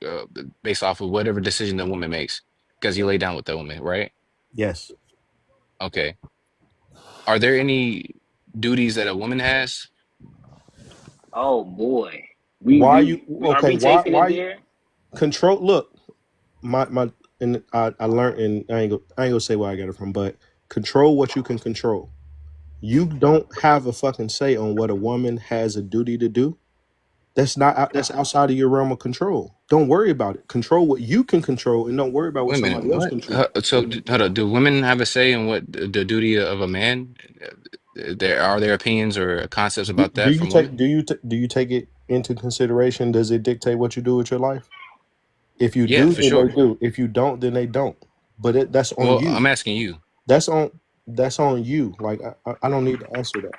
based off of whatever decision the woman makes, because he laid down with the woman, right? Yes. Okay. Are there any duties that a woman has? oh boy. Why you We are okay? we taking it Why there? control? Look, my and I learned, and I ain't gonna say where I got it from, but Control what you can control. You don't have a fucking say on what a woman has a duty to do. That's outside of your realm of control. Don't worry about it. Control what you can control, and don't worry about what Wait a minute, somebody else what? controls. Hold on. Do women have a say in what the duty of a man? There opinions or concepts about that from women? Do you take it into consideration? Does it dictate what you do with your life? If you Yeah, do, for then they sure. do. If you don't, then they don't. But that's on Well, you. I'm asking you. That's on you. Like I don't need to answer that.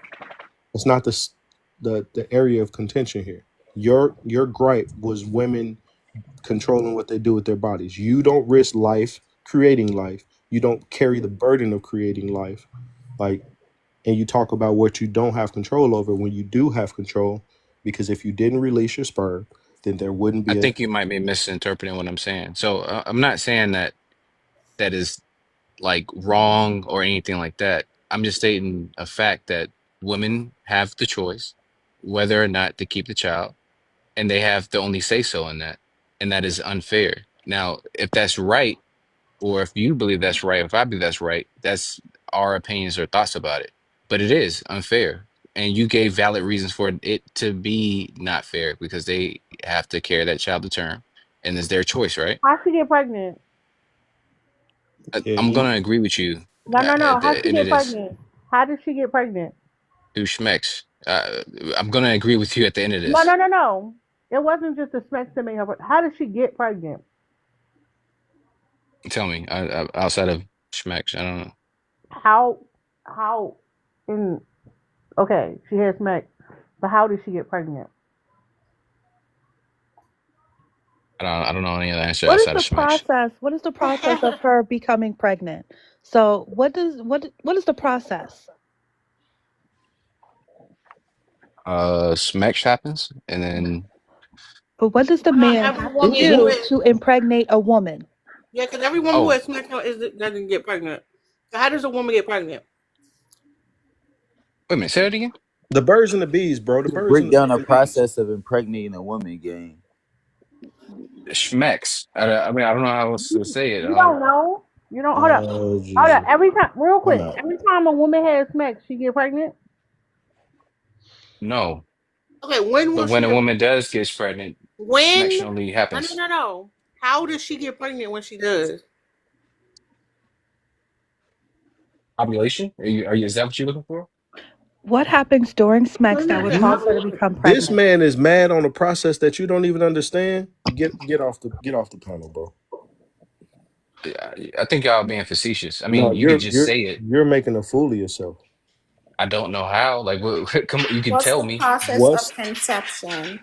It's not the area of contention here. Your gripe was women controlling what they do with their bodies. You don't risk life creating life. You don't carry the burden of creating life. Like, and you talk about what you don't have control over when you do have control, because if you didn't release your sperm, then there wouldn't I be a. think you might be misinterpreting what I'm saying. So I'm not saying that is like wrong or anything like that. I'm just stating a fact that women have the choice whether or not to keep the child, and they have the only say so in that, and that is unfair. Now, if that's right, or if you believe that's right, if I believe that's right, that's our opinions or thoughts about it. But it is unfair, and you gave valid reasons for it to be not fair because they have to carry that child to term, and it's their choice, right? How she get pregnant? Yeah, I'm gonna agree with you, No. How she and it get is pregnant? How did she get pregnant? through Schmex. I'm gonna agree with you at the end of No, this. no, no, no. It wasn't just the smacks that made her. How did she get pregnant? Tell me, outside of Schmex, I don't know. How? In okay, she had smacks, but how did she get pregnant? I don't know any other answer What is outside of the Schmex. process? What is the process of her becoming pregnant? So what is the process? Schmex happens, and then But what does the man Every have to woman who do is to impregnate a woman? yeah, because every woman who oh, has smacks doesn't get pregnant. So how does a woman get pregnant? wait a minute, say that again. the birds and the bees, bro. The birds Break and the down the fucking bees. process of impregnating a woman, gang. Schmex. I mean, I don't know how else to say it. You don't know. You don't. Hold up. Oh Hold Jesus! up. Every time, real I'm quick. out. Every time a woman has smacks, she get pregnant. No, Okay, when but will she when a get? woman does get pregnant, When? Schmex only No, no, happens. no, no. How does she get pregnant when she does? Ovulation? Is that what you're looking for? What happens during No, sex that no, would no. How cause her to do become This pregnant? man is mad on a process that you don't even understand. Get off the panel, bro. Yeah, I think y'all being facetious. I No, mean, you could you're just you're say it. you're making a fool of yourself. I don't know how. Like, come, you can What's tell the me. process of What's conception?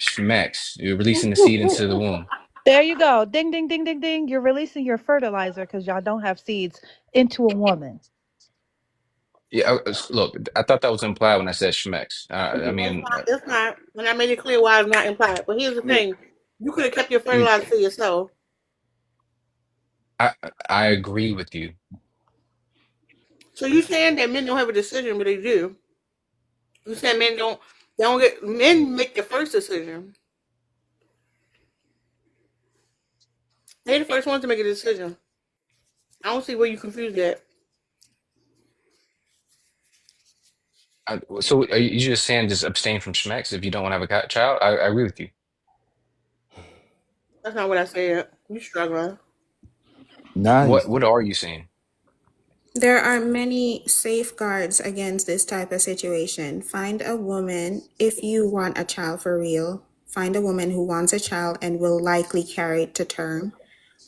Schmex. You're releasing the seed into the womb. There you go. Ding, ding, ding, ding, ding. You're releasing your fertilizer because y'all don't have seeds into a woman. Yeah, look, I thought that was implied when I said Schmex. I It's mean, not. It's not. And I made it clear why it's not implied. But here's the thing: you could have kept your you, fertilizer to yourself. I I agree with you. So you saying that men don't have a decision, but they do. You saying men don't. They don't get. Men make the first decision. They're the first ones to make a decision. I don't see where you confused that. So are you just saying just abstain from Schmex if you don't want to have a child? I agree with you. That's not what I said. You struggling. Nice. What are you saying? There are many safeguards against this type of situation. Find a woman, if you want a child for real, find a woman who wants a child and will likely carry it to term.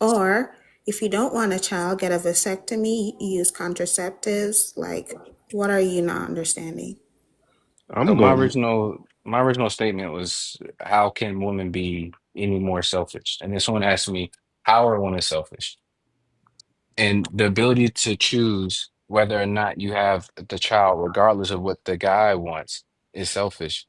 Or if you don't want a child, get a vasectomy, use contraceptives. Like, what are you not understanding? So I'm going? my original statement was, how can women be any more selfish? And then someone asked me, how are women selfish? And the ability to choose whether or not you have the child, regardless of what the guy wants, is selfish.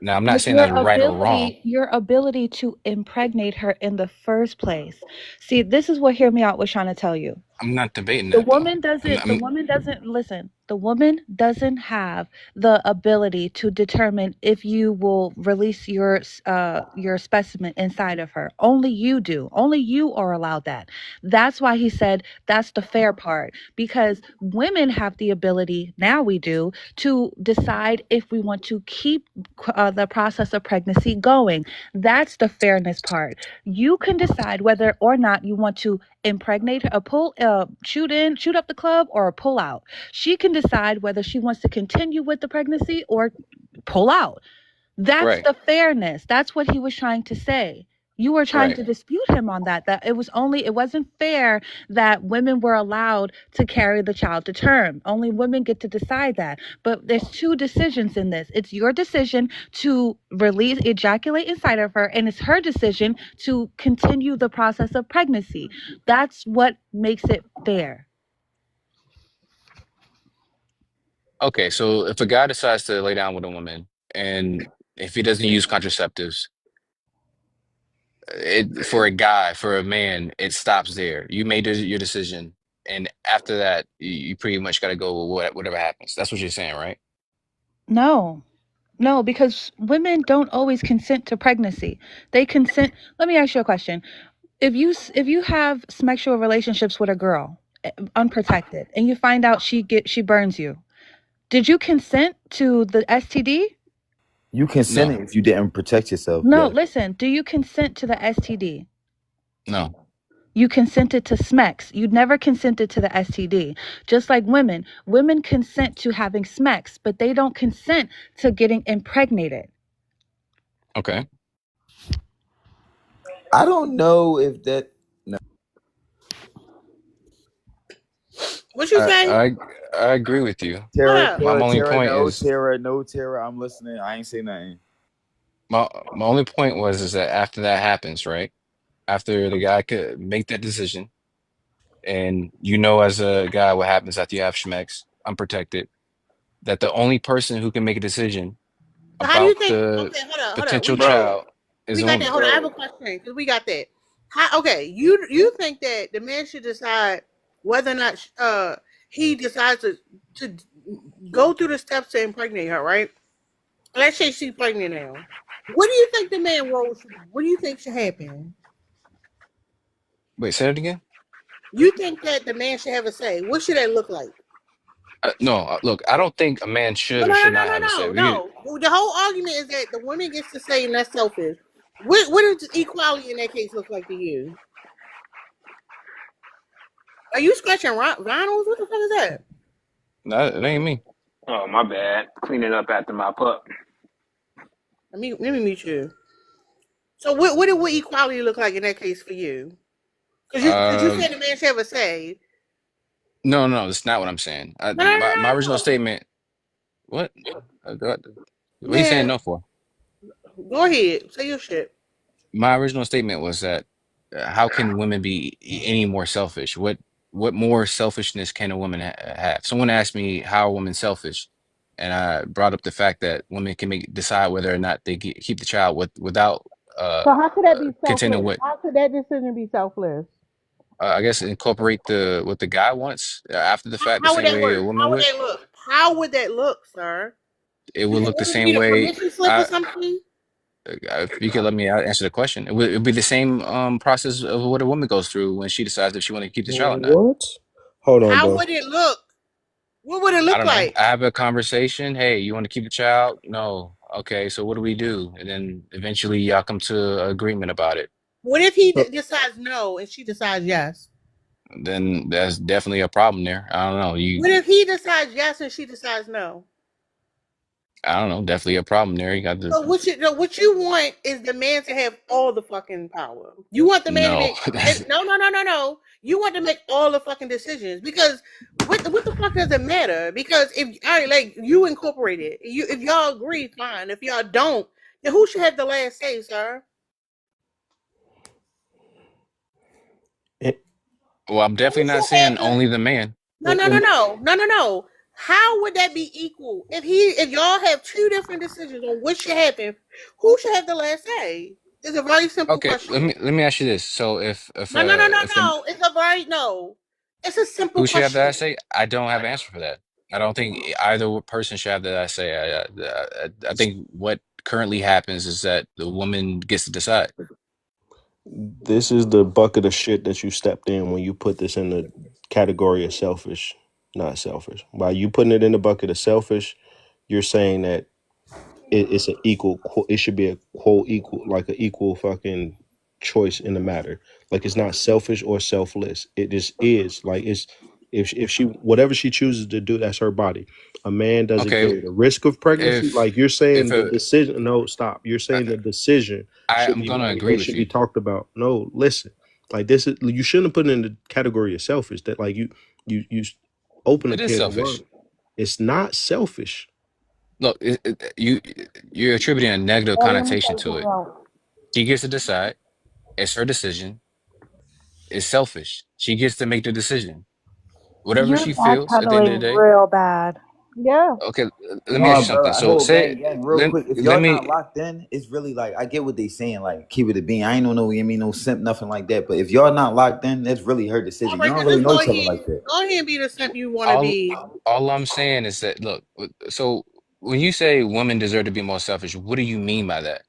Now, I'm not But saying that's right or wrong. your ability to impregnate her in the first place. See, this is what, hear me out, was trying to tell you. I'm not debating The that though. woman I'm, doesn't the I'm woman doesn't listen. The woman doesn't have the ability to determine if you will release your specimen inside of her. Only you do. Only you are allowed that. That's why he said that's the fair part, because women have the ability, now we do, to decide if we want to keep the process of pregnancy going. That's the fairness part. You can decide whether or not you want to impregnate her, shoot up the club, or pull out. She can decide whether she wants to continue with the pregnancy or pull out. That's right, the fairness. That's what he was trying to say. You were trying right. to dispute him on that. That it wasn't fair that women were allowed to carry the child to term. Only women get to decide that. But there's two decisions in this. It's your decision to ejaculate inside of her, and it's her decision to continue the process of pregnancy. That's what makes it fair. Okay, so if a guy decides to lay down with a woman and if he doesn't use contraceptives, for a guy, for a man, it stops there. You made your decision, and after that, you pretty much got to go with whatever happens. That's what you're saying, right? No. No, because women don't always consent to pregnancy. They consent. Let me ask you a question. If you have sexual relationships with a girl, unprotected, and you find out she burns you, did you consent to the STD? You consented No, if you didn't protect yourself. No, Yeah. listen. Do you consent to the STD? no. You consented to SMEX. You never consented to the STD. Just like women consent to having SMEX, but they don't consent to getting impregnated. Okay. I don't know if that. No. What you say? I agree with you. Tara, My only Tara, point no, is Tara, no, Tara. I'm listening. I ain't say nothing. my only point was is that after that happens, right? After the guy could make that decision, and you know as a guy what happens after you have schmex, unprotected, that the only person who can make a decision So how do you about think? the Okay, hold on. potential Bro, child is We a got that. woman. Hold on. I have a bro. question because we got that. Okay, you think that the man should decide whether or not he decides to go through the steps to impregnate her, right? Let's say she's pregnant now. What do you think the man role should be? What do you think should happen? Wait, say it again? You think that the man should have a say? What should that look like? No, look, I don't think a man No, should or no, no, should no, not no, have a say. no, no. The whole argument is that the woman gets to say, and that's selfish. What does equality in that case look like to you? Are you scratching rhinos? What the fuck is that? No, it ain't me. Oh, my bad. Cleaning up after my pup. Let me meet you. So what would equality look like in that case for you? Because you said the man should have a say. No, that's not what I'm saying. My original No. statement. What? What are you saying Man, no for? go ahead. Say your shit. My original statement was that how can women be any more selfish? What more selfishness can a woman have? Someone asked me how are women selfish, and I brought up the fact that women can decide whether or not they keep the child without So how could that be contending selfless? with. How could that decision be selfless? I guess incorporate what the guy wants after the fact, the How would same that way a work? woman How would would. that look? How would that look, sir? It would look the Would it same be the way. permission slip or something? If you could let me answer the question, it'd be the same process of what a woman goes through when she decides if she want to keep the child or not. What? Hold on, How bro. would it look? What would it I look don't know. like? I have a conversation. Hey, you want to keep the child? No. Okay, so what do we do? And then eventually y'all come to an agreement about it. What if he So, decides no and she decides yes? Then there's definitely a problem there. I don't know. What if he decides yes and she decides no? I don't know. Definitely a problem there. You got to. So what you want is the man to have all the fucking power. You want the man to No. make no. You want to make all the fucking decisions because what the fuck does it matter? Because if like you incorporate it, if y'all agree, fine. If y'all don't, then who should have the last say, sir? Well, I'm definitely not saying only the man. No. How would that be equal? If y'all have two different decisions on what should happen, who should have the last say? It's a very simple Okay, question. let me ask you this. So if No. It's a very no. It's a simple Who should have question. that say? I don't have an answer for that. I don't think either person should have that I say. I think what currently happens is that the woman gets to decide. This is the bucket of shit that you stepped in when you put this in the category of selfish, not selfish. By you putting it in the bucket of selfish, you're saying that it's an equal. It should be a quote equal, like an equal fucking choice in the matter. Like it's not selfish or selfless. It just is. Like it's if she whatever she chooses to do, that's her body. A man doesn't Okay, carry the risk of pregnancy. if Like you're if saying the a decision. No, stop. You're saying the decision should I'm be gonna made. agree They with should be you. talked about. No, listen. Like this is you shouldn't have put it in the category of selfish. That like you open a It is can of worms. selfish. It's not selfish. Look, you're attributing a negative Well, let me connotation say to something it. else. She gets to decide. It's her decision. It's selfish. She gets to make the decision. Whatever You're she feels at the end of the backpedaling day. real bad. Yeah. Okay, let me ask you No, bro. something. I So hold say gang, real quick. If let y'all not me locked in, it's really like I get what they saying. Like keep it a bean. I ain't no you mean no simp, nothing like that. But if y'all not locked in, that's really her decision. Y'all don't Heartbreaker, really just know go each other ahead. like that. Go ahead and be the simp you want to all be. all I'm saying is that look, so when you say women deserve to be more selfish, what do you mean by that?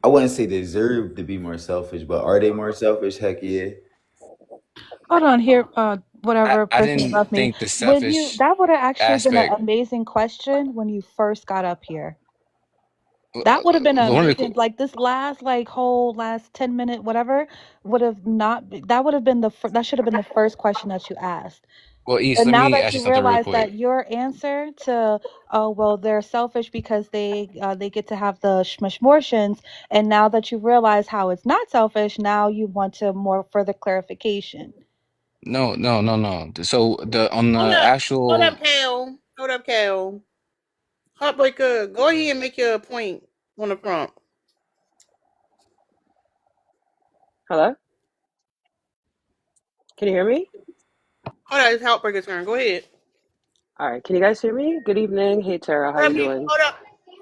I wouldn't say they deserve to be more selfish, but are they more selfish? Heck yeah. Hold on here, whatever I person didn't above me. think the When you selfish that would have actually been an aspect. amazing question when you first got up here. That would have been One of amazing. Like this last whole last 10 minute whatever would have not that would have been that should have been the first question that you asked. well, East, And let now me that ask you you something real realize that quick. your answer to, oh well, they're selfish because they get to have the shmishmortions, and now that you realize how it's not selfish, now you want to more further clarification. No, no, no, no. So the on Hold the up. Hold up, actual Cal. Hold up, Cal. Heartbreaker, go ahead and make your point on the prompt. Hello? Can you hear me? Hold up, it's Heartbreaker's turn. Go ahead. All right. Can you guys hear me? Good evening. Hey, Tara. How Hold you up, doing?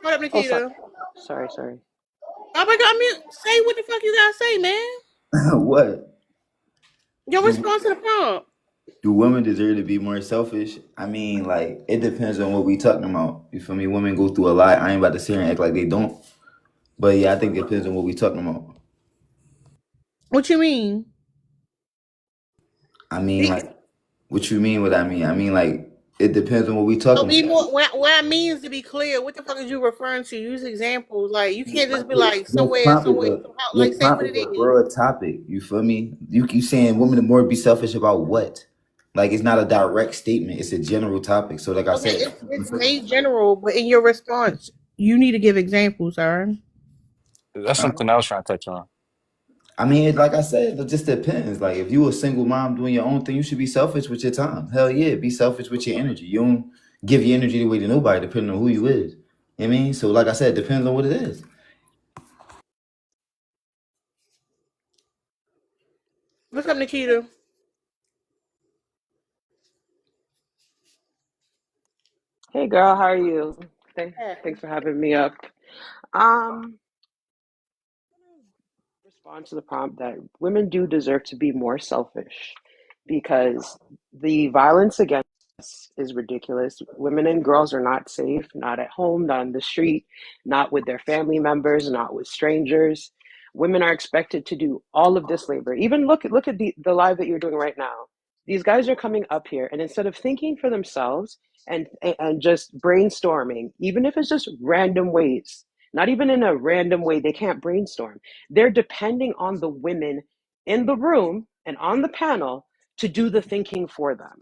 Hold up, Oh, Nikita. sorry. Heartbreaker, say what the fuck you gotta say, man. What? Your Do response to the prompt. do women deserve to be more selfish? I mean, like, it depends on what we talking about. You feel me? Women go through a lot. I ain't about to sit here and act like they don't. But yeah, I think it depends on what we talking about. What you mean? I mean, like, what you mean what I mean? I mean, like, it depends on what we So talking be about. more. What I mean is to be clear. What the fuck is you referring to? Use examples. Like you can't just be Your, like your somewhere, prompt is somewhere. a Somehow, your like say what prompt it is a is. broad topic. You feel me? You saying women more be selfish about what? Like it's not a direct statement. It's a general topic. So like I Okay, said, it's made general, but in your response, you need to give examples, sir. that's huh? something I was trying to touch on. I mean, like I said, it just depends. Like if you a single mom doing your own thing, you should be selfish with your time. Hell yeah, be selfish with your energy. You don't give your energy away to nobody, depending on who you is. You know what I mean? So like I said, it depends on what it is. What's up, Nikita? Hey, girl. How are you? Yeah. Thanks for having me up. Um, respond to the prompt that women do deserve to be more selfish because the violence against us is ridiculous. Women and girls are not safe, not at home, not on the street, not with their family members, not with strangers. Women are expected to do all of this labor. Even look at the live that you're doing right now. These guys are coming up here, and instead of thinking for themselves and just brainstorming, even if it's just random ways, not even in a random way, they can't brainstorm. They're depending on the women in the room and on the panel to do the thinking for them,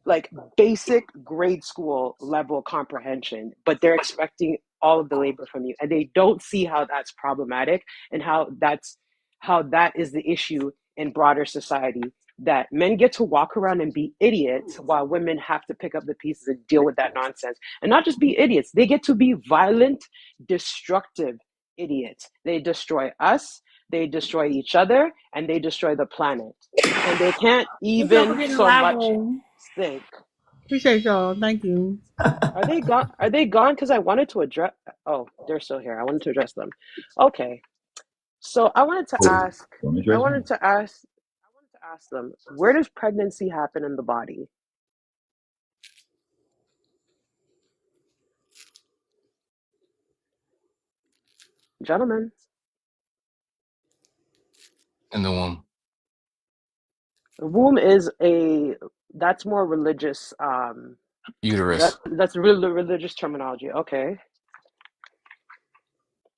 like basic grade school level comprehension, but they're expecting all of the labor from you, and they don't see how that's problematic and how that is the issue in broader society, that men get to walk around and be idiots while women have to pick up the pieces and deal with that nonsense. And not just be idiots, they get to be violent, destructive idiots. They destroy us, they destroy each other, and they destroy the planet, and they can't Thank y'all for even getting so much elaborate. think. Appreciate y'all. Thank you. Are they gone? Are they gone? Because I wanted to address. Oh, they're still here. I wanted to address them. Okay, so I wanted to ask. Don't I address me. wanted to ask ask them, where does pregnancy happen in the body? Gentlemen, In the womb. the womb is that's more religious. Uterus. That's really religious terminology. Okay.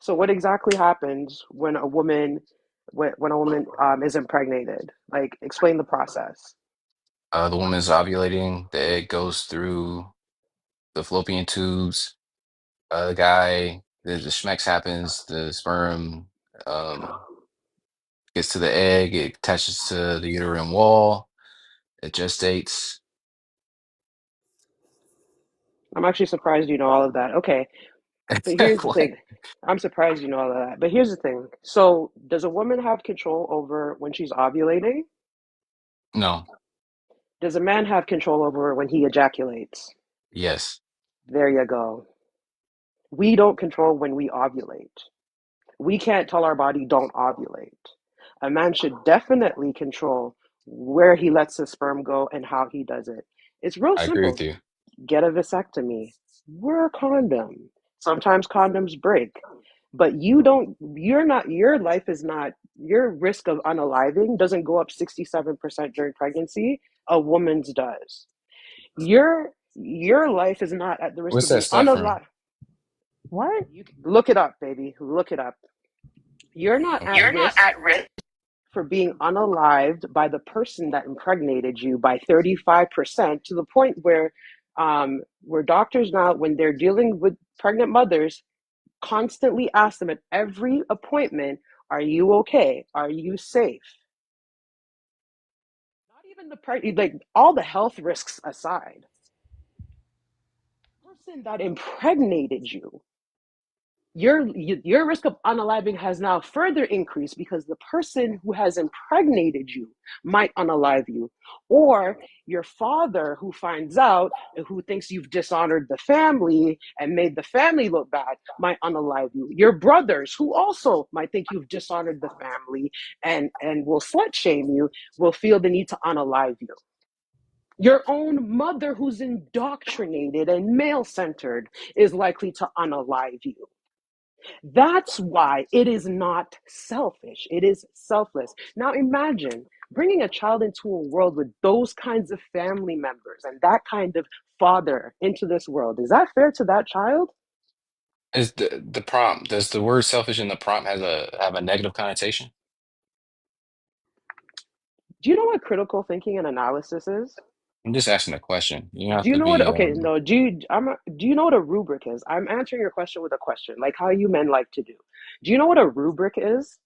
So what exactly happens when a woman is impregnated? Like, explain the process. The woman's ovulating. The egg goes through the fallopian tubes. The guy, the schmex happens. The sperm um, gets to the egg. It attaches to the uterine wall. It gestates. I'm actually surprised you know all of that. Okay, but here's the What? thing. I'm surprised you know all of that. But here's the thing. So, does a woman have control over when she's ovulating? No. Does a man have control over when he ejaculates? Yes. There you go. We don't control when we ovulate. We can't tell our body don't ovulate. A man should definitely control where he lets his sperm go and how he does it. It's real I agree with simple. you. Get a vasectomy. Wear a condom. Sometimes condoms break. But your life is not, your risk of unaliving doesn't go up 67% during pregnancy. A woman's does. Your life is not at the risk What's of that being stat from? unalived. What? Look it up, baby. Look it up. You're not at Okay. risk for being unalived by the person that impregnated you by 35%, to the point where doctors now, when they're dealing with pregnant mothers, constantly ask them at every appointment, are you okay? Are you safe? Not even like all the health risks aside, the person that impregnated you, your risk of unaliving has now further increased because the person who has impregnated you might unalive you, or your father who finds out and who thinks you've dishonored the family and made the family look bad might unalive you. Your brothers who also might think you've dishonored the family and will slut shame you will feel the need to unalive you. Your own mother, who's indoctrinated and male centered, is likely to unalive you. That's why it is not selfish. It is selfless. Now imagine bringing a child into a world with those kinds of family members and that kind of father into this world. Is that fair to that child? Is the prompt, does the word selfish in the prompt have a negative connotation? Do you know what critical thinking and analysis is? I'm just asking a question. You don't Do have you to know what? be Okay, no. Do you know what a rubric is? I'm answering your question with a question, like how you men like to do. Do you know what a rubric is?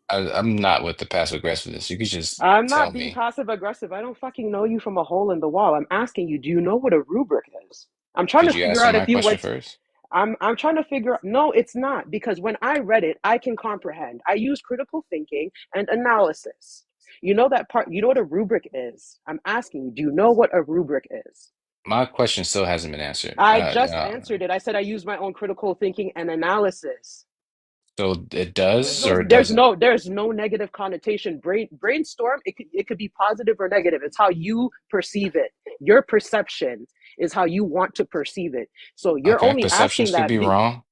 I'm not with the passive aggressiveness. You could just I'm tell not being me. passive aggressive. I don't fucking know you from a hole in the wall. I'm asking you, do you know what a rubric is? I'm trying to Could you figure answer out my if you question went. first? I'm trying to figure out. No, it's not, because when I read it, I can comprehend. I use critical thinking and analysis. You know that part. You know what a rubric is. I'm asking you, do you know what a rubric is? My question still hasn't been answered. I just answered it. I said I use my own critical thinking and analysis. So it There's does no or it there's doesn't? no there's no negative connotation. Brainstorm, it could be positive or negative. It's how you perceive it. Your perception is how you want to perceive it. So you're Okay, only asking perceptions could that be wrong.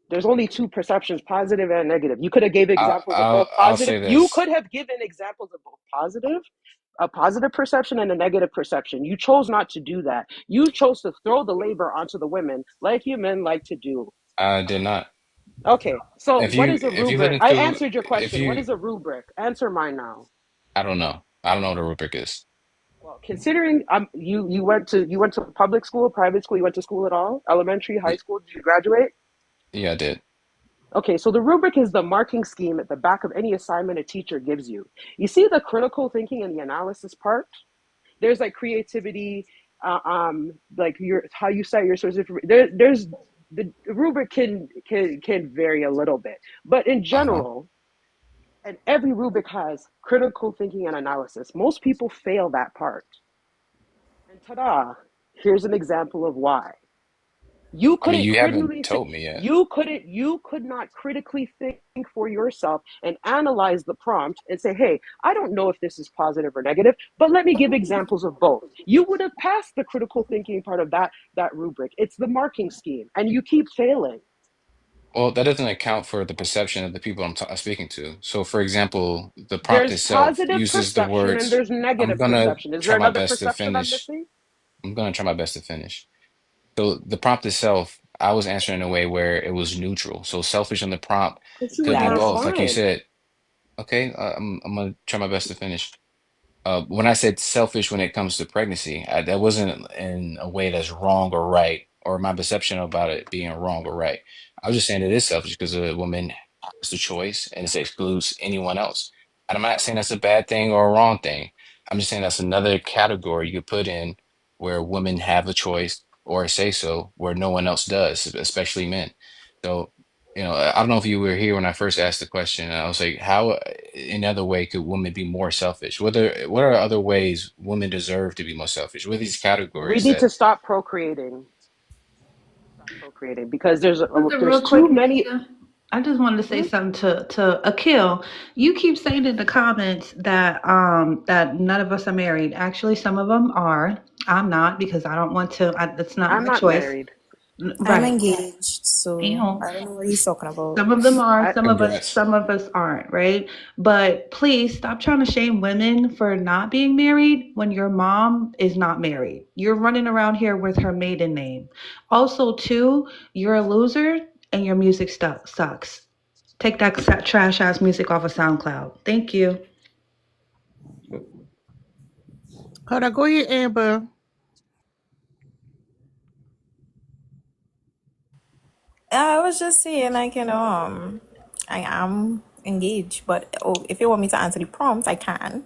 there's only two perceptions, positive and negative. You could have gave examples of both I'll positive. say You this. could have given examples of both a positive perception and a negative perception. You chose not to do that. You chose to throw the labor onto the women like you men like to do. I did not. Okay, so If what you is a if you rubric? listen I to answered your if question. What you is a rubric? Answer mine now. I don't know. I don't know what a rubric is. Well, considering you went to public school, private school, you went to school at all? Elementary, high Y- school, did you graduate? Yeah, I did. Okay, so the rubric is the marking scheme at the back of any assignment a teacher gives you. You see the critical thinking and the analysis part? There's like creativity, like your how you cite your sources. There's the rubric can vary a little bit, but in Uh-huh. general, and every rubric has critical thinking and analysis. Most people fail that part. And ta-da, here's an example of why. You I mean, couldn't you haven't critically think. told me yet. You could not critically think for yourself and analyze the prompt and say, hey, I don't know if this is positive or negative, but let me give examples of both. You would have passed the critical thinking part of that rubric. It's the marking scheme, and you keep failing. Well, that doesn't account for the perception of the people speaking to. So, for example, the prompt There's itself positive uses the perception and words, there's I'm negative gonna perception. Is try there my another best to perception I'm finish. missing? I'm gonna try my best to finish. So, the prompt itself, I was answering in a way where it was neutral. So, selfish on the prompt But you were could be That doing is both. Like you fine. said, okay, I'm gonna try my best to finish. When I said selfish when it comes to pregnancy, that wasn't in a way that's wrong or right, or my perception about it being wrong or right. I was just saying it is selfish because a woman has the choice and it excludes anyone else. And I'm not saying that's a bad thing or a wrong thing. I'm just saying that's another category you could put in where women have a choice or a say so where no one else does, especially men. So, I don't know if you were here when I first asked the question. I was like, how, in other way, could women be more selfish? What are other ways women deserve to be more selfish? What are these We categories need that to stop procreating. Stop procreating because there's Real too quick, many. Mika. I just wanted to say something to Akil. You keep saying in the comments that none of us are married. Actually, some of them are. I'm not because I don't want to. That's not I'm my not choice. married. I'm Right. engaged, so You I don't know what he's talking about. some of them are, I congrats. some of us aren't, right? But please stop trying to shame women for not being married when your mom is not married. You're running around here with her maiden name. Also, too, you're a loser and your music sucks. Take that trash ass music off of SoundCloud. Thank you. Hold on, go ahead, Amber. I was just saying, like, I am engaged, but if you want me to answer the prompt, I can.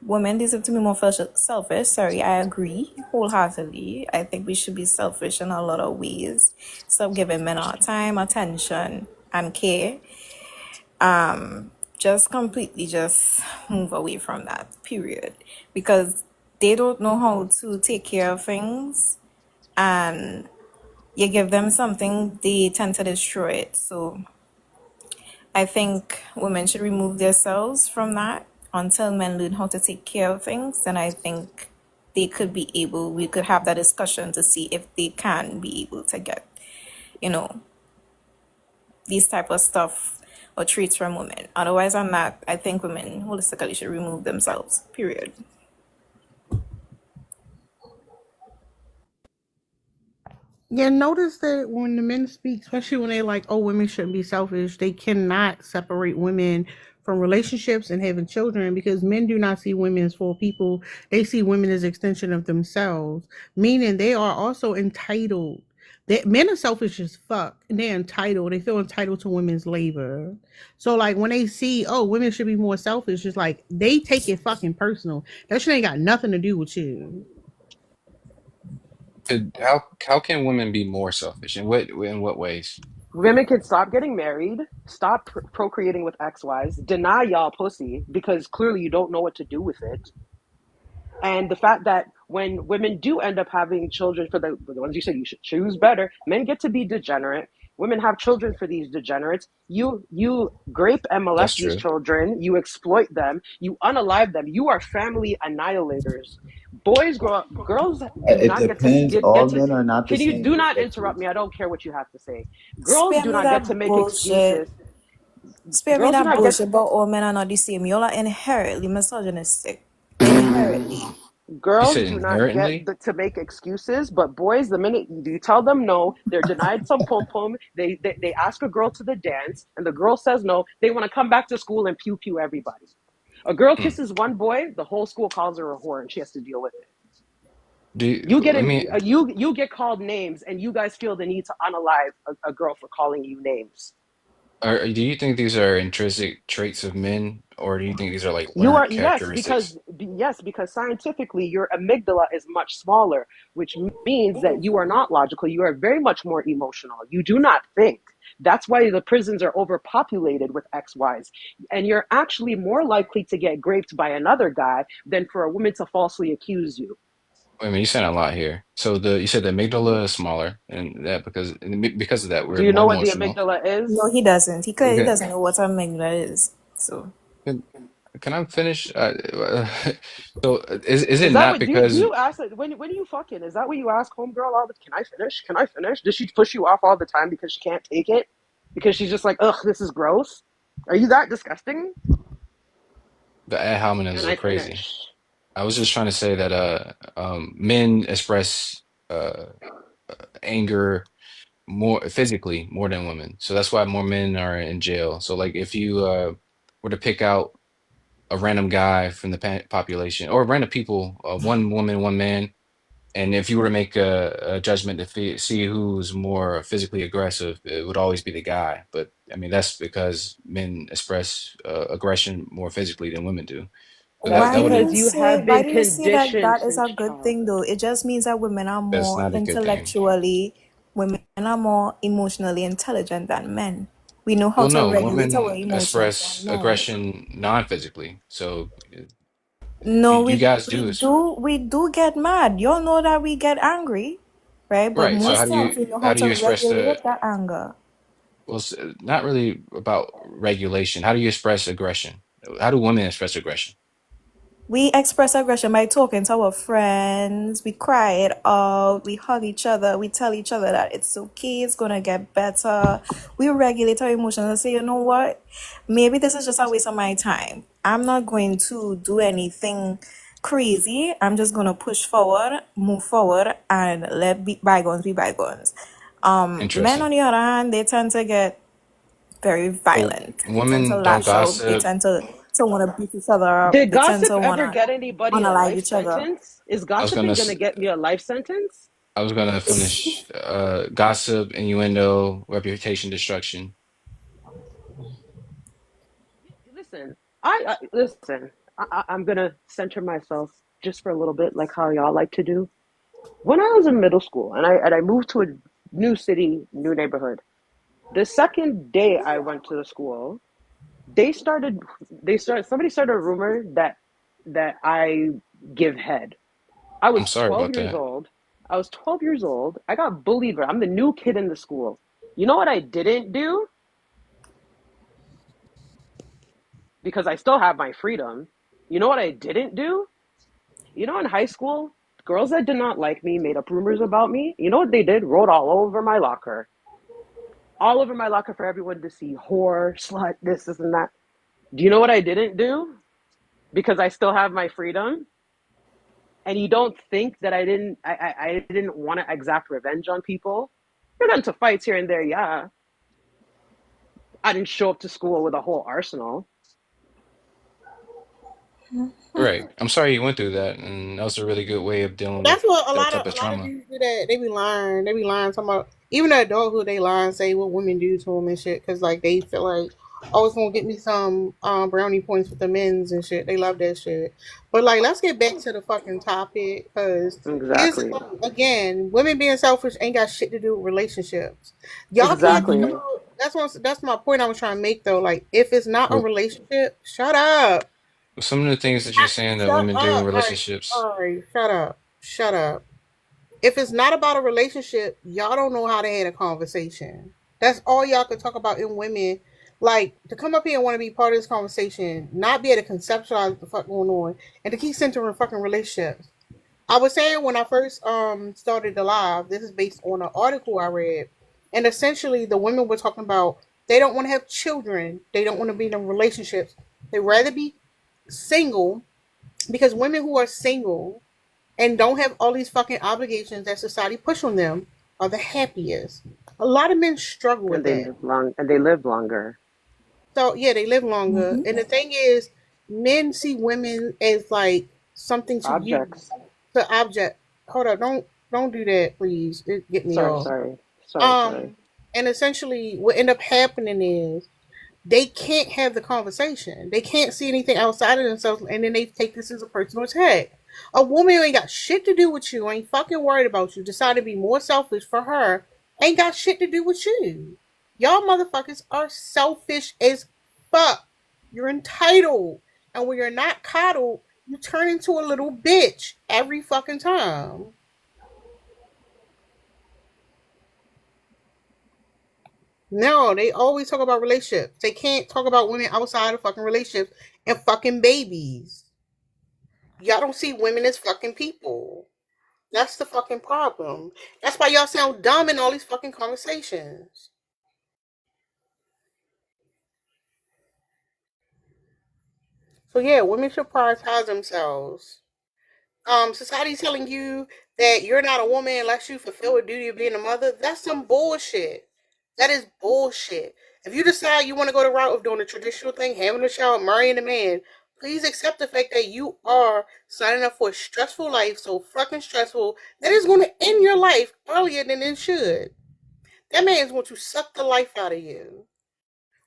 Women deserve to be more selfish. Sorry, I agree wholeheartedly. I think we should be selfish in a lot of ways. Stop giving men our time, attention, and care. Just completely just move away from that, period. Because they don't know how to take care of things, and you give them something, they tend to destroy it. So I think women should remove themselves from that until men learn how to take care of things. And I think we could have that discussion to see if they can be able to get, you know, these type of stuff or traits from women. Otherwise, on that, I think women holistically should remove themselves, period. Yeah, notice that when the men speak, especially when they like, oh, women shouldn't be selfish, they cannot separate women from relationships and having children because men do not see women as full people. They see women as extension of themselves, meaning they are also entitled. Men are selfish as fuck and they're entitled. They feel entitled to women's labor. So like when they see, oh, women should be more selfish, it's like they take it fucking personal. That shit ain't got nothing to do with you. How can women be more selfish? In what ways? Women can stop getting married, stop procreating with ex-wives, deny y'all pussy because clearly you don't know what to do with it. And the fact that when women do end up having children, for the ones you said you should choose better, men get to be degenerate. Women have children for these degenerates. You grape and That's molest these true. children. You exploit them. You unalive them. You are family annihilators. Boys grow up. Girls do It not depends. get All to. men are not the Can you same, do not respectfully. interrupt me? I don't care what you have to say. Girls Spare do me not get to that make bullshit. excuses. Spare me Girls do that not get. bullshit, but all men are not the same. Y'all are inherently misogynistic. Inherently. You Girls said do not get inherently? to make excuses, but boys, the minute you tell them no, they're denied some pom pom. They ask a girl to the dance, and the girl says no. They want to come back to school and pew pew everybody. A girl Hmm. kisses one boy, the whole school calls her a whore, and she has to deal with it. Let me. You get called names, and you guys feel the need to unalive a girl for calling you names. Do you think these are intrinsic traits of men, or do you think these are like You are learned characteristics? yes, because scientifically your amygdala is much smaller, which means that you are not logical. You are very much more emotional. You do not think. That's why the prisons are overpopulated with XYs. And you're actually more likely to get raped by another guy than for a woman to falsely accuse you. Wait a minute, you said a lot here. So you said the amygdala is smaller, and that because of that Do we're you more know what the emotional. amygdala No, is? he doesn't. He Okay, doesn't know what a amygdala is. So can I finish? So is it Is that not what do because you ask like, when you fucking? Is that what you ask homegirl all the? Can I finish? Can I finish? Does she push you off all the time because she can't take it? Because she's just like, ugh, this is gross. Are you that disgusting? the ad Can hominems are I crazy? finish? I was just trying to say that men express anger more physically more than women. So that's why more men are in jail. So like if you were to pick out a random guy from the population or random people, one woman, one man, and if you were to make a judgment to see who's more physically aggressive, it would always be the guy. But I mean, that's because men express aggression more physically than women do. So That's that because wouldn't, you have why been do you say that conditioned that is a since good thing childhood. though? It just means that that's not a good thing. women are more emotionally intelligent than men. We know how Well, to no, regulate our women emotions than express men. aggression non-physically. So No, you guys we do is do get mad. Y'all know that we get angry, right? But right. So most times we know how how do to you express the regulate that anger. well, not really about regulation. How do you express aggression? How do women express aggression? We express aggression by talking to our friends. We cry it out. We hug each other. We tell each other that it's okay. It's gonna get better. We regulate our emotions and say, you know what? Maybe this is just a waste of my time. I'm not going to do anything crazy. I'm just gonna push forward, move forward, and let bygones be bygones. Men, Interesting. on the other hand, they tend to get very Well, violent. They tend to women don't lash out. They gossip. tend to want to beat each other up. Did They tend gossip to want ever to get anybody a unalive life each other. sentence? Is I was gonna gossiping s- gonna get me a life sentence? I was gonna finish gossip, innuendo, reputation destruction. Listen, I listen. I'm gonna center myself just for a little bit, like how y'all like to do. When I was in middle school and I moved to a new city, new neighborhood. The second day I went to the school, somebody started a rumor that I give head. I I'm was sorry 12 about years that. old. I was 12 years old. I got bullied. I'm the new kid in the school. You know what I didn't do? Because I still have my freedom. You know what I didn't do? You know, in high school, girls that did not like me made up rumors about me. You know what they did? Wrote all over my locker. All over my locker for everyone to see. Whore, slut, this, and that. Do you know what I didn't do? Because I still have my freedom. And you don't think that I didn't want to exact revenge on people. I got into fights here and there, yeah. I didn't show up to school with a whole arsenal. Right. I'm sorry you went through that, and that was a really good way of dealing with That's what a that lot type of of a lot of trauma. dudes do. That they be lying. They be lying. Talking about even the adulthood. They lie and say what women do to them and shit. Because like they feel like, oh, it's gonna get me some brownie points with the men's and shit. They love that shit. But like, let's get back to the fucking topic. Because here's the Exactly. thing. Again, women being selfish ain't got shit to do with relationships. Y'all can't think Exactly. about. That's my point I was trying to make though. Like, if it's not a Well, relationship, shut up. some of the things that you're saying that Shut women do in up. All right. relationships. All right. Shut up. Shut up. If it's not about a relationship, y'all don't know how to have a conversation. That's all y'all can talk about in women. Like to come up here and want to be part of this conversation, not be able to conceptualize what the fuck going on, and to keep centering fucking relationships. I was saying when I first started the live, this is based on an article I read, and essentially the women were talking about they don't want to have children, they don't want to be in relationships, they rather be single because women who are single and don't have all these fucking obligations that society push on them are the happiest. A lot of men struggle with that. And they live longer. So yeah, they live longer. Mm-hmm. And the thing is, men see women as like something to use, Objects. to object. Hold up, don't do that, please. It get me Sorry, off. sorry. Sorry. Um, and essentially, what end up happening is they can't have the conversation. They can't see anything outside of themselves, and then they take this as a personal attack. A woman who ain't got shit to do with you, ain't fucking worried about you, decide to be more selfish for her, ain't got shit to do with you. Y'all motherfuckers are selfish as fuck. You're entitled. And when you're not coddled, You turn into a little bitch every fucking time. No, they always talk about relationships. They can't talk about women outside of fucking relationships and fucking babies. Y'all don't see women as fucking people. That's the fucking problem. That's why y'all sound dumb in all these fucking conversations. So yeah, women should prioritize themselves. Society's telling you that you're not a woman unless you fulfill the duty of being a mother. That's some bullshit. That is bullshit. If you decide you want to go the route of doing the traditional thing, having a child, marrying a man, please accept the fact that you are signing up for a stressful life, so fucking stressful, that is going to end your life earlier than it should. That man is going to suck the life out of you.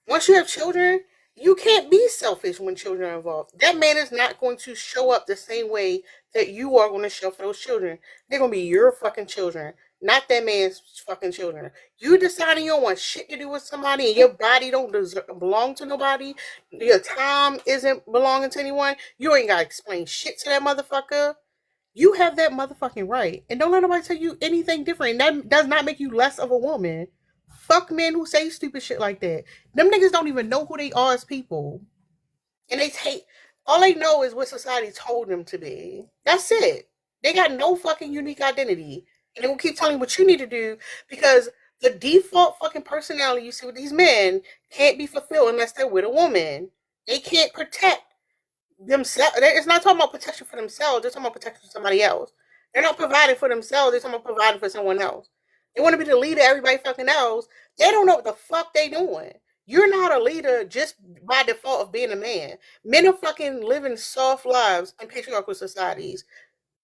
Once you have children, you can't be selfish when children are involved. That man is not going to show up the same way that you are going to show up for those children. They're going to be your fucking children, not that man's fucking children. You deciding you don't want shit to do with somebody and your body don't belong to nobody, your time isn't belonging to anyone, you ain't got to explain shit to that motherfucker. You have that motherfucking right. And don't let nobody tell you anything different. That does not make you less of a woman. Fuck men who say stupid shit like that. Them niggas don't even know who they are as people. And they take, all they know is what society told them to be. That's it. They got no fucking unique identity. And they will keep telling you what you need to do because the default fucking personality you see with these men can't be fulfilled unless they're with a woman. They can't protect themselves. It's not talking about protection for themselves. They're talking about protection for somebody else. They're not providing for themselves. They're talking about providing for someone else. They want to be the leader of everybody fucking else. They don't know what the fuck they doing. You're not a leader just by default of being a man. Men are fucking living soft lives in patriarchal societies.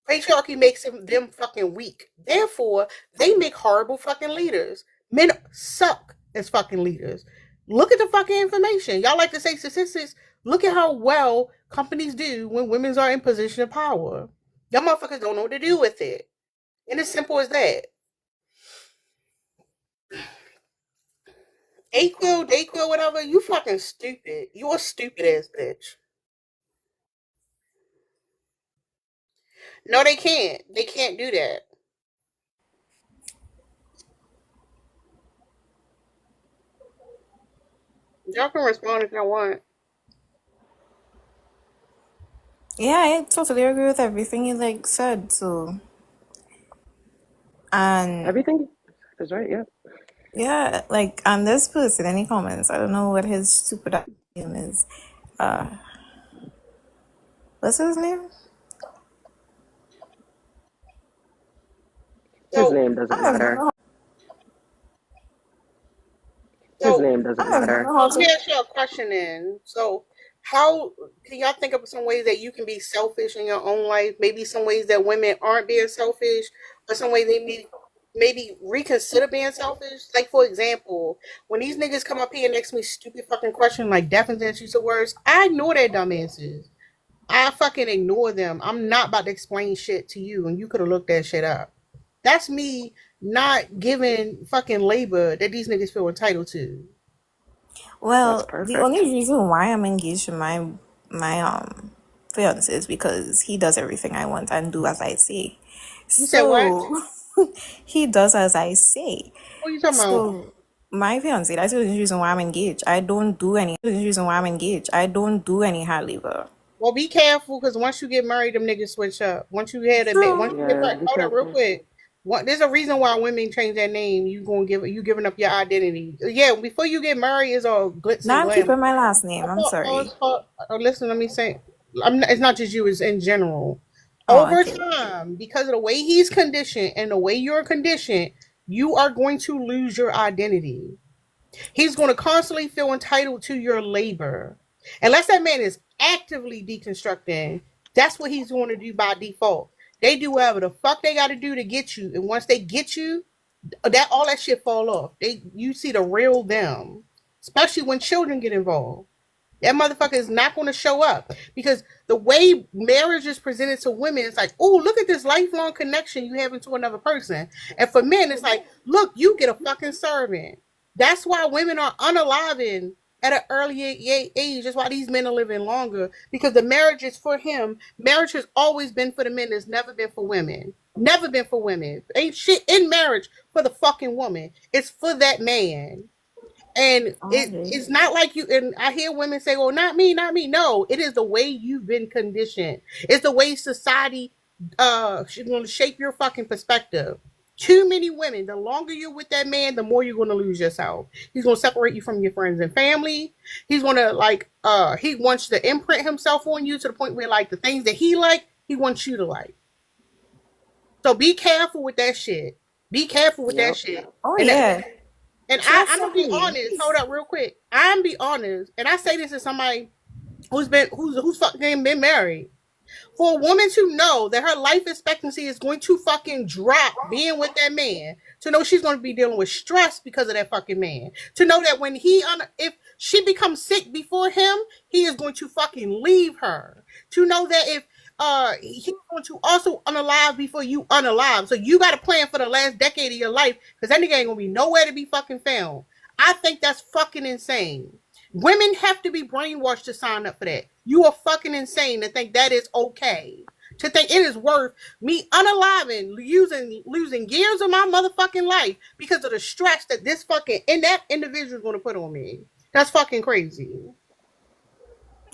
Patriarchy makes them fucking weak. Therefore, they make horrible fucking leaders. Men suck as fucking leaders. Look at the fucking information. Y'all like to say statistics. Look at how well companies do when women are in position of power. Y'all motherfuckers don't know what to do with it. And it's simple as that. Dayquil, whatever, you fucking stupid. You a stupid ass bitch. No, they can't. They can't do that. Y'all can respond if y'all want. Yeah, I totally agree with everything you like said. So, and Everything is right. Yeah. yeah, like on this person, any comments? I don't know what his stupid name is. What's his name? His So, name doesn't I don't matter. know. His so name doesn't I don't matter. know how let me to. ask you a question then. So, how can y'all think of some ways that you can be selfish in your own life? Maybe some ways that women aren't being selfish, or some ways they maybe reconsider being selfish. Like for example, when these niggas come up here and ask me stupid fucking questions like definitions use of words, I ignore their dumb answers. I fucking ignore them. I'm not about to explain shit to you, and you could have looked that shit up. That's me not giving fucking labor that these niggas feel entitled to. That's Well, the perfect. only reason why I'm engaged in my fiance is because he does everything I want and do as I say. You said what? So he does as I say. What are you talking about? So my fiance, that's the only reason why I'm engaged. I don't do any. The only reason why I'm engaged. I don't do any hard labor. Well, be careful because once you get married, them niggas switch up. Once you had a once True. you get Yeah, married, be hold on real careful. quick. There's a reason why women change their name. You giving up your identity. Yeah, before you get married, is all glitz and Now I'm glamour. keeping my last name. I'm sorry. Listen, let me say, it's not just you; it's in general. Oh, Over okay. time, because of the way he's conditioned and the way you're conditioned, you are going to lose your identity. He's going to constantly feel entitled to your labor. Unless that man is actively deconstructing, that's what he's going to do by default. They do whatever the fuck they got to do to get you, and once they get you, that all that shit fall off. You see the real them, especially when children get involved. That motherfucker is not going to show up because the way marriage is presented to women, it's like, oh, look at this lifelong connection you have into another person. And for men, it's like, look, you get a fucking servant. That's why women are unaliving at an early age. That's why these men are living longer, because the marriage is for him. Marriage has always been for the men. It's never been for women. Never been for women. Ain't shit in marriage for the fucking woman. It's for that man. And it's not like you, and I hear women say, well, not me, not me. No, it is the way you've been conditioned. It's the way society she's going to shape your fucking perspective. Too many women, the longer you're with that man, the more you're going to lose yourself. He's going to separate you from your friends and family. He's going to he wants to imprint himself on you to the point where like the things that he like, he wants you to like. So be careful with that shit. Be careful with that Yep. shit. Oh And yeah. I'm gonna be honest. Hold up, real quick. I'm be honest, and I say this as somebody who's fucking been married. For a woman to know that her life expectancy is going to fucking drop being with that man, to know she's going to be dealing with stress because of that fucking man, to know that when if she becomes sick before him, he is going to fucking leave her, to know that if he's going to also unalive before you unalive, so you got to plan for the last decade of your life, because that nigga ain't gonna be nowhere to be fucking found. I think that's fucking insane. Women have to be brainwashed to sign up for that. You are fucking insane to think that is okay. To think it is worth me unaliving, losing years of my motherfucking life because of the stress that this fucking that individual is going to put on me. That's fucking crazy.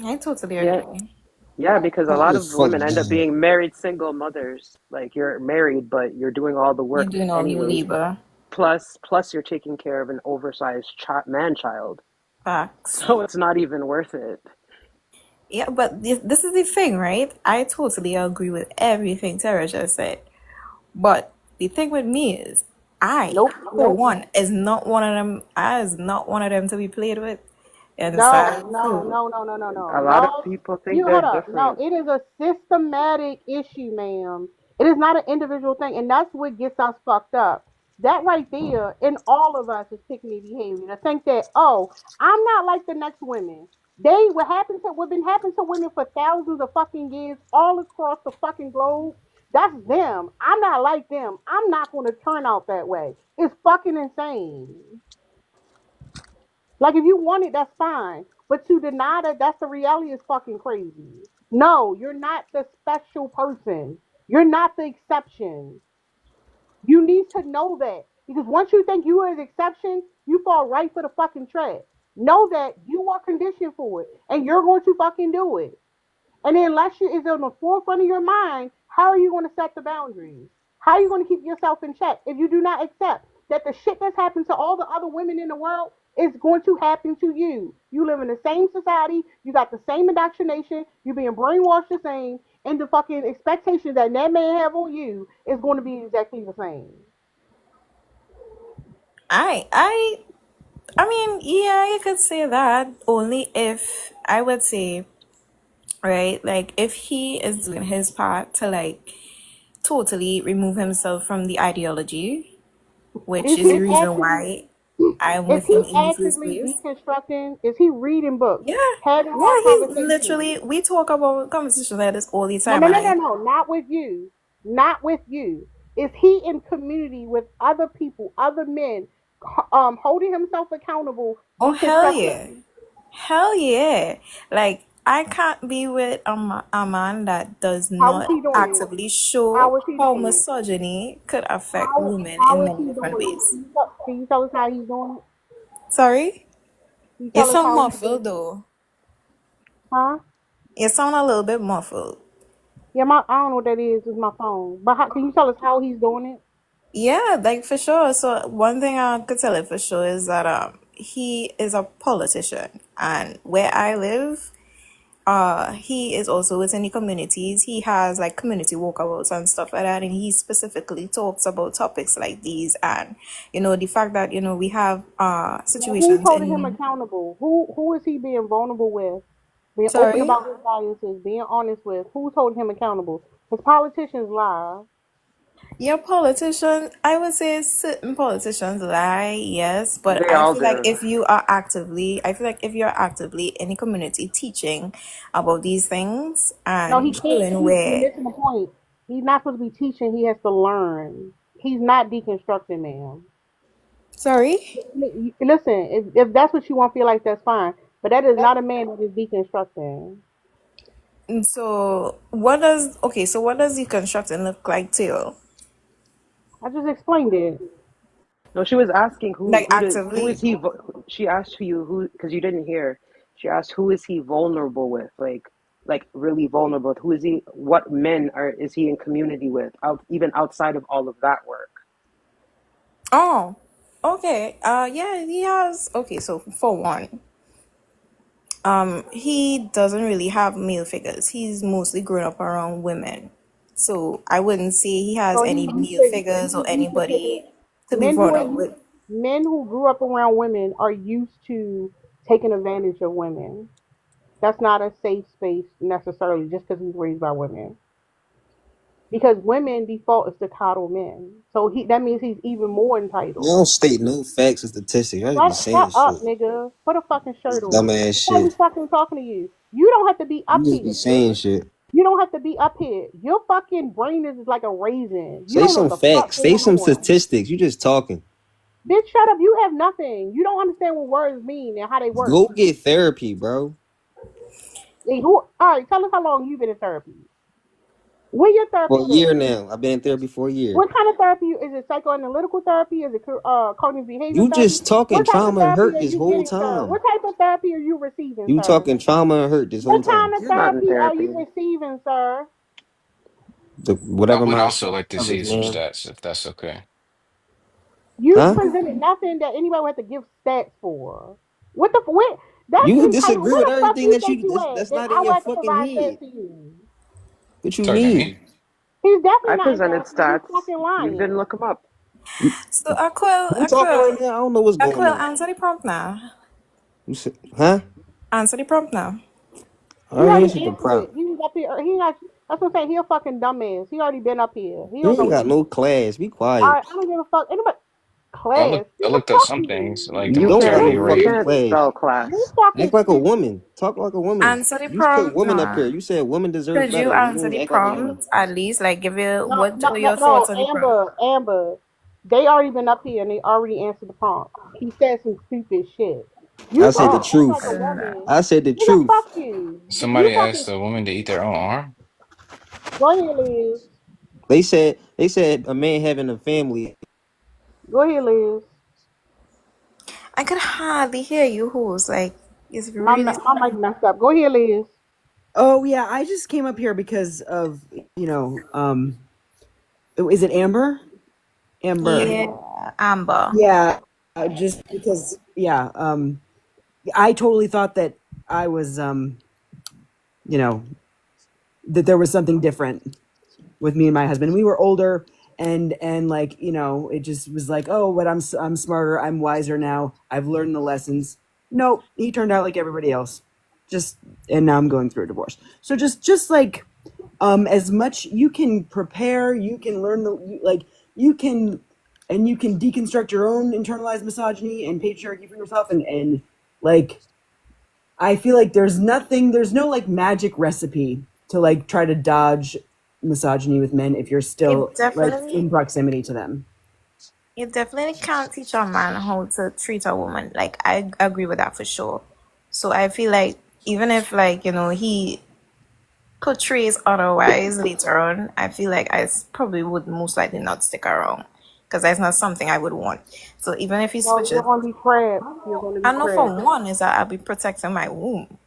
I totally Yeah. agree. Yeah, because a How lot the of fuck? women end up being married single mothers. Like you're married, but you're doing all the You're work doing all your anyways. labor. Plus you're taking care of an oversized man child. Facts. So it's not even worth it. Yeah, but this is the thing, right? I totally agree with everything Tara just said. But the thing with me is, for one, is not one of them. I is not one of them to be played with. And No, so, A lot of people think You they're hold up. No, different. it is a systematic issue, ma'am. It is not an individual thing, and that's what gets us fucked up. That right there, in all of us, is pick me behavior. To think that, oh, I'm not like the next women. What been happening to women for thousands of fucking years, all across the fucking globe. That's them. I'm not like them. I'm not going to turn out that way. It's fucking insane. Like if you want it, that's fine. But to deny that that's the reality is fucking crazy. No, you're not the special person. You're not the exception. You need to know that. Because once you think you are the exception, you fall right for the fucking trap. Know that you are conditioned for it. And you're going to fucking do it. And then unless you is on the forefront of your mind, how are you going to set the boundaries? How are you going to keep yourself in check if you do not accept that the shit that's happened to all the other women in the world is going to happen to you? You live in the same society, you got the same indoctrination, you're being brainwashed the same, and the fucking expectation that man have on you is going to be exactly the same. I mean, yeah, you could say that only if I would say, right, like if he is doing his part to like totally remove himself from the ideology, which is the reason why I'm Is with he him in the first actively place. deconstructing? Is he reading books? Yeah, Having yeah, hard he's conversations? literally, we talk about conversations like this all the No, time, no, and no, no, no. Not with you. Not with you. Is he in community with other people, other men, holding himself accountable, oh hell yeah, deconstructing? hell yeah. Like I can't be with a man that does How is not he doing it? actively show How is he how doing it? misogyny could affect women How in is many he different doing ways. it? Can you tell us how he's doing it? Sorry, Can you you tell us sound how he's doing muffled it? though. Huh? You sound a little bit muffled. Yeah, I don't know what that is. It's my phone. But can you tell us how he's doing it? Yeah, like for sure. So one thing I could tell you for sure is that he is a politician, and where I live, he is also within the communities. He has like community walkabouts and stuff like that, and he specifically talks about topics like these, and the fact that we have Now, who's situations holding him in. accountable? Who is he being vulnerable with? Being open Sorry. about his biases, being honest with? Who's holding him accountable? Because politicians lie. Yeah, politicians, I would say certain politicians lie, yes, but They all do. I feel like if you're actively in the community teaching about these things No, he and can't. showing You're where, missing the point. He's not supposed to be teaching. He has to learn. He's not deconstructing, man. Sorry. Listen, if that's what you want for your life, that's fine. But that is not a man that is deconstructing. And so what does deconstructing look like to you? I just explained it. No, she was asking Like who actively? is he? She asked you who, because you didn't hear. She asked who is he vulnerable with, like really vulnerable. Who is he? What men is he in community with? Even outside of all of that work. Oh, okay. Yeah, he has. Okay, so for one, he doesn't really have male figures. He's mostly grown up around women. So I wouldn't say he has So any he male could figures or he could take anybody to be men who are vulnerable with. men who grew up around women are used to taking advantage of women. That's not a safe space necessarily just because he's raised by women. Because women default is to coddle men. So that means he's even more You don't entitled. state no facts or statistics. I just be Shut saying up, shit. nigga. Put a fucking shirt on. Dumbass Nobody shit. fucking talking to you. You don't have to be You up just be here. saying shit. You don't have to be up here. Your fucking brain is like a raisin. You Say don't know some what the fuck facts. Say going some on. statistics. You just talking. Bitch, shut up. You have nothing. You don't understand what words mean and how they work. Go get therapy, bro. All right, tell us how long you've been in therapy. Where your For therapy a year been? now. I've been in therapy for a year. What kind of therapy? Is it psychoanalytical therapy? Is it cognitive behavior You therapy? just talking What type of trauma and therapy hurt are this you whole getting, sir? time. What type of therapy are you receiving, You sir? talking trauma and hurt this whole What time. kind of You're not in therapy are you therapy. receiving, sir? I Whatever would my also like to assignment see is, some man. stats, if that's okay. You Huh? presented nothing that anybody would have to give stats for. What the what? That's You entitled. disagree Where with the fuck everything you that think you you at? that's That not I in would your have to fucking provide stats head. to you. What you Talking to mean? me? He's definitely I not in presented therapy. He's stats. fucking You didn't lying. look them up. You, So who talking right now? I don't know what's going on. Answer the prompt now. You said, huh? Answer the prompt now. I He already already answered the answered it. prompt. He was up here. He not. That's what I'm saying. He a fucking dumbass. He already been up here. He You don't know ain't what got he's. no class. Be All quiet. right, I don't give a fuck. Anybody I class? I Nigga, looked up fuck some things, you. like the You Don't got maternity no can't. You rate. fucking can't class. spell class. You fucking Act like a stupid. woman. Talk like a woman. Answer the You put prompt women up here. now. You said women deserve Could you better. You answer don't the act like a woman. prompt at least? Like give you No, what no, are no, your thoughts no. on the prompt? Amber. They already been up here and they already answered the prompt. He said some stupid shit. You I said trying the to act Oh, like a truth. woman? I said the Nigga, truth. fuck you. You Somebody fucking asked a woman to eat their own arm. go ahead, Liz. They said a man having a family. Go ahead, Liz. I could hardly hear you, host. Like it's My really. my mic messed up. Go ahead, Liz. Oh yeah, I just came up here because of is it Amber? Amber. Yeah, Amber. Yeah, just because I totally thought that I was you know that there was something different with me and my husband. We were older and like, it just was like, oh, but I'm smarter, I'm wiser now. I've learned the lessons. No, he turned out like everybody else. Just and now I'm going through a divorce. So just like as much you can prepare, you can learn you can you can deconstruct your own internalized misogyny and patriarchy for yourself and like I feel like there's no like magic recipe to like try to dodge misogyny with men if you're still It like definitely in proximity to them. You definitely can't teach a man how to treat a woman. Like I agree with that for sure. So I feel like even if he portrays otherwise later on, I feel like probably would most likely not stick around because that's not something I would want. So even if he Well, you're switches, gonna be crabs. You're gonna be I know for crabs. one is that I'll be protecting my womb.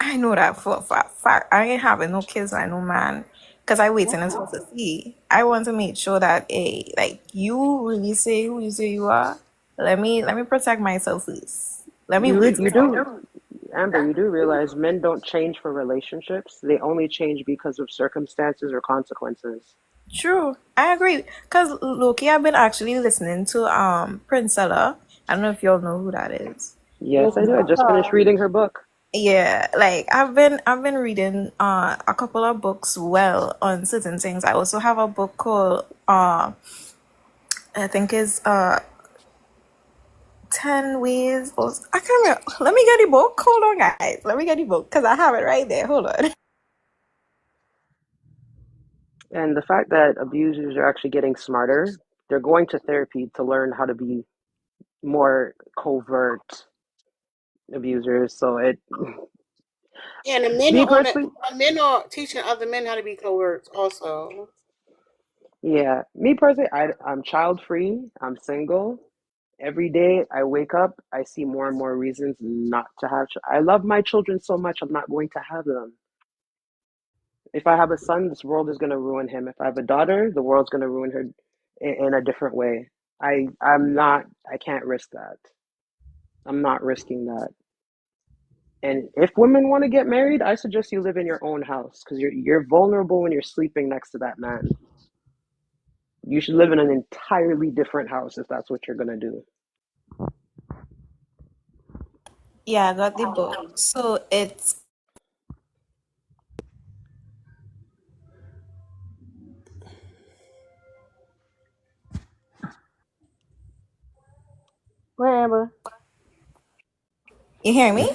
I know that for a fact. I ain't having no kids by no man because I waiting until to see. I want to make sure that like you really say who you say you are. Let me protect myself first. Let me wait. You do, Amber. You do realize men don't change for relationships. They only change because of circumstances or consequences. True, I agree. Cause Loki, I've been actually listening to Princella. I don't know if y'all know who that is. Yes, I Listen do. I to just finished her. reading her book. Yeah, like I've been reading a couple of books well on certain things. I also have a book called I think is 10 ways or I can't remember. Let me get the book. Hold on guys. Let me get the book because I have it right there. Hold on. And the fact that abusers are actually getting smarter, they're going to therapy to learn how to be, more covert abusers. So it, Yeah, and the men me are on it. personally, Men are teaching other men how to be covert also. yeah, me personally, I'm child free. I'm single. Every day I wake up, I see more and more reasons not to have. I love my children so much. I'm not going to have them. If I have a son, this world is going to ruin him. If I have a daughter, the world's going to ruin her in a different way. I'm not. I can't risk that. I'm not risking that. And if women want to get married, I suggest you live in your own house because you're vulnerable when you're sleeping next to that man. You should live in an entirely different house if that's what you're gonna do. Yeah, I got the book. So it's Whatever. you hear me?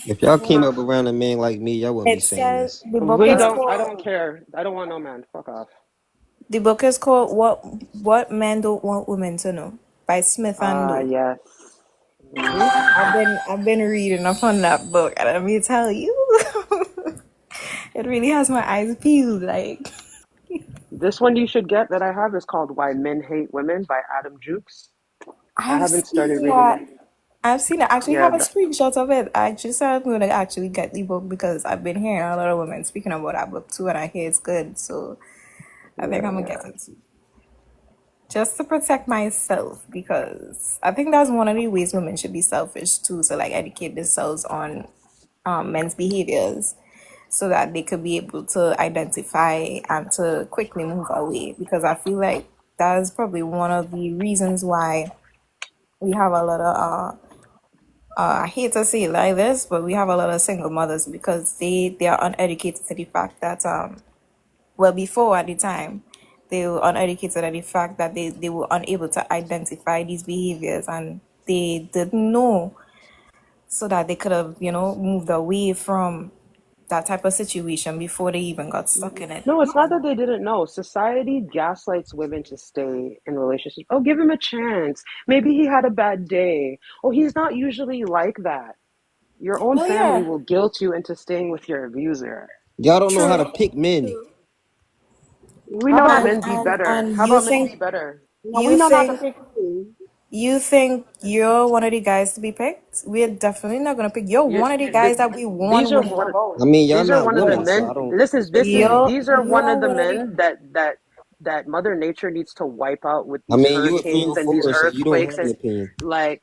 If y'all came up around a man like me, y'all wouldn't be It saying says this. the book We is don't. I don't called care. I don't want no man. Fuck off. What Men Don't Want Women to Know by Smith and Ah, Lowe. yes. Mhm. I've been reading up on that book, and let me tell you, it really has my eyes peeled. Like This one you should get that I have is called "Why Men Hate Women" by Adam Jukes. I I've haven't started seen reading that. it. I've seen it. I actually Yeah, have a screenshot of it. I just said I'm gonna actually get the book because I've been hearing a lot of women speaking about that book too, and I hear it's good. So I think I'm gonna yeah. get it too. Just to protect myself because I think that's one of the ways women should be selfish too. So like educate themselves on men's behaviors so that they could be able to identify and to quickly move away. Because I feel like that is probably one of the reasons why we have a lot of I hate to say it like this, but we have a lot of single mothers because they are uneducated to the fact that well before at the time they were uneducated at the fact that they were unable to identify these behaviors and they didn't know so that they could have moved away from that type of situation before they even got stuck in it. No, it's not that they didn't know. Society gaslights women to stay in relationships. Oh, give him a chance. Maybe he had a bad day. Oh, he's not usually like that. Your own Well, family yeah, will guilt you into staying with your abuser. Y'all don't know how true. to pick men. We How know that about men be better. And How about men be better? we you know not to think pick you? you think you're one of the guys to be picked? We're definitely not gonna pick. You're You, one of the guys that we these warn are women one. about. I mean, y'all These are not one of the women, so I men. don't Listen. You're These are one you're of the one of the men that Mother Nature needs to wipe out with I these mean, you a hurricanes and these 304, so you don't earthquakes have an and opinion. like.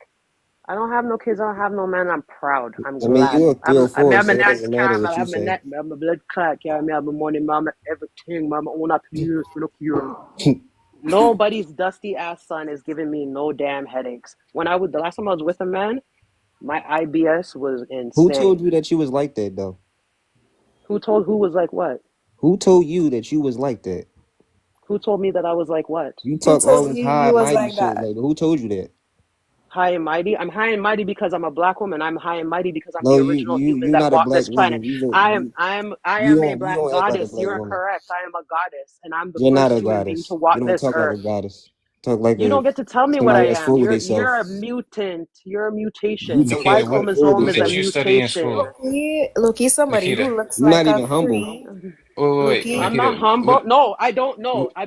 I don't have no kids. I don't have no man. I'm proud. I'm I mean, glad. you a I'm 304, a so it nice doesn't matter camel. what you I'm a say. net. I'm a blood clot. Yeah, I'm a money. I'm everything. I'm own up here. Look here. Nobody's dusty ass son is giving me no damn headaches. The last time I was with a man, my IBS was Who told insane. you that you was like that, though? Who was like what? Who told you that you was like that? Who told me that I was like what? You who talk all told this you high you was mighty like shit. that. Like, who told you that? High and mighty. I'm high and mighty because I'm a black woman. I'm high and mighty because I'm No, the you original you human you that not a walked black this planet. woman. I You am a don't black act like a goddess. black You're woman. correct. I am a goddess, and I'm the You're not first a human being to goddess. walk You don't this talk like a earth. goddess. Talk like You a don't get to tell me what I somebody that's am. full of You're themselves. a mutant. You're a mutation. You The Nikita, Y talk what full of chromosome what is a did themselves. you study in mutation. school? Loki, somebody who Nikita, looks You're not like a even humble. free. wait, Loki, I'm not Nikita, humble. what No, I don't know. I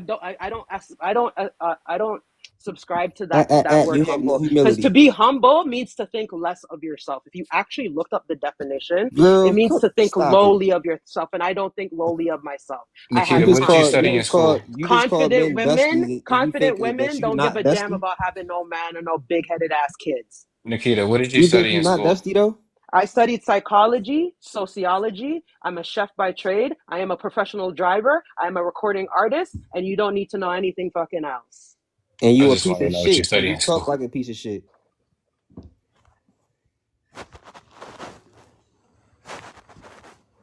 don't subscribe to that word You have no humble because to humility. be humble means to think less of yourself. If you actually looked up the definition, it Girl, means to think stop it. lowly of yourself, and I don't think lowly of myself. I You have Nikita, what just did you called study in school? confident men women. dusty and you Confident think women that you don't give not a damn dusty? about having no man or no big-headed ass kids. Nikita, what did you You think study you in not school? dusty though? I studied psychology, sociology. I'm a chef by trade. I am a professional driver. I am a recording artist, and you don't need to know anything fucking else. And I you a just piece want to of know what you shit and study you in talk school. like a piece of shit.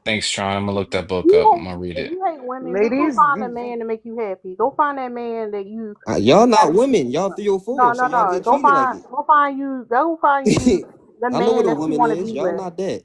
Thanks, Tron. I'm gonna look that book up. I'm You gonna read hate, if it. you hate women, just go Ladies, find a man to make you happy. Go find that man that you Y'all got. not women. Y'all No, 304, so no, y'all no. get treated like it. Go find you the I know man what a that you woman want to is. be Y'all with. not that.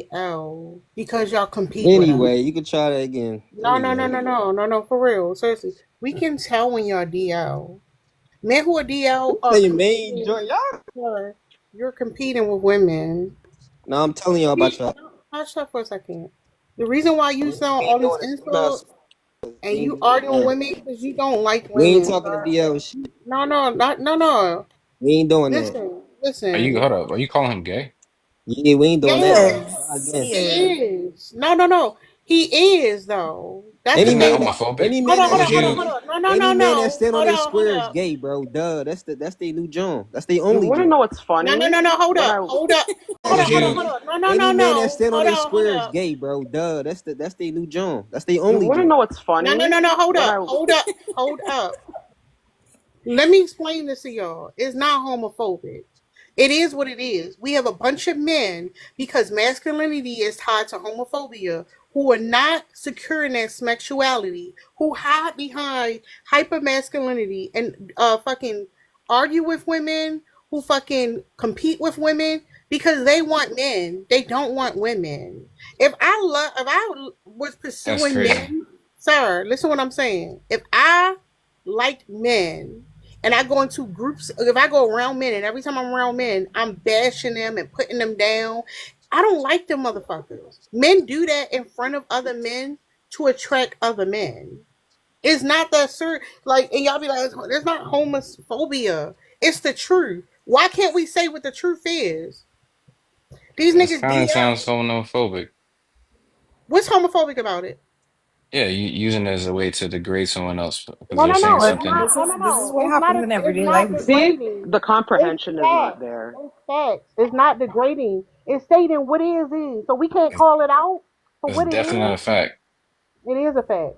DL because y'all compete with them. Anyway, you can try that again. No, for real. Seriously. We can tell when you're DL. Men who are DL are Say main competing. joint, y'all. You're competing with women. No, I'm telling y'all about y'all. Hush up for a second. The reason why you sound We all ain't this doing it. insult and you arguing with women because you don't like We ain't women. talking to DL shit. No. We ain't doing that. Are you Listen. hold up? Are you calling him gay? Yeah, we ain't doing that. Try Yes, again. he is. No. He is though. That's the Any Isn't that man, thing. homophobic? any Hold man on, What that hold would on, hold stand on, on you? hold this, on. No. any man that stand on Hold their on, hold square is up. gay, bro. Duh, that's their new joint. That's their You only want to joint. know what's funny? No. Hold When up, I hold up. What would Any you? man that stand on Hold their on, hold square is up. gay, bro. Duh, that's their new joint. That's their You only want to joint. know what's funny? No. When I Hold up. Let me explain this to y'all. It's not homophobic. It is what it is. We have a bunch of men because masculinity is tied to homophobia who are not secure in their sexuality, who hide behind hyper masculinity and fucking argue with women, who fucking compete with women because they want men. They don't want women. If I was That's pursuing crazy. men, sir, listen what I'm saying. If I liked men and I go into groups, if I go around men and every time I'm around men, I'm bashing them and putting them down. I don't like them motherfuckers. Men do that in front of other men to attract other men. It's not that serious. Like, and y'all be like, it's not homophobia. It's the truth. Why can't we say what the truth is? These This niggas kind of DM. sounds homophobic. What's homophobic about it? Yeah, you using it as a way to degrade someone else because No, they're no, saying no. But It's something. not. No, no, this is no. what It's not. happens in It's everyday not life. See, degrading. the It's comprehension is not facts. there. It's facts. It's not degrading. It's stating what is. So we can't It's, call it out for it's what it definitely not a is. fact. It is a fact.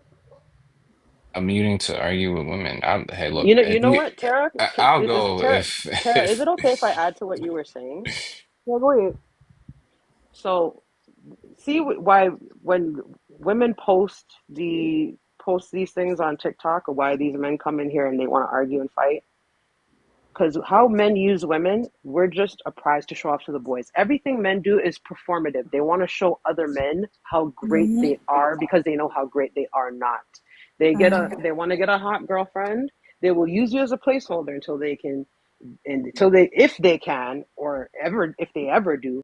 I'm muting to argue with women. Hey, look, You if know you, what, Tara? I'll go Tara, if Tara, is if it okay if I add to what you were saying? Yeah, go ahead. So, see why when women post these things on TikTok, or why these men come in here and they want to argue and fight? Because how men use women, we're just a prize to show off to the boys. Everything men do is performative. They want to show other men how great Mm-hmm. they are because they know how great they are not. They want to get a hot girlfriend. They will use you as a placeholder until they can, and until they, if they can, or ever, if they ever do,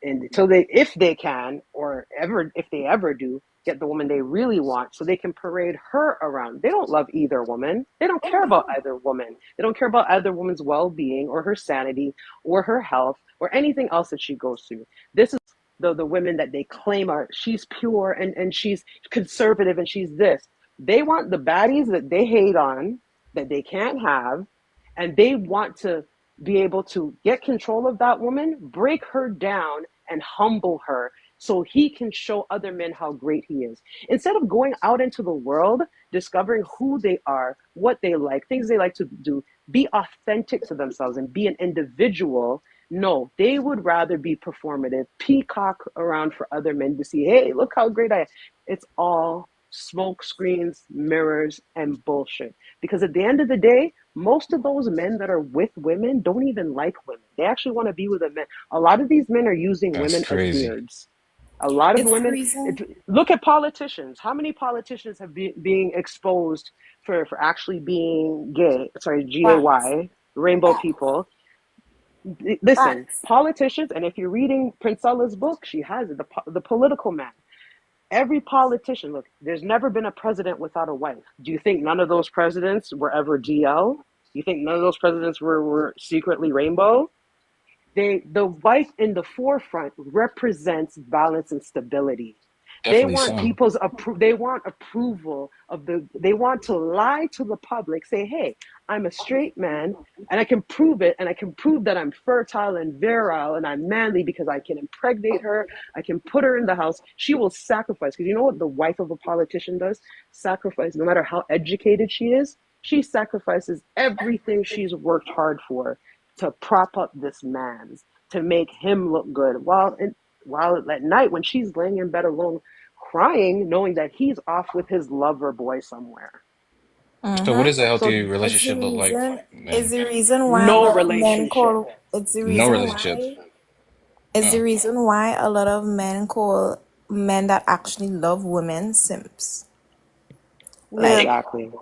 and until they, if they can, or ever, if they ever do, get the woman they really want so they can parade her around. They don't love either woman. They don't care about either woman. They don't care about either woman's well-being or her sanity or her health or anything else that she goes through. This is the women that they claim are, she's pure and she's conservative and she's this. They want the baddies that they hate on, that they can't have, and they want to be able to get control of that woman, break her down, and humble her so he can show other men how great he is. Instead of going out into the world, discovering who they are, what they like, things they like to do, be authentic to themselves and be an individual. No, they would rather be performative, peacock around for other men to see, hey, look how great I am. It's all smoke screens, mirrors, and bullshit. Because at the end of the day, most of those men that are with women don't even like women. They actually want to be with a man. A lot of these men are using that's women as crazy. beards. A lot of It's the women, reason. look at politicians. How many politicians have been being exposed for actually being gay? Sorry, Facts. GAY, rainbow Facts. people. Listen, Facts. politicians, and if you're reading Princella's book, she has it, the political man. Every politician, look, there's never been a president without a wife. Do you think none of those presidents were ever DL? You think none of those presidents were secretly rainbow? The wife in the forefront represents balance and stability. They Definitely want some. people's they want approval of they want to lie to the public, say, hey, I'm a straight man and I can prove it, and I can prove that I'm fertile and virile and I'm manly because I can impregnate her, I can put her in the house. She will sacrifice, because you know what the wife of a politician does? Sacrifice. No matter how educated she is, she sacrifices everything she's worked hard for to prop up this man, to make him look good. While at night, when she's laying in bed alone, crying, knowing that he's off with his lover boy somewhere. So, what Mm-hmm. does a So healthy It's the relationship look like, reason. It's man? the reason why a no lot of men relationship. call. It's the No reason relationship. why. It's the Oh, reason why a lot of men call men that actually love women simps. Yeah. Exactly.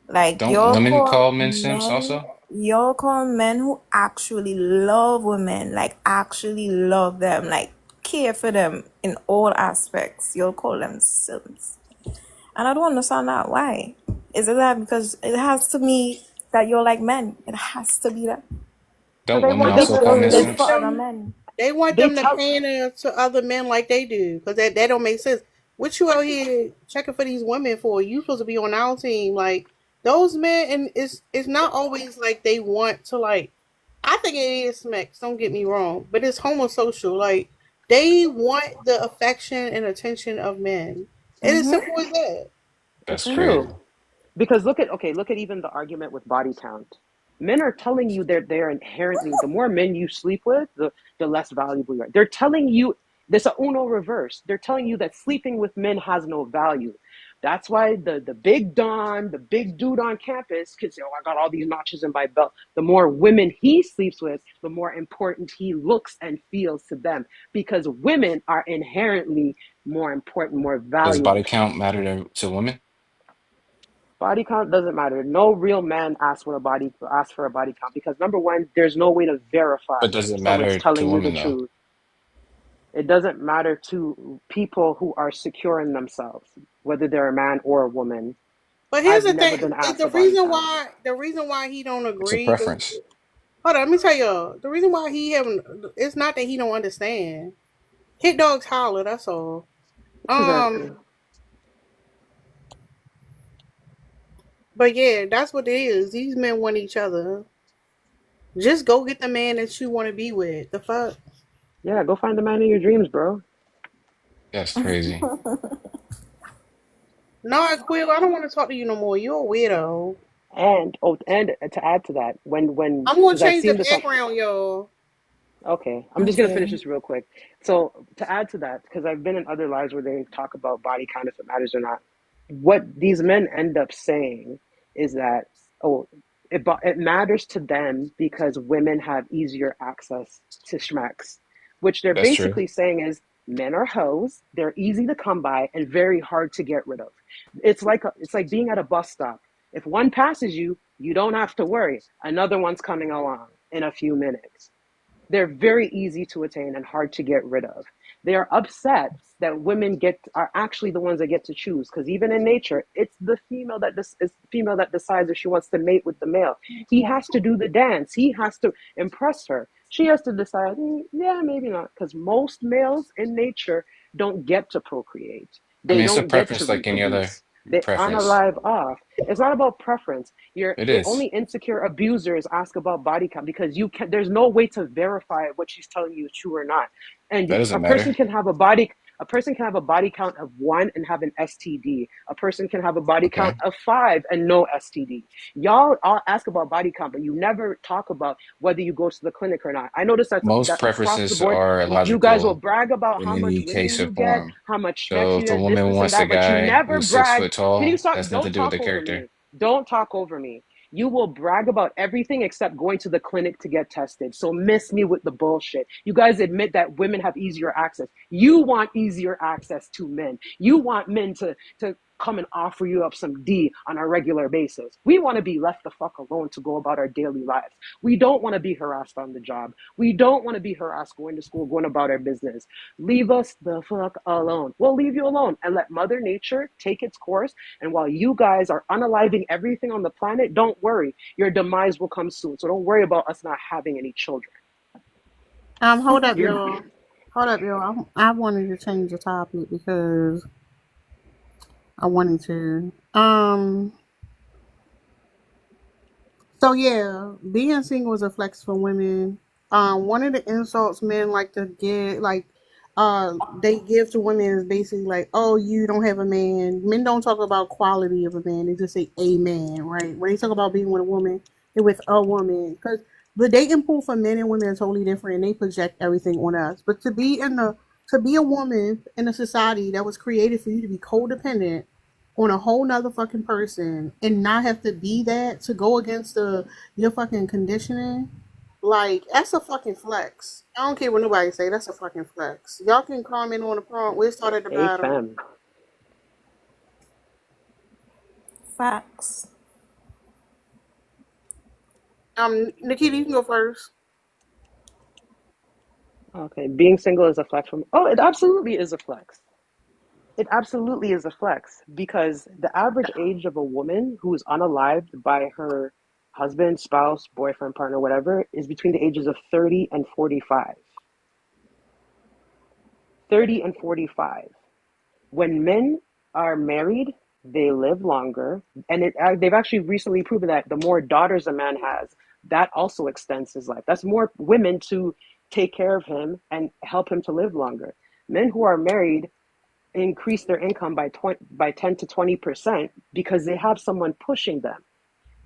Like don't y'all women call call men simps men, also? y'all call men who actually love women, like actually love them, like care for them in all aspects. You'll call them simps, and I don't understand that. Why? Is it that because it has to be that you're like men? It has to be that So Don't they women want But them they also to call you'll men they live for simps? other tell men. they want they them to tell pander to other men like they do, because that don't make sense. What you out here checking for these women for? You supposed to be on our team, like those men, and it's not always like they want to like. I think it is smacks. Don't get me wrong, but it's homosocial. Like they want the affection and attention of men. It is Mm-hmm. simple as that. That's it's crazy. true. Because look at even the argument with body count. Men are telling you they're inherently, the more men you sleep with, the less valuable you are. They're telling you there's a uno reverse. They're telling you that sleeping with men has no value. That's why the big don, the big dude on campus can say, oh, I got all these notches in my belt. The more women he sleeps with, the more important he looks and feels to them. Because women are inherently more important, more Does body valuable. count matter to women? Body count doesn't matter. No real man asks for a body count because number one, there's no way to verify But does if it someone's matter to telling you the women though? truth. It doesn't matter to people who are secure in themselves, whether they're a man or a woman. But here's I've the never thing: been is asked a body count. the reason why he don't It's a agree. preference. Hold on, let me tell you. The reason why he haven't. It's not that he don't understand. Hit dogs holler. That's all. Exactly. But yeah, that's what it is. These men want each other. Just go get the man that you want to be with. The fuck. Yeah, go find the man of your dreams, bro. That's crazy. No, Quill, I don't want to talk to you no more. You're a weirdo. And to add to that, when I'm gonna because I've change the seen this on. background, y'all. Okay, I'm just gonna finish Okay. this real quick. So to add to that, because I've been in other lives where they talk about body count if it matters or not. What these men end up saying is that it matters to them because women have easier access to schmecks, which they're That's true. basically saying is men are hoes. They're easy to come by and very hard to get rid of. It's like being at a bus stop. If one passes you, you don't have to worry. Another one's coming along in a few minutes. They're very easy to attain and hard to get rid of. They are upset that women are actually the ones that get to choose because even in nature, it's the female that decides if she wants to mate with the male. He has to do the dance. He has to impress her. She has to decide, yeah, maybe not, because most males in nature don't get to procreate. I They mean, it's a don't get to preference like any other reproduce. They preference. unalive off. It's not about preference. It The is. only insecure abusers ask about body count because there's no way to verify what she's telling you is true or not. And That a doesn't person matter. can have a body count of 1 and have an STD. A person can have a body count Okay. of 5 and no STD. Y'all all ask about body count, but you never talk about whether you go to the clinic or not. I notice Most that across the preferences board, are you guys will illogical brag about in how much any women case or you get, form. how much schmecks So you if a get, this woman and wants a that, but you guy never who's 6 foot brag. Can you tall, stop? that's nothing Don't to do with talk the over character. me. Don't talk over me. You will brag about everything except going to the clinic to get tested. So miss me with the bullshit. You guys admit that women have easier access. You want easier access to men. You want men to come and offer you up some D on a regular basis. We want to be left the fuck alone to go about our daily lives. We don't want to be harassed on the job. We don't want to be harassed going to school, going about our business. Leave us the fuck alone. We'll leave you alone and let Mother Nature take its course. And while you guys are unaliving everything on the planet, don't worry. Your demise will come soon. So don't worry about us not having any children. Hold up, You're y'all. Hold up, y'all. I wanted to change the topic because I wanted to. So yeah, being single is a flex for women. One of the insults men like to get, like, they give to women is basically like, "Oh, you don't have a man." Men don't talk about quality of a man; they just say "a man," right? When they talk about being with a woman, they're with a woman because the dating pool for men and women is totally different, and they project everything on us. But to be a woman in a society that was created for you to be codependent on a whole nother fucking person and not have to be that to go against your fucking conditioning, like that's a fucking flex. I don't care what nobody say, that's a fucking flex. Y'all can comment on the prompt. We'll start at the a bottom. femme. Facts. Nikita, you can go first. Okay, being single is a flex from. Oh, it absolutely is a flex. It absolutely is a flex because the average age of a woman who is unalived by her husband, spouse, boyfriend, partner, whatever, is between the ages of 30 and 45. 30 and 45. When men are married, they live longer. And they've actually recently proven that the more daughters a man has, that also extends his life. That's more women to take care of him and help him to live longer. Men who are married increase their income by 10 to 20% because they have someone pushing them.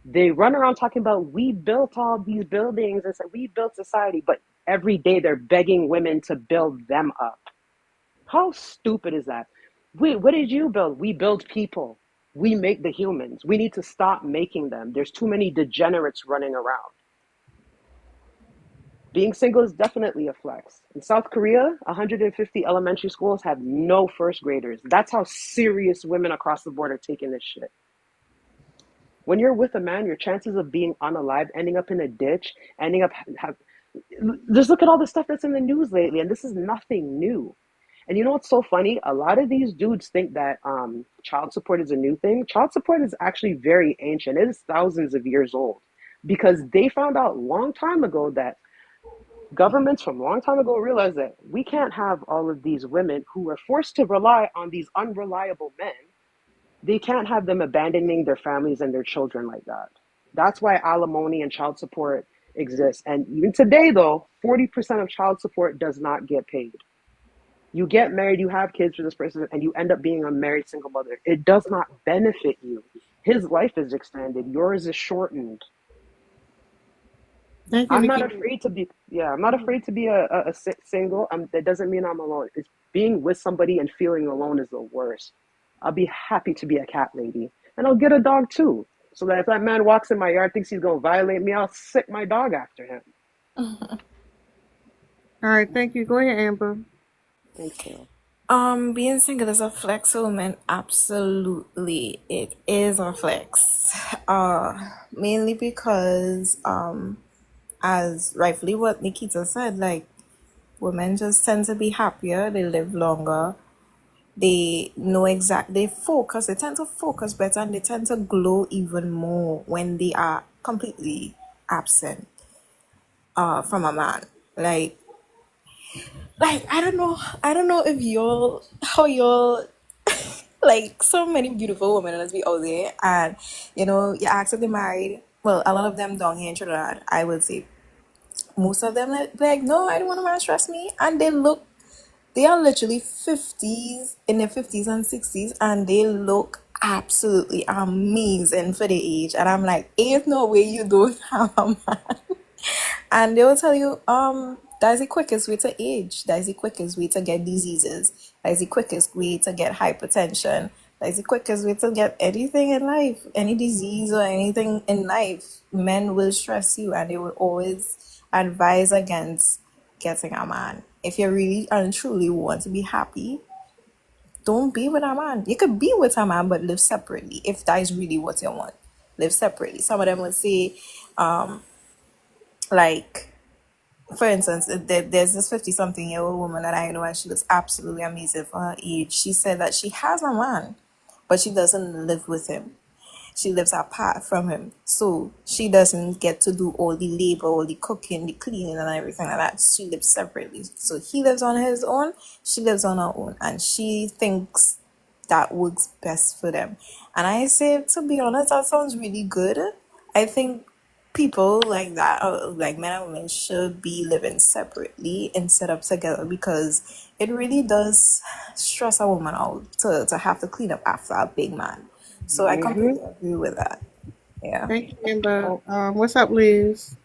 They run around talking about we built all these buildings and said we built society, but every day they're begging women to build them up. How stupid is that? What did you build? We build people. We make the humans. We need to stop making them. There's too many degenerates running around. Being single is definitely a flex. In South Korea, 150 elementary schools have no first graders. That's how serious women across the board are taking this shit. When you're with a man, your chances of being unalive, ending up in a ditch, ending up just look at all the stuff that's in the news lately, and this is nothing new. And you know what's so funny? A lot of these dudes think that child support is a new thing. Child support is actually very ancient. It is thousands of years old because they found out a long time ago that governments from a long time ago realized that we can't have all of these women who are forced to rely on these unreliable men. They can't have them abandoning their families and their children like that. That's why alimony and child support exists. And even today, though, 40% of child support does not get paid. You get married, you have kids for this person, and you end up being a married single mother. It does not benefit you. His life is extended, yours is shortened. Thank you, I'm not Nikki. afraid to be, I'm not afraid to be a single. That doesn't mean I'm alone. It's being with somebody and feeling alone is the worst. I'll be happy to be a cat lady, and I'll get a dog too. So that if that man walks in my yard, thinks he's gonna violate me, I'll sick my dog after him. All right, thank you. Go ahead, Amber. Thank you. Being single is a flex for women. Absolutely, it is a flex. Mainly because, as rightfully what Nikita said, like women just tend to be happier. They live longer. They know they focus. They tend to focus better, and they tend to glow even more when they are completely absent, from a man. Like I don't know if how y'all like so many beautiful women let's be out there, and you ask if they're married. Well, a lot of them down here in Trinidad, I would say most of them like no, I don't want a man to stress me, and they are literally 50s, in their 50s and 60s, and they look absolutely amazing for their age, and I'm like, ain't no way you don't have a man. And they will tell you, that's the quickest way to age. That's the quickest way to get diseases. That's the quickest way to get hypertension. That's the quickest way to get anything in life. Any disease or anything in life, men will stress you, and they will always advise against getting a man. If you really and truly want to be happy, don't be with a man. You could be with a man, but live separately. If that is really what you want, live separately. Some of them would say, like, for instance, there's this 50-something-year-old woman that I know, and she looks absolutely amazing for her age. She said that she has a man, but she doesn't live with him. She lives apart from him. So she doesn't get to do all the labor, all the cooking, the cleaning, and everything like that. She lives separately. So he lives on his own, she lives on her own. And she thinks that works best for them. And I say, to be honest, that sounds really good. I think people like that, like men and women, should be living separately instead of together, because it really does stress a woman out to have to clean up after a big man. So I completely agree with that. Yeah. Thank you, Amber. What's up, Liz?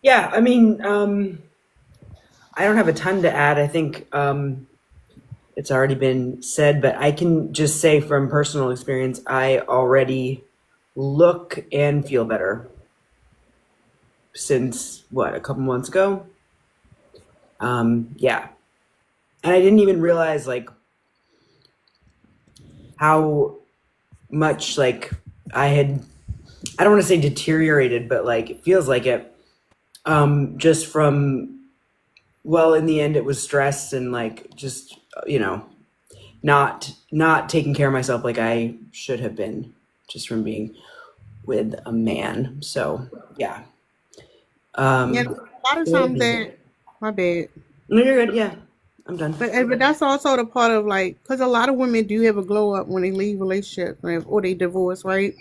Yeah, I mean, I don't have a ton to add. I think it's already been said, but I can just say from personal experience, I already look and feel better since, a couple months ago? Yeah. And I didn't even realize, how much, I don't want to say deteriorated, but, it feels like it, just from, in the end, it was stress and, just, not taking care of myself like I should have been, just from being with a man. So, yeah. Yeah, a lot of times that, my bad. No, you're good. Yeah, I'm done. But that's also the part of because a lot of women do have a glow up when they leave relationships or they divorce, right?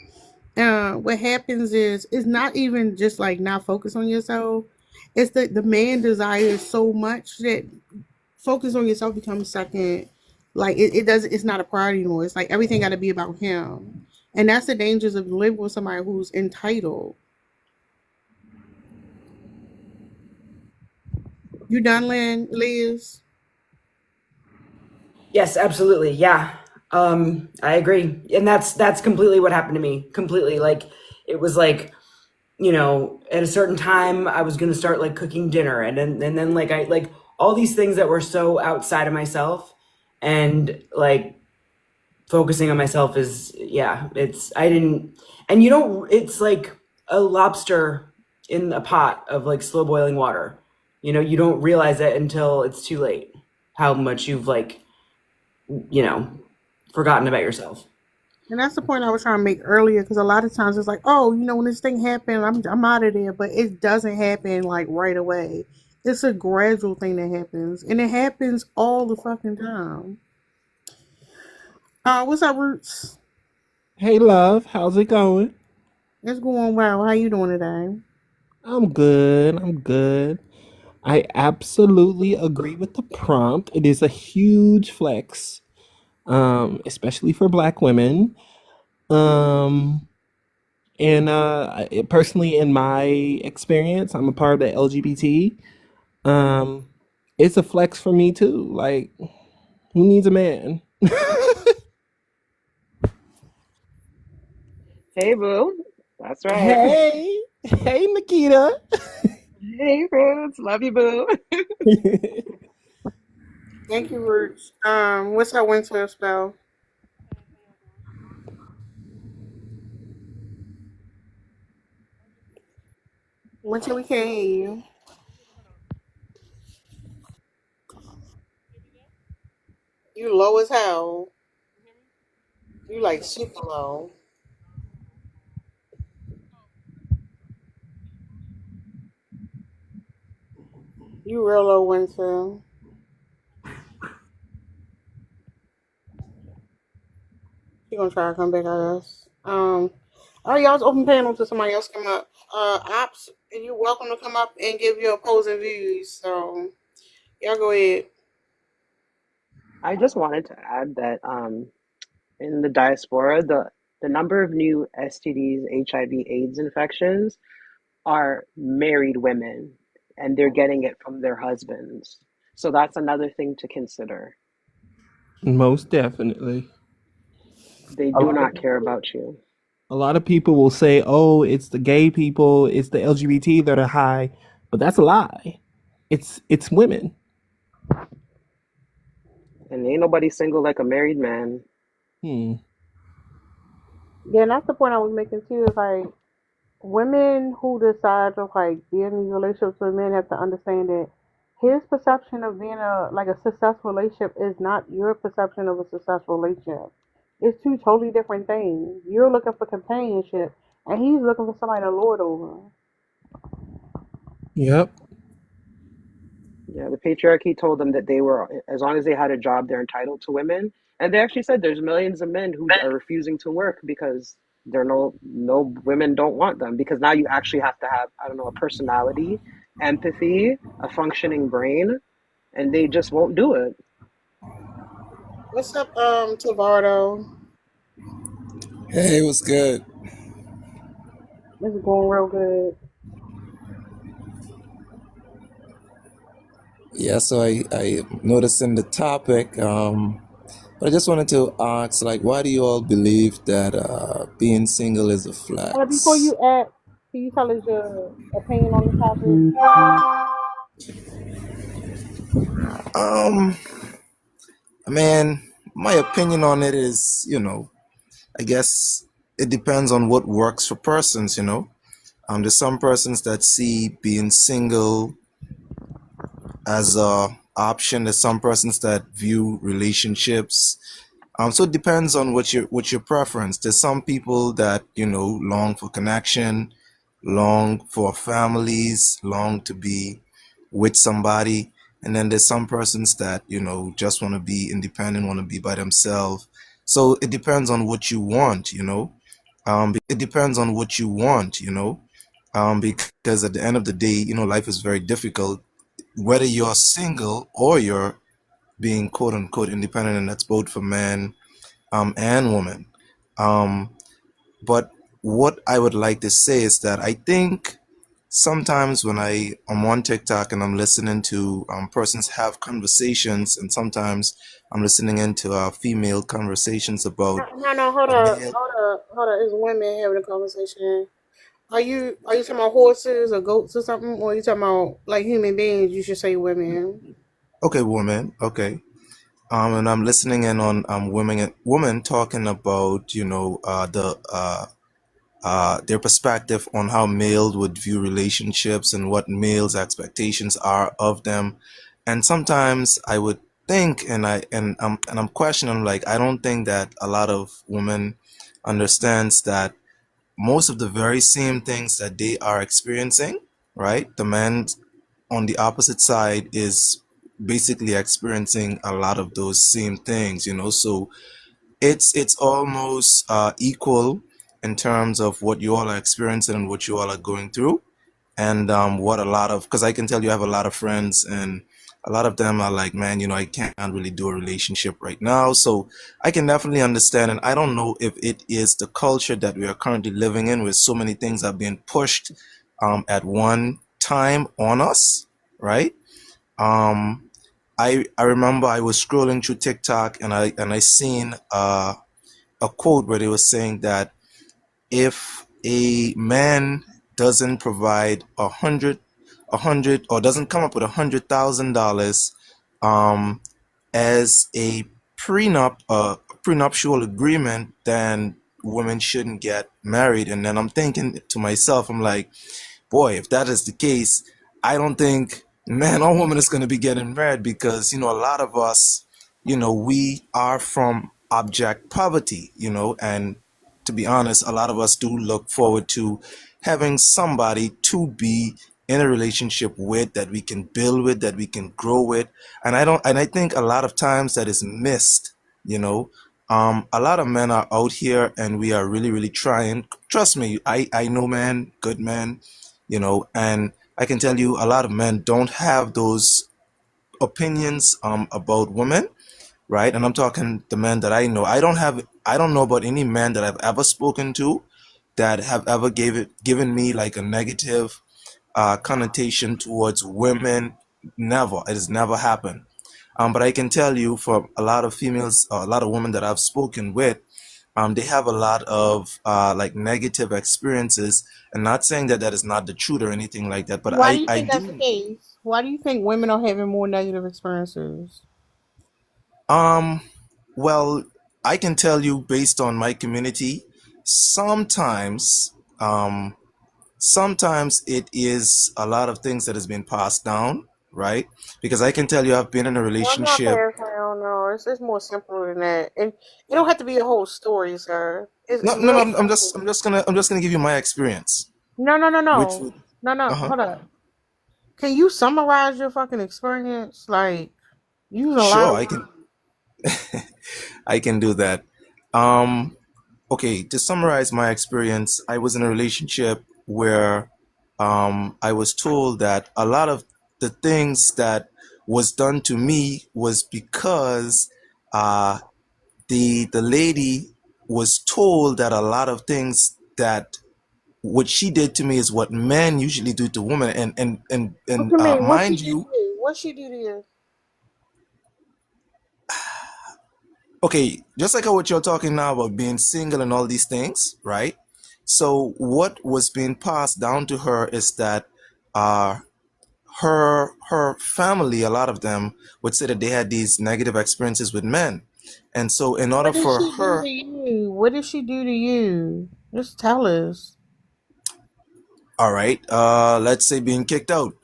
What happens is it's not even just not focus on yourself. It's the man desires so much that focus on yourself becomes second. It's not a priority anymore. It's everything got to be about him, and that's the dangers of living with somebody who's entitled. You done, Liz? Yes, absolutely. Yeah. I agree. And that's completely what happened to me. Completely. It was at a certain time I was going to start cooking dinner, and then I all these things that were so outside of myself, and focusing on myself is, yeah, I didn't, and it's like a lobster in a pot of like slow boiling water. You don't realize it until it's too late, how much you've like, forgotten about yourself. And that's the point I was trying to make earlier, because a lot of times it's like, oh, when this thing happened, I'm out of there, but it doesn't happen like right away. It's a gradual thing that happens, and it happens all the fucking time. What's up, Roots? Hey, love, how's it going? It's going well. How you doing today? I'm good. I'm good. I absolutely agree with the prompt. It is a huge flex, especially for Black women. Um, and personally, in my experience, I'm a part of the LGBT. Um, it's a flex for me too. Like, who needs a man? Hey, boo. That's right. Hey, Nikita. Hey, Roots. Love you, boo. Thank you, Roots. What's up, Winter Spell? Winter, we can't hear you. You low as hell. You like super low. You real low, Winter. You gonna try to come back, I guess. All right, y'all's open panel to somebody else come up. Ops, you're welcome to come up and give your opposing views. So y'all go ahead. I just wanted to add that in the diaspora, the number of new STDs, HIV/AIDS infections are married women, and they're getting it from their husbands. So that's another thing to consider. Most definitely. They do not care about you. A lot of people will say, "Oh, it's the gay people, it's the LGBT that are high," but that's a lie. It's women. And ain't nobody single like a married man. Hmm. Yeah, and that's the point I was making too. Is like women who decide to like be in these relationships with men have to understand that his perception of being a successful relationship is not your perception of a successful relationship. It's two totally different things. You're looking for companionship, and he's looking for somebody to lord over. Yep. Yeah, the patriarchy told them that they were, as long as they had a job, they're entitled to women. And they actually said there's millions of men who are refusing to work because there are no women don't want them, because now you actually have to have, I don't know, a personality, empathy, a functioning brain, and they just won't do it. What's up, Tavardo? Hey, what's good? This is going real good. Yeah, so I noticed in the topic, but I just wanted to ask, like, why do you all believe that being single is a Before flex? you ask, can you tell us your opinion on the topic? Um, I mean, my opinion on it is, I guess it depends on what works for persons. There's some persons that see being single as a option. There's some persons that view relationships. So it depends on what your preference. There's some people that long for connection, long for families, long to be with somebody, and then there's some persons that just want to be independent, want to be by themselves. So it depends on what you want. It depends on what you want. Because at the end of the day, life is very difficult, whether you're single or you're being quote unquote independent, and that's both for men and women. Um, but what I would like to say is that I think sometimes when I'm on TikTok and I'm listening to persons have conversations, and sometimes I'm listening into female conversations about No, hold a up, male. hold up. It's women having a conversation. Are you talking about horses or goats or something, or are you talking about like human beings? You should say women. Okay, woman. Okay. and I'm listening in on women talking about their perspective on how males would view relationships and what males' expectations are of them. And sometimes I would think, and I'm questioning, like, I don't think that a lot of women understands that most of the very same things that they are experiencing, right? The man on the opposite side is basically experiencing a lot of those same things, so it's almost equal in terms of what you all are experiencing and what you all are going through. And what a lot of, because I can tell you I have a lot of friends, and a lot of them are like, man, I can't really do a relationship right now. So I can definitely understand. And I don't know if it is the culture that we are currently living in, where so many things are being pushed at one time on us, right? I remember I was scrolling through TikTok, and I seen a quote where they were saying that if a man doesn't provide a hundred, or doesn't come up with $100,000 as a prenuptial agreement, then women shouldn't get married. And then I'm thinking to myself, I'm like, boy, if that is the case, I don't think man or woman is going to be getting married, because, a lot of us, we are from abject poverty, and to be honest, a lot of us do look forward to having somebody to be in a relationship with, that we can build with, that we can grow with. And I think a lot of times that is missed, a lot of men are out here, and we are really, really trying. Trust me, I know men, good men, and I can tell you a lot of men don't have those opinions about women, right? And I'm talking the men that I know. I don't know about any man that I've ever spoken to that have ever given me like a negative connotation towards women. Never. It has never happened. But I can tell you, for a lot of females, a lot of women that I've spoken with, they have a lot of like negative experiences, and not saying that that is not the truth or anything like that, but Why do you I think that's the do. case? Why do you think women are having more negative experiences? Um, well, I can tell you based on my community, sometimes, sometimes it is a lot of things that has been passed down, right? Because I can tell you I've been in a Well, I'm not relationship. past now. No, it's more simple than that, and it don't have to be a whole story, sir. No, It's no, no. real I'm just, simple. I'm just gonna give you my experience, No, no, no, which no, would, no, no. uh-huh. Hold up. Can you summarize your fucking experience? Like, use a lot Sure, of I can, words. I can do that. Um, okay, to summarize my experience, I was in a relationship where I was told that a lot of the things that was done to me was because uh, the lady was told that a lot of things that what she did to me is what men usually do to women, What and you mean? What she mind did to you. you? What she do to you? Okay, just like how what you're talking now about being single and all these things, right? So what was being passed down to her is that uh, her family, a lot of them would say that they had these negative experiences with men, and so in order What did for she do to her, you? What did she do to you? Just tell us. all right, let's say being kicked out.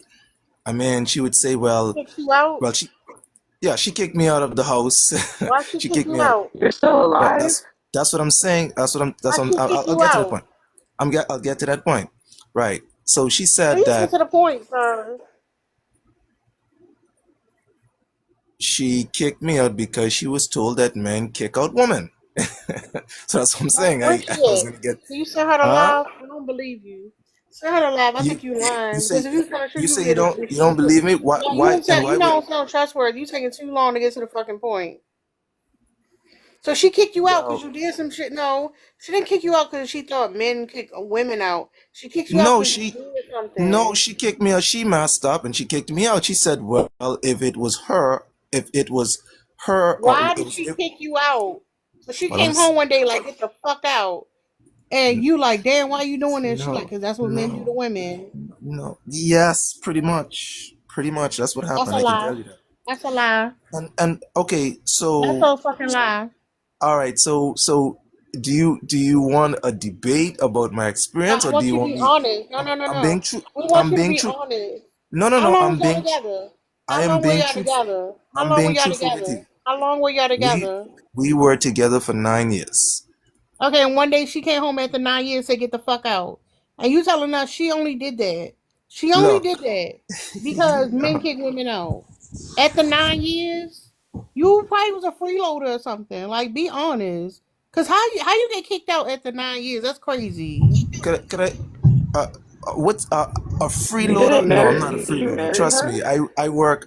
I mean, she would say, Kick you out? well, she kicked me out of the house. Why she She kick kicked you me out. out? You're still Yeah, alive? that's what I'm saying. Why she kick I'll you get to that out? point. I'll get to that point. Right. So she said Please get that to the point, sir. she kicked me out because she was told that men kick out women. So that's what I'm Right, saying. where's I she was at? gonna get, Can you send her to huh? live? I don't believe you. Send her to live. I You think you you lying because say if you tell the you truth, you say get it. you don't believe me? Why No, you why don't and sound. why You would, don't sound trustworthy. You taking too long to get to the fucking point. So she kicked you out because well, you did some shit. No, she didn't kick you out because she thought men kick women out. She kicked you out no, because you did no, something. she kicked me out. She messed up and she kicked me out. She said, well, if it was her, if it was her, or Why it did was she if, kick you out? So she well, I'm came home one day like, get the fuck out. And you like, damn, why you doing this? She like, no, because that's what men do to no, women. no. Yes, pretty much. Pretty much. That's what That's happened. a I can lie. tell you that. That's a lie. And okay, That's so a fucking lie. all right, so do you want a debate about my No, experience, I or do want you you to want be me? honest. No, I'm, no, no, I'm no. being true. We want I'm you to being be true. honest. No, no, How no. long was y'all together? I How am long were being y'all truthful. together? How I'm long were being y'all truthful with together? you. How long were y'all We together? we were together for 9 years. Okay, and one day she came home after 9 years and said, "Get the fuck out." And you telling us she only did that. She only Look, did that because men kick women out. After 9 years, you probably was a freeloader or something. Like, be honest. Cause how you get kicked out after 9 years? That's crazy. could I uh, what's a You freeloader? didn't No, I'm not marry a did you freeloader. marry Trust me. her?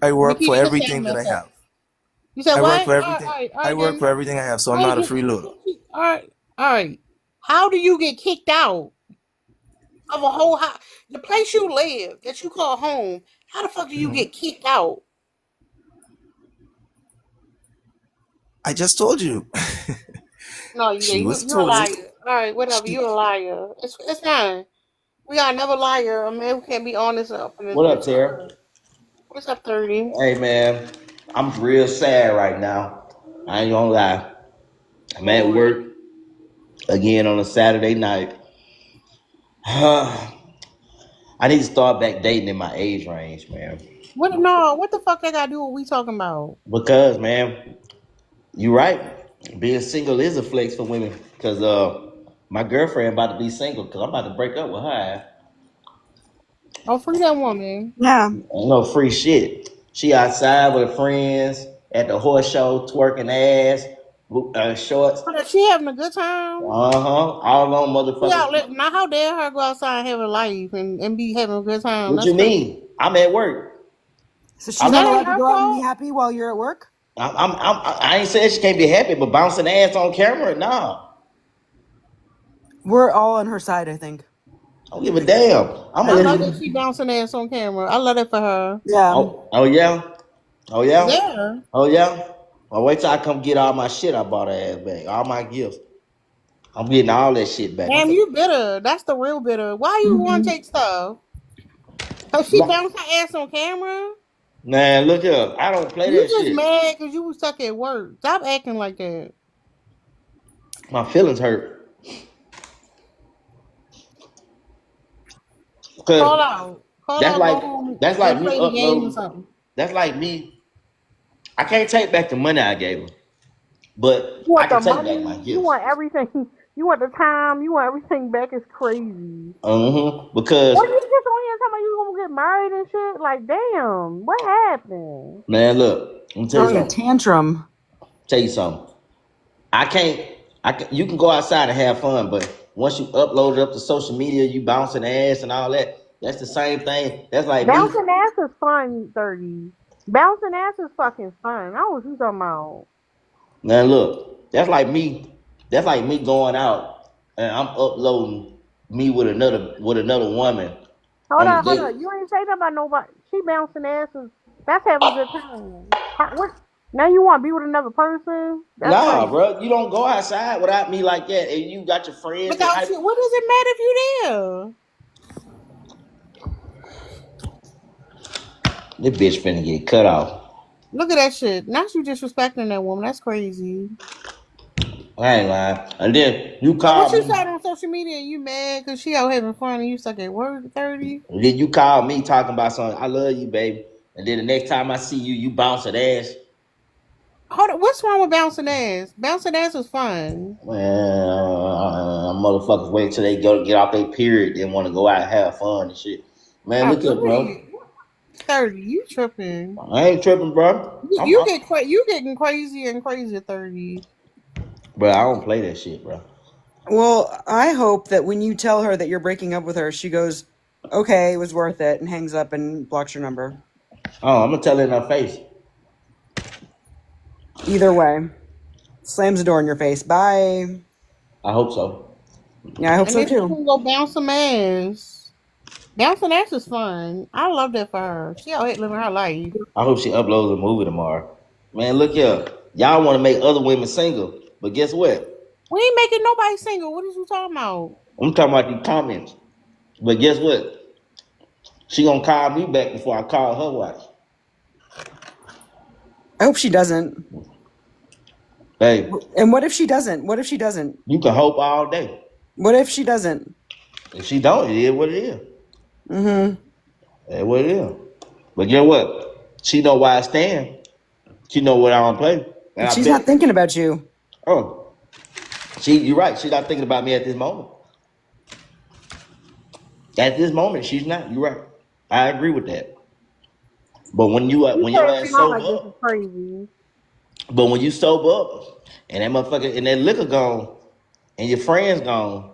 I work for Nikita, just say everything I'm that I messed up. have. You said I work for what? everything. All I right work then. for everything I have, so I'm All not a right, freeloader. all right. How do you get kicked out of a whole house? The place you live that you call home. How the fuck do you Mhm. get kicked out? I just told you. No, you She was you're a told. liar. All right, whatever. She, You're a liar. It's fine. We are never liar. A man who can't be honest up in this What up, bitch. All Tara? right. What's up, 30? Hey, man, I'm real sad right now. I ain't gonna lie. I'm at Lord. work again on a Saturday night. I need to start back dating in my age range, man. What? No. What the fuck they gotta do? What we talking about? Because, man, you right. Being single is a flex for women. Because my girlfriend about to be single. Because I'm about to break up with her. Oh, free that woman. Yeah. Ain't no free shit. She outside with her friends at the horse show, twerking ass, shorts. But is she having a good time? All on Yeah. motherfuckers. Now, how dare her go outside and have a life and be having a good time? What That's you crazy. mean? I'm at work. So she's I'm, not That ain't allowed to her go out and be fault. happy while you're at work? I ain't saying she can't be happy, but bouncing ass on camera, nah. We're all on her side, I think. I don't give a damn. I'm I gonna love let that you. she bouncing ass on camera. I love it for her. Yeah. Oh yeah, oh yeah, Yeah. oh yeah. Well, wait till I come get all my shit I bought her ass back, all my gifts. I'm getting all that shit back. Damn, you bitter. That's the real bitter. Why you want to take stuff? Cause she bounced her ass on camera. Man, look here. I don't play You that just shit. mad because you was stuck at work. Stop acting like that. My feelings hurt. Call Cause out. Call that's out. Go like home that's like and me play the game or uploading. something. That's like me. I can't take back the money I gave her, but You I want can the take back my money. You gifts. want everything. You want the time. You want everything back. It's crazy. Because What you just on here talking about you gonna get married and shit? Like, damn, what happened? man, look, let me tell you Throwing a something. tantrum. Tell you something. I can't. You can go outside and have fun, but once you upload it up to social media, you bouncing ass and all that. That's the same thing. That's like me. Bouncing ass is fun, 30. Bouncing ass is fucking fun. I know what you talking about. Man, look, that's like me. That's like me going out and I'm uploading me with another woman Hold on the on, hold date. on. You ain't say nothing about nobody. She bouncing asses. That's having a good time. What? Now you want to be with another person? That's Nah, crazy. bro, you don't go outside without me like that, and you got your friends that Without hype. you, what does it matter if you there? This bitch finna get cut off. Look at that shit. Now you disrespecting that woman. That's crazy. I ain't lying. And then you So what called you me. said on social media and you mad because she out having fun and you stuck at work 30? And then you called me talking about something. I love you, baby. And then the next time I see you, you bounce that ass. Hold on, what's wrong with bouncing ass? Bouncing ass is fun. Man, motherfuckers wait till they go to get off their period, then want to go out and have fun and shit. Man, Oh, look go here, bro. ahead. 30, you tripping. I ain't tripping, bro. You getting crazy and crazy at 30. Bro, I don't play that shit, bro. Well, I hope that when you tell her that you're breaking up with her, she goes, okay, it was worth it, and hangs up and blocks your number. Oh, I'm gonna tell her in her face. Either way. Slams the door in your face. Bye. I hope so. Yeah, I hope And so then she too. can go bounce some ass. Bouncing ass is fun. I love that for her. She out here living her life. I hope she uploads a movie tomorrow. Man, look here. Y'all want to make other women single, but guess what? We ain't making nobody single. What is you talking about? I'm talking about these comments. But guess what? She gonna call me back before I call her watch. I hope she doesn't. Hey, And what if she doesn't? What if she doesn't? you can hope all day. What if she doesn't? If she don't, it is what it is. Mm-hmm. That's what it is. But get what? She know why I stand. She know what I don't play. And But I she's bet. not thinking about you. Oh, you're right. She's not thinking about me at this moment. At this moment, she's not. You're right. I agree with that. But when your ass sober up, crazy. but when you sober up and that motherfucker and that liquor gone and your friends gone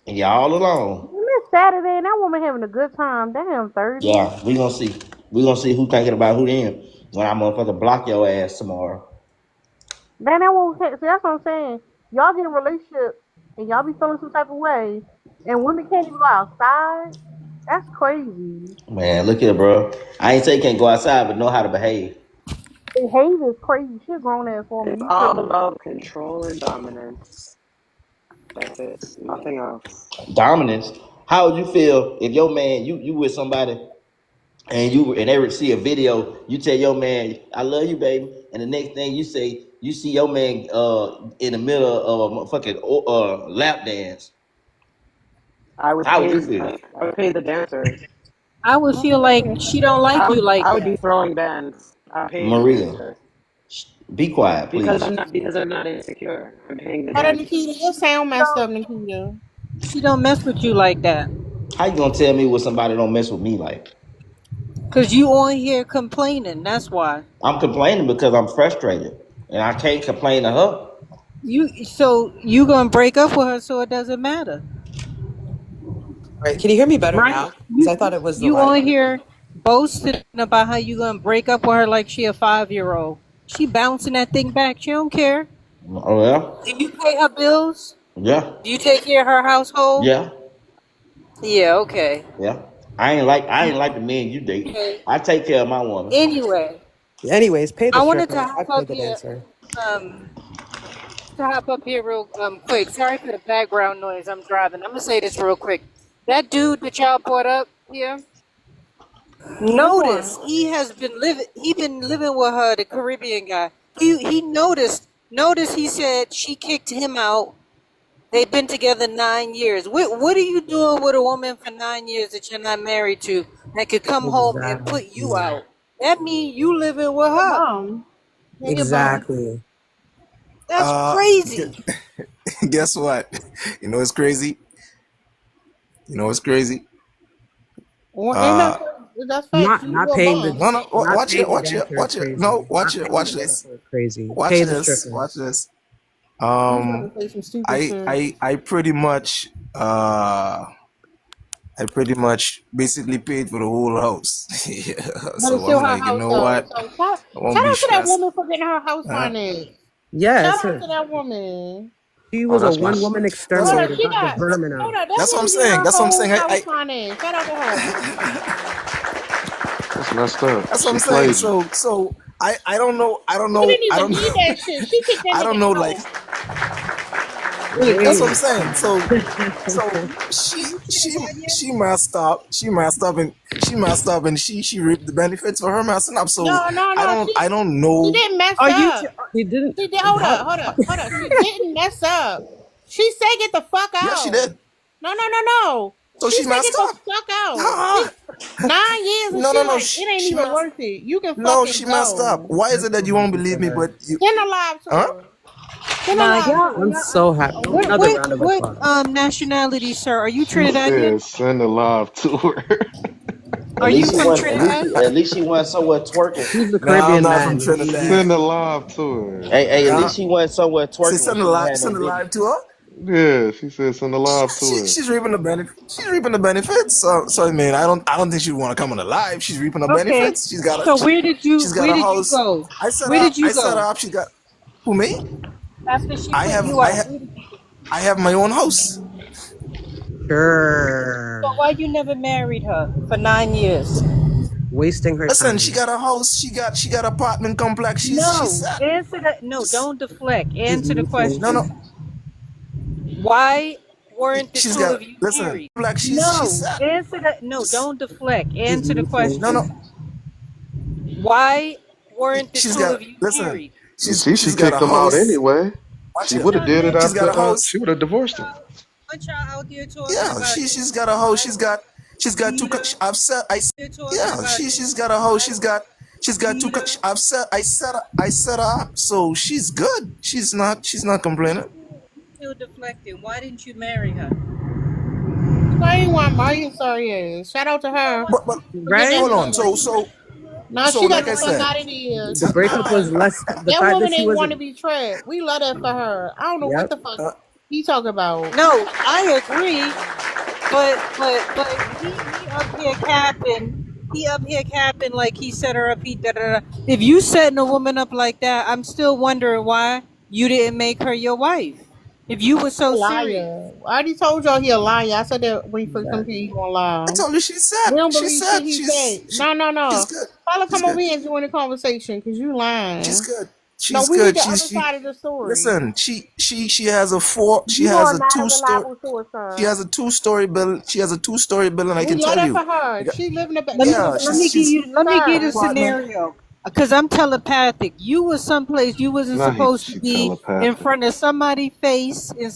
and you're all alone, It's Saturday and that woman having a good time. Damn, 30. yeah, we gonna see. We gonna see who thinking about who then when I motherfucker block your ass tomorrow. Then that won't see, that's what I'm saying. Y'all get in a relationship and y'all be feeling some type of way and women can't even go outside. That's crazy. Man, look here, bro. I ain't say you can't go outside, but know how to behave. Behavior is crazy. She a grown ass woman. It's You all feel about control and dominance. That's it. Nothing else. Dominance. How would you feel if your man, you with somebody and they see a video, you tell your man, I love you, baby, and the next thing you say, you see your man in the middle of a fucking lap dance. I would How would pay. you feel? I would pay the dancer. I would feel like she don't like you like I would be that. throwing bands. I'm paying the Maria, dancer be quiet, because please. I'm not insecure. I'm paying the Hold on, dancer. Nikita. Your sound messed up, Nikita. She don't mess with you like that. How you gonna tell me what somebody don't mess with me like? Cause you on here complaining. That's why. I'm complaining because I'm frustrated and I can't complain to her. So you gonna break up with her so it doesn't matter. Right. Can you hear me better Right. now? Because I thought it was the You on light. here boasting about how you gonna break up with her like she a 5-year-old. She bouncing that thing back. She don't care. Oh yeah? Do you pay her bills? Yeah. Do you take care of her household? Yeah. Yeah, okay. Yeah. I ain't like the men you date. Okay. I take care of my woman. Anyway, Anyways, pay the I wanted to stripper. I hop pay up the here. dancer. Real quick. Sorry for the background noise. I'm driving. I'm gonna say this real quick. That dude that y'all brought up here, notice he been living with her, the Caribbean guy. He noticed he said she kicked him out. They've been together 9 years. What are you doing with a woman for 9 years that you're not married to that could come home and put you out? That means you living with her. Exactly. That's crazy. Guess what? You know what's crazy? You know what's crazy? Well, that's facts. Not paying the No, watch it, watch it, dancer watch is it. crazy. No, watch Not it, paying watch the this. dancer is crazy. Watch Pay the this, stripper. watch this. You trying to say some stupid shit. I pretty much basically paid for the whole house. Yeah. But So it's still I'm her like, you house know though. what? So I shout won't out be to that stressed. woman for getting her house financed. Yes. Shout out to that woman. She was a That's my. one-woman That's Hold what. on, exterminator. she Got the got. vermin Hold out. on, that That's what I'm woman saying. getting her That's what I'm whole saying. house financed. Shout out to her. That's messed up. That's what She I'm saying. played you. So I don't know. She didn't even need that shit. She kicked that I don't nigga know. out. Like that's what I'm saying. So she messed up. She messed up and she reaped the benefits for her messing up. So No. I don't She know. didn't mess Are you? up. He didn't. She did. Hold up. She didn't mess up. She said get the fuck out. Yeah, she did. No. So She she said messed get up. the fuck out. Nah. 9 years and No, she no, no. like it ain't She even messed. worth it. You can No, fucking she messed up. go. Why is it that you won't believe me? But you, Send her live to huh? her. Send her Nah, live to y'all. her. I'm so happy. Another round of applause. What nationality, sir? Are you She Trinidadian? said send a live to her. At Are you least she from went. Trinidad? At least she went somewhere twerking. He's the No, I'm Caribbean not from man. Trinidad. Send a live to her. Hey, at least she went somewhere Say twerking when she didn't have no send a video. live to her. Yeah, she said send a live to her. She's reaping the benefit. She's reaping the benefits. So I mean, I don't think she'd want to come on the live. She's reaping the Okay. benefits. She's got So where did you she's got a house. go? I set Where her. did you I set her go? up. She got who me? After she I put have you I out. have I have my own house. Sure. So why you never married her for 9 years? Wasting her Listen, time. she got a house. She got apartment complex. She's No, set. answer that. No, don't deflect. Answer the question. No. Why weren't the She's two got of you listen. married? Like she's No, set. answer that. No, don't deflect. Answer the question. No. Why weren't the She's two got of you listen. married? You see, she She's got a kicked him out house. anyway. Watch She it. would have did it She's got a after. house. She would have divorced him. Aren't y'all out there talking Yeah, about she's got a house. She's got two. Peter? I've said You're talking yeah. about She's got a house. She's got two. Peter. I set her up. So she's good. She's not complaining. Still deflecting. Why didn't you marry her? I ain't want my sorry ass. Shout out to her. But For Right? getting hold on. into it. So She got like the I fuck said, out of here. The breakup was less the That fact woman that she ain't want to wasn't. be trapped. We love that for her. I don't know what Yep. the fuck he talking about. No, I agree, but he up here capping. He up here capping like he set her up. He da da da. If you setting a woman up like that, I'm still wondering why you didn't make her your wife. If you were so serious, Liar. I already told y'all he a liar. I said that when he first come here, he gonna lie. I told you We don't she believe said shit he say. No. she's good. Fella, She's come over good. here and join the conversation because you lying. She's good. No, She's we need good. the other side of the story. Listen. She has a You are not a reliable source, sir. She has a 2-story building. She has a 2-story building. I We can love tell that you. for her. She living the best. let me get a apartment. scenario. Because I'm telepathic. You was someplace you wasn't Nah, supposed she to be in telepathic. front of somebody's face in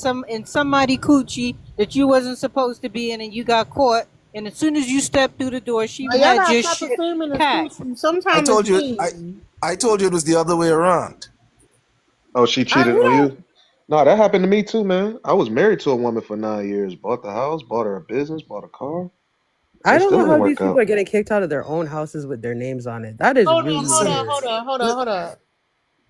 somebody coochie that you wasn't supposed to be in, and you got caught. And as soon as you stepped through the door, she Y'all had got your type of shit semen is packed. coochie. I Sometimes told it's you. pee. I told you it was the other way around. Oh, she cheated on you? No, that happened to me too, man. I was married to a woman for 9 years. Bought the house, bought her a business, bought a car. I It don't still know didn't how these work people out. are getting kicked out of their own houses with their names on it. That is Hold really weird. on.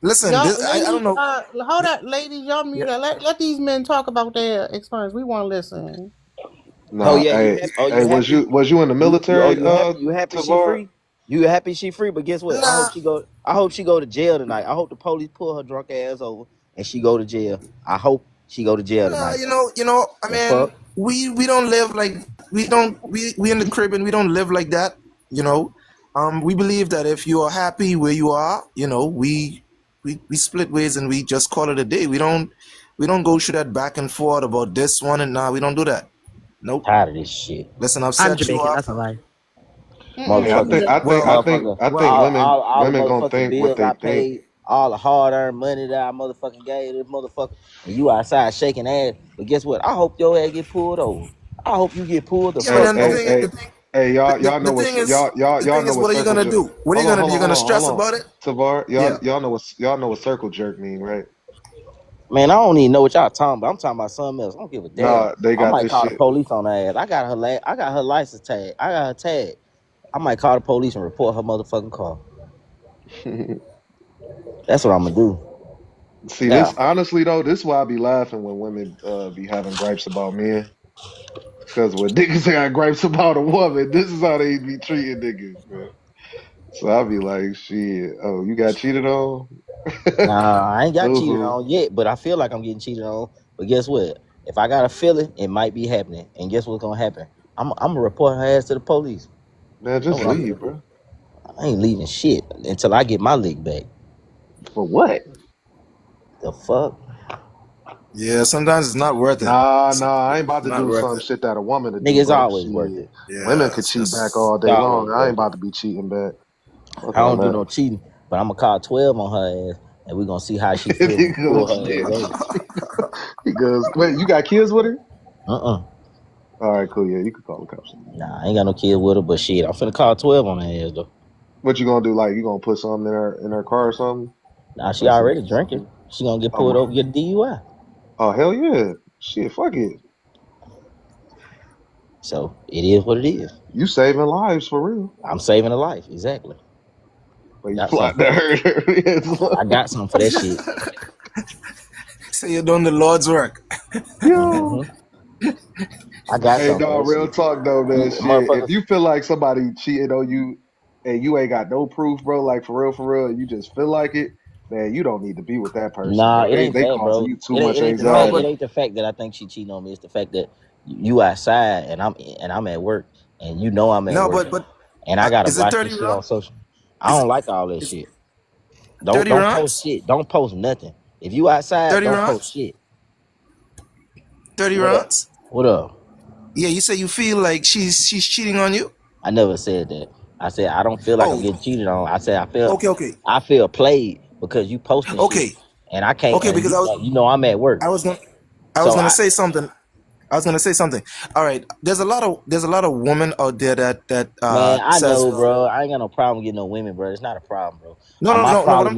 Listen, Y'all, this, I don't know. hold up, ladies. Y'all mute her. Let these men talk about their experience. We want to listen. Oh Nah, yeah, you hey, happy? Oh, hey, you happy? was you in the military, You happy? You happy she Tavar? free? You happy she free? But guess what? Nah, I hope she go to jail tonight. I hope the police pull her drunk ass over and she go to jail. I hope she go to jail nah. tonight. You know. I The mean, fuck? we don't live like we don't we in the Caribbean. We don't live like that. You know. We believe that if you are happy where you are, you know, we split ways and we just call it a day. We don't go through that back and forth about this one and nah. We don't do that. Nope. Tired of this shit. Listen, I've I'm set you Jamaican. up. That's a lie. Hey, Motherfucker, I think all the women gonna motherfucking think what bills they I think. paid, all the hard-earned money that I motherfucking gave this motherfucker, and you outside shaking ass. But guess what? I hope your ass get pulled over. I hope you get pulled the Yeah, fuck man. Hey, over. y'all know The what thing is, y'all know what what are you circle gonna jerk. do? What are you gonna do? You're gonna Hold stress on. about it? Tavar, Yeah. y'all know what circle jerk mean, right? Man, I don't even know what y'all talking about. I'm talking about something else. I don't give a damn. Nah, they I got might this call the shit. police on her ass. I got her license tag. I got her tag. I might call the police and report her motherfucking car. That's what I'm gonna do. See, Yeah. this honestly though, this is why I be laughing when women be having gripes about men. Cause when niggas got gripes about a woman, this is how they be treating niggas, man. So I be like, shit, oh, you got cheated on? Nah, I ain't got cheated Ooh. on yet, but I feel like I'm getting cheated on. But guess what? If I got a feeling, it might be happening. And guess what's gonna happen? I'm gonna report her ass to the police. Man, That's just what I'm leave, gonna do. bro. I ain't leaving shit until I get my lick back. For what? The fuck? Yeah, sometimes it's not worth it. Nah, I ain't about to Not do worth some it. shit that a woman to do, Nigga, it's bro. always worth Shit. it. Women Yeah, could it's cheat back just all It's day always long. I ain't worth it. about to be cheating back. Fuck I all don't do that. no cheating, but I'm gonna call 12 on her ass, and we're gonna see how she feels He when we pull goes, her ass over. he goes, wait, you got kids with her? Uh-uh. All right, cool. Yeah, you could call the cops. Nah, I ain't got no kids with her, but shit, I'm finna call 12 on her ass though. What you gonna do? Like, you gonna put something in her car or something? Nah, she Like some. already drinking. She gonna get pulled Oh, over, get a DUI. oh hell yeah! Shit, fuck it. So it is what it is. You saving lives for real. I'm saving a life, exactly. But you Got plot something that for that. hurt. I got something for that shit. So you're doing the Lord's work. Yo. I got Hey, something for dog, that real shit. talk though, man. You Shit, if motherfuckers. you feel like somebody cheated on you and you ain't got no proof, bro, like for real, and you just feel like it, man, you don't need to be with that person, Nah, bro. it ain't They that, causing bro. you too It much ain't the No, fact. anxiety. It but ain't the fact that I think she cheating on me. It's the fact that you outside and I'm at work, and you know I'm at no, work, but and I gotta is it watch 30 this shit on rounds? social. I Is don't it like all that is shit. Don't 30 don't post rounds? shit. Don't post nothing. If you outside, 30 don't post rounds? shit. 30 What up? rounds? What up? Yeah, you say you feel like she's cheating on you? I never said that. I said I don't feel like I'm Oh, getting cheated on. I said okay. I feel played because you posting shit, Okay. and I can't. Okay, And because you know I'm at work, I was gonna I was so gonna say something. I was gonna say something. All right. There's a lot of women out there that man, I says, know, well, bro. I ain't got no problem getting no women, bro. It's not a problem, bro. no, no, My no, no. What problem I'm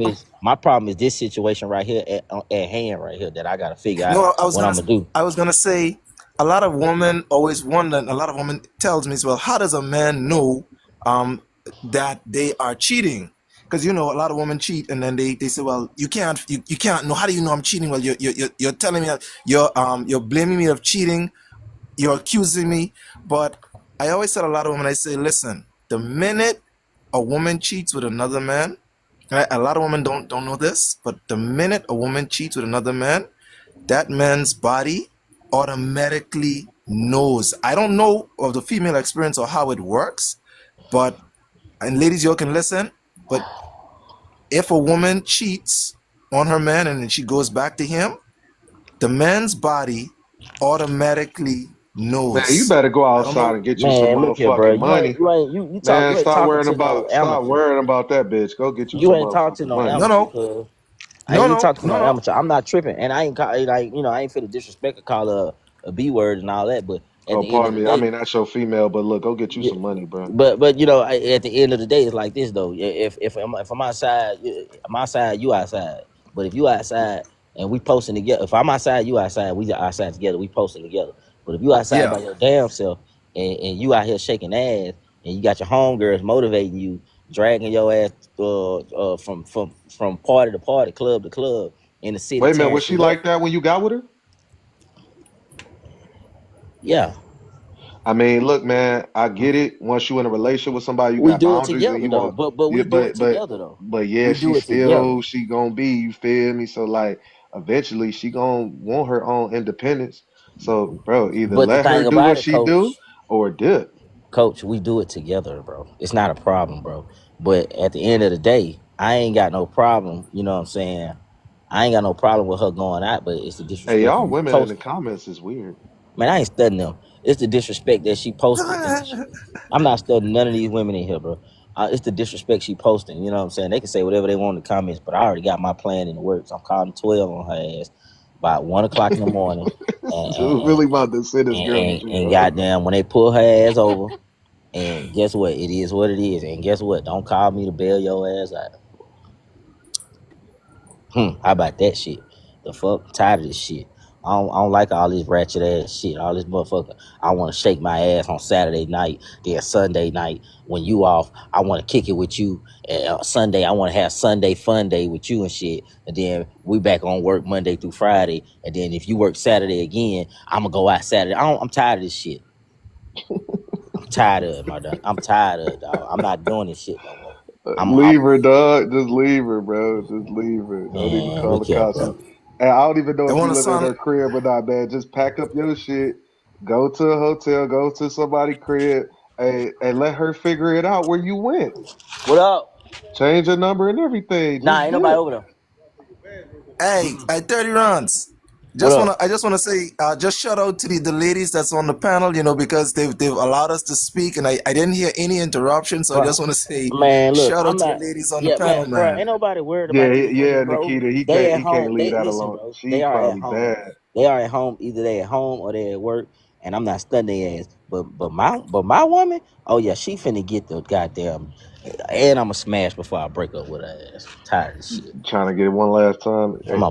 is this situation right here at hand right here that I gotta figure out no, what I'm gonna do. I was gonna say a lot of women always wonder. A lot of women tells me, well, how does a man know that they are cheating? Because a lot of women cheat, and then they say, well, you can't know. How do you know I'm cheating? Well, you're telling me that you're blaming me of cheating. You're accusing me. But I always tell a lot of women, I say, listen, the minute a woman cheats with another man, right, a lot of women don't know this, but the minute a woman cheats with another man, that man's body automatically knows. I don't know of the female experience or how it works, but, and ladies, you can listen, but if a woman cheats on her man and then she goes back to him, the man's body automatically Man, you knows. better go I don't outside know. and get you some Man, look here, bro. motherfucking money. Man, You ain't talking to no stop amateur. worrying about that bitch. Go get you You some ain't talking to motherfucking no money. No, amateur, no, cuz. I no, ain't no, talking to no, no no. amateur. I'm not tripping, and I ain't I ain't finna disrespect or call her a B word and all that. But at Oh, the end of pardon the me. I day, mean, that's your female, but look, go get you yeah. some money, bro. But at the end of the day, it's like this though. If I'm outside, I'm outside, you outside. But if you outside and we posting together, if I'm outside, you outside, we outside together, we posting together. But if you outside Yeah. by your damn self and you out here shaking ass and you got your homegirls motivating you, dragging your ass from party to party, club to club in the city, Wait a minute, tearing was she shit up. like that when you got with her? Yeah, I mean, look, man, I get it. Once you in a relationship with somebody, you we got do it boundaries and together you though. want, But yeah, we do it together though. but yeah, We she do it still together. who she gonna be. You feel me? So like, eventually, she gonna want her own independence. So, bro, either But the let her thing do about what it, she do coach. or dip. Coach, we do it together, bro. It's not a problem, bro. But at the end of the day, I ain't got no problem. You know what I'm saying? I ain't got no problem with her going out, but it's the Hey, disrespect y'all she women in the posted. comments is weird. Man, I ain't studying them. It's the disrespect that she posted. I'm not studying none of these women in here, bro. It's the disrespect she posting. You know what I'm saying? They can say whatever they want in the comments, but I already got my plan in the works. I'm calling 12 on her ass by 1 o'clock in the morning, and This and, dude and, really about to send this and, girl to and, and jail. goddamn when they pull her ass over. And guess what? It is what it is. And guess what? Don't call me to bail your ass out. How about that shit? The fuck? I'm tired of this shit. I don't like all this ratchet ass shit. All this motherfucker. I want to shake my ass on Saturday night, then Sunday night when you off. I want to kick it with you. And Sunday, I want to have Sunday fun day with you and shit. And then we back on work Monday through Friday. And then if you work Saturday again, I'm gonna go out Saturday. I'm tired of this shit. I'm tired of it, my dog. I'm tired of it, dog. I'm not doing this shit no more. Leave her, dog. Just leave her, bro. Just leave her. Don't even Man, call look the here, cops. bro. And I don't even know They if you want to live in sound. her crib or not, man. Just pack up your shit, go to a hotel, go to somebody's crib, and let her figure it out where you went. What up? Change your number and everything. Nah, Just ain't nobody dip. over there. Hey, at 30 runs. What up? I just wanna say, just shout out to the ladies that's on the panel, because they've allowed us to speak, and I didn't hear any interruption, so I Bro, just wanna say man, look, shout I'm out to the not. ladies on the Yeah, panel, man, bro, man. ain't nobody worried Yeah, about these women, yeah, bro. Nikita. They at He can't home. leave They that listen, alone. bro. They She are at probably home. bad. They are at home. Either they at home or they at work. And I'm not stunning their ass. But my woman, oh yeah, she finna get the goddamn. And I'ma smash before I break up with her ass. I'm tired of this shit. Trying to get it one last time. Hey, I'ma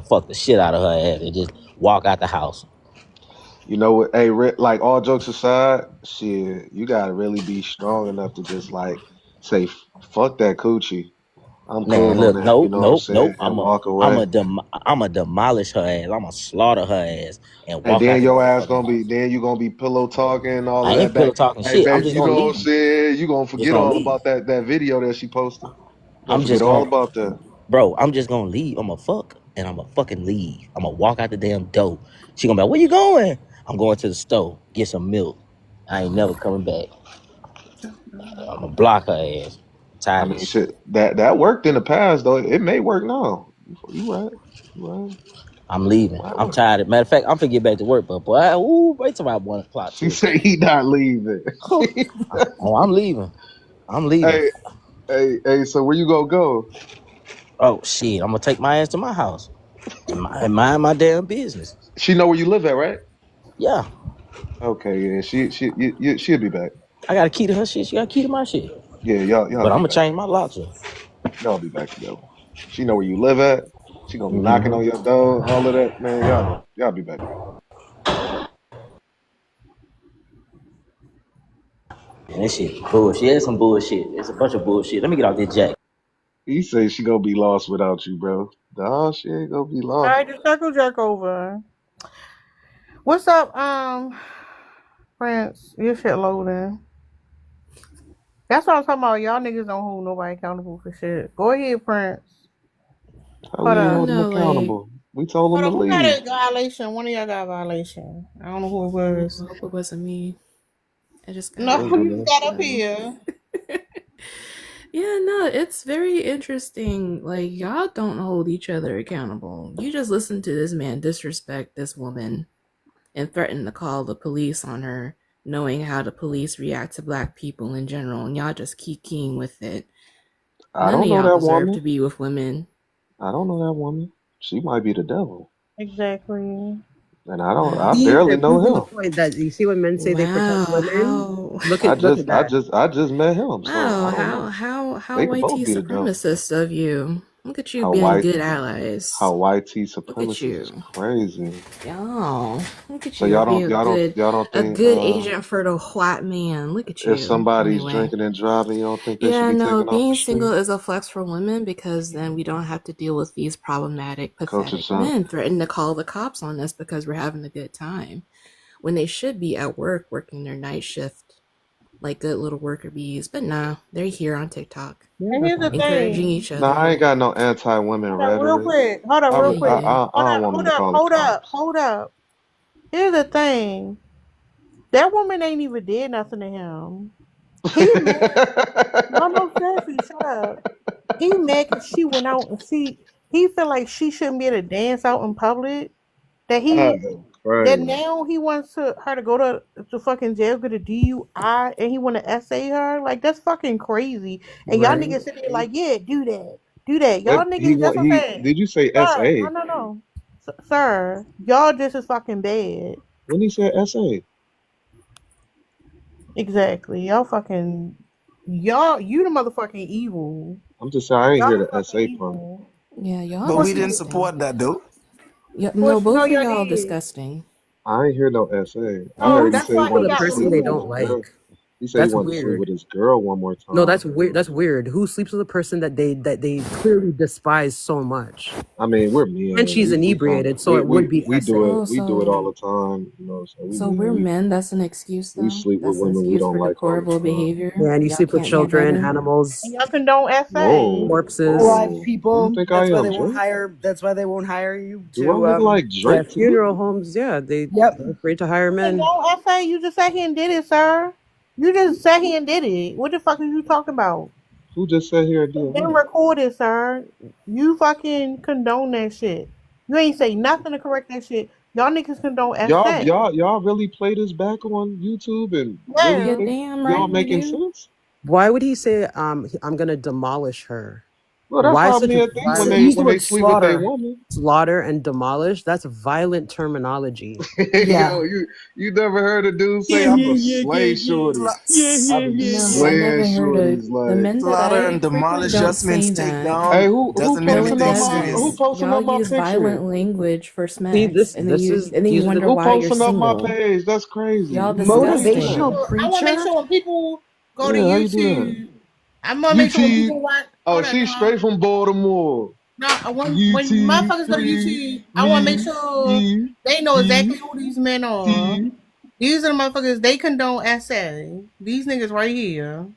fuck the shit out of her ass and just walk out the house. you know what? Hey, like all jokes aside, shit, you gotta really be strong enough to just like say, Fuck that coochie. I'm Man, cool on look, that." You nope, know what I'm nope, saying? nope. And walk away. I'ma demolish her ass. I'ma slaughter her ass and And walk then out the your ass motherfucking gonna be, house. then you gonna be pillow talking and all I of that ain't back. pillow talking Hey, shit. I'm baby, just you gonna know what I'm leave. saying? You gonna Just forget gonna all leave. about that video that she posted. You gonna I'm forget just all gonna, about that. bro. I'm just gonna leave. I'm gonna fuck and I'm gonna fucking leave. I'm gonna walk out the damn door. She gonna be like, "Where you going?" I'm going to the store get some milk. I ain't never coming back. I'm gonna block her ass. I'm I tired of mean, this shit. shit, that worked in the past though. It may work now. You right. You right. I'm leaving. Might I'm work. tired. Matter of fact, I'm finna get back to work, but boy, wait till about 1 o'clock, She 2 o'clock. said he not leaving. Oh, I'm leaving. I'm leaving. Hey, hey. So where you gonna go? Oh shit, I'm gonna take my ass to my house and mind my damn business. She know where you live at, right? Yeah, Okay, yeah. She'll be back. I got a key to her shit. She got a key to my shit. Yeah, y'all But I'm be gonna back. change my locks. Y'all be back together. She know where you live at. She gonna be knocking Mm-hmm. on your door, all of that, man. Y'all be back together. And this shit bullshit. It's some bullshit. It's a bunch of bullshit. Let me get out this jack. He say she gonna be lost without you, bro. Dog, she ain't gonna be All lost. right, the circle jerk over. What's up, Prince? Your shit loading. That's what I'm talking about. Y'all niggas don't hold nobody accountable for shit. Go ahead, Prince. How Hold we ain't up. hold him No, like, accountable? We told him Hold to on. Who got leave. a violation? One of y'all got a violation. I don't know who it was. I hope it wasn't me. I just got No, We ain't do you nothing. got up here. Yeah, no, it's very interesting. Like, y'all don't hold each other accountable. You just listen to this man disrespect this woman and threaten to call the police on her, knowing how the police react to black people in general, and y'all just keep keying with it. I None don't of know y'all that deserve to woman. be with women. I don't know that woman. She might be the devil. Exactly. And I Wow. See, barely they're know proving the him. point that you see when men say they protect Wow, women. how Look I at just I that. just I just met him, so wow, I don't know. how They could white both be the devil. supremacist of you. Look at you How being white good allies. how YT Look at supremacist is you. crazy. Y'all, look at So you being y'all don't a think good agent for the white man. Look at if you. somebody's Anyway, drinking and driving, you don't think they should yeah, be no, taken off the being single street? is a flex for women because then we don't have to deal with these problematic, Coach pathetic son. men threatening to call the cops on us because we're having a good time when they should be at work working their night shift like good little worker bees. But nah, they're here on TikTok And here's the encouraging thing. each Nah, other. I ain't got no anti-women Hold up, real rhetoric. quick. Hold up, Yeah, real you quick. do. I don't want them to call the cops. Hold up. Here's the thing. That woman ain't even did nothing to him. He mad. No, seriously, shut up. He mad because she went out and he feel like she shouldn't be able to dance out in public. That that Crazy. now he wants her to go to fucking jail, get a DUI, and he want to essay her. Like, that's fucking crazy. And y'all Right. niggas sit there like, yeah, do that. Do that. What Y'all niggas, that's what I'm he saying. did you say Sir, SA? no. Sir, y'all just as fucking bad. When he said SA? Exactly. You the motherfucking evil. I'm just saying I ain't Y'all hear the the fucking SA part. evil. Yeah, y'all But we didn't disgusting. support that though. Yeah, For no, no, both of y'all y'all did. disgusting. I ain't hear no SA. I No, heard he He's that's said he why sleeping he with wanted a to got person sleep they with don't his removed. girl. like. He said he That's wanted to sleep weird. with his girl one more No, time. that's weird. That's weird. Who sleeps with a person that they clearly despise so much? I mean, we're And men. she's inebriated, so it would be essay. Oh, We do it all so the time. You know, so we so men. we're men. That's an excuse, We though. sleep with That's an women we excuse don't for like all deplorable the time. behavior. Yeah, and you Y'all sleep with can't get children, better. animals, And y'all condone essay. Whoa, corpses. Alive whoa! Who you people. think I That's why am, they won't Drake? hire. That's why they won't hire you Do I to. look like Yeah, Drake to you? funeral homes. Yeah, they're Yep. afraid to hire men. Condone essay. You just sat here and did it, sir. You just sat here and did it. What the fuck are you talking about? Who just sat here and did It's been what? recorded, sir. You fucking condone that shit. You ain't say nothing to correct that shit. Y'all niggas condone essay. Y'all really play this back on YouTube and really You're Yeah. think damn y'all right we making do. sense? Why would he say, I'm gonna demolish her? Well, that's Why how such men think He's violent using when the they word sleep with their slaughter. woman. slaughter and demolish? That's violent terminology. Yeah. Yo, you never heard a dude say I'm a slay shorty. I be No, I slaying never heard of shorties the like. men that Slaughter and I frequent demolish don't just say means take that. Hey, down. who Doesn't mean No, it posting anything up who doesn't. serious. posting Y'all up my use picture? violent language for See, smacks, and then you these are the wonder Who why you're posting up my single. page? That's crazy. Y'all How you do that? disgusting. Motivational I want to make preacher. sure when people go to Yeah, how you do that? YouTube, I'm gonna make sure when UT. people watch. Oh, Hold on, she's no. straight from Baltimore. No, when UT motherfuckers go to free YouTube, I want to make me sure E they know exactly E who these men are. T. These are the motherfuckers they condone essay. These niggas right here.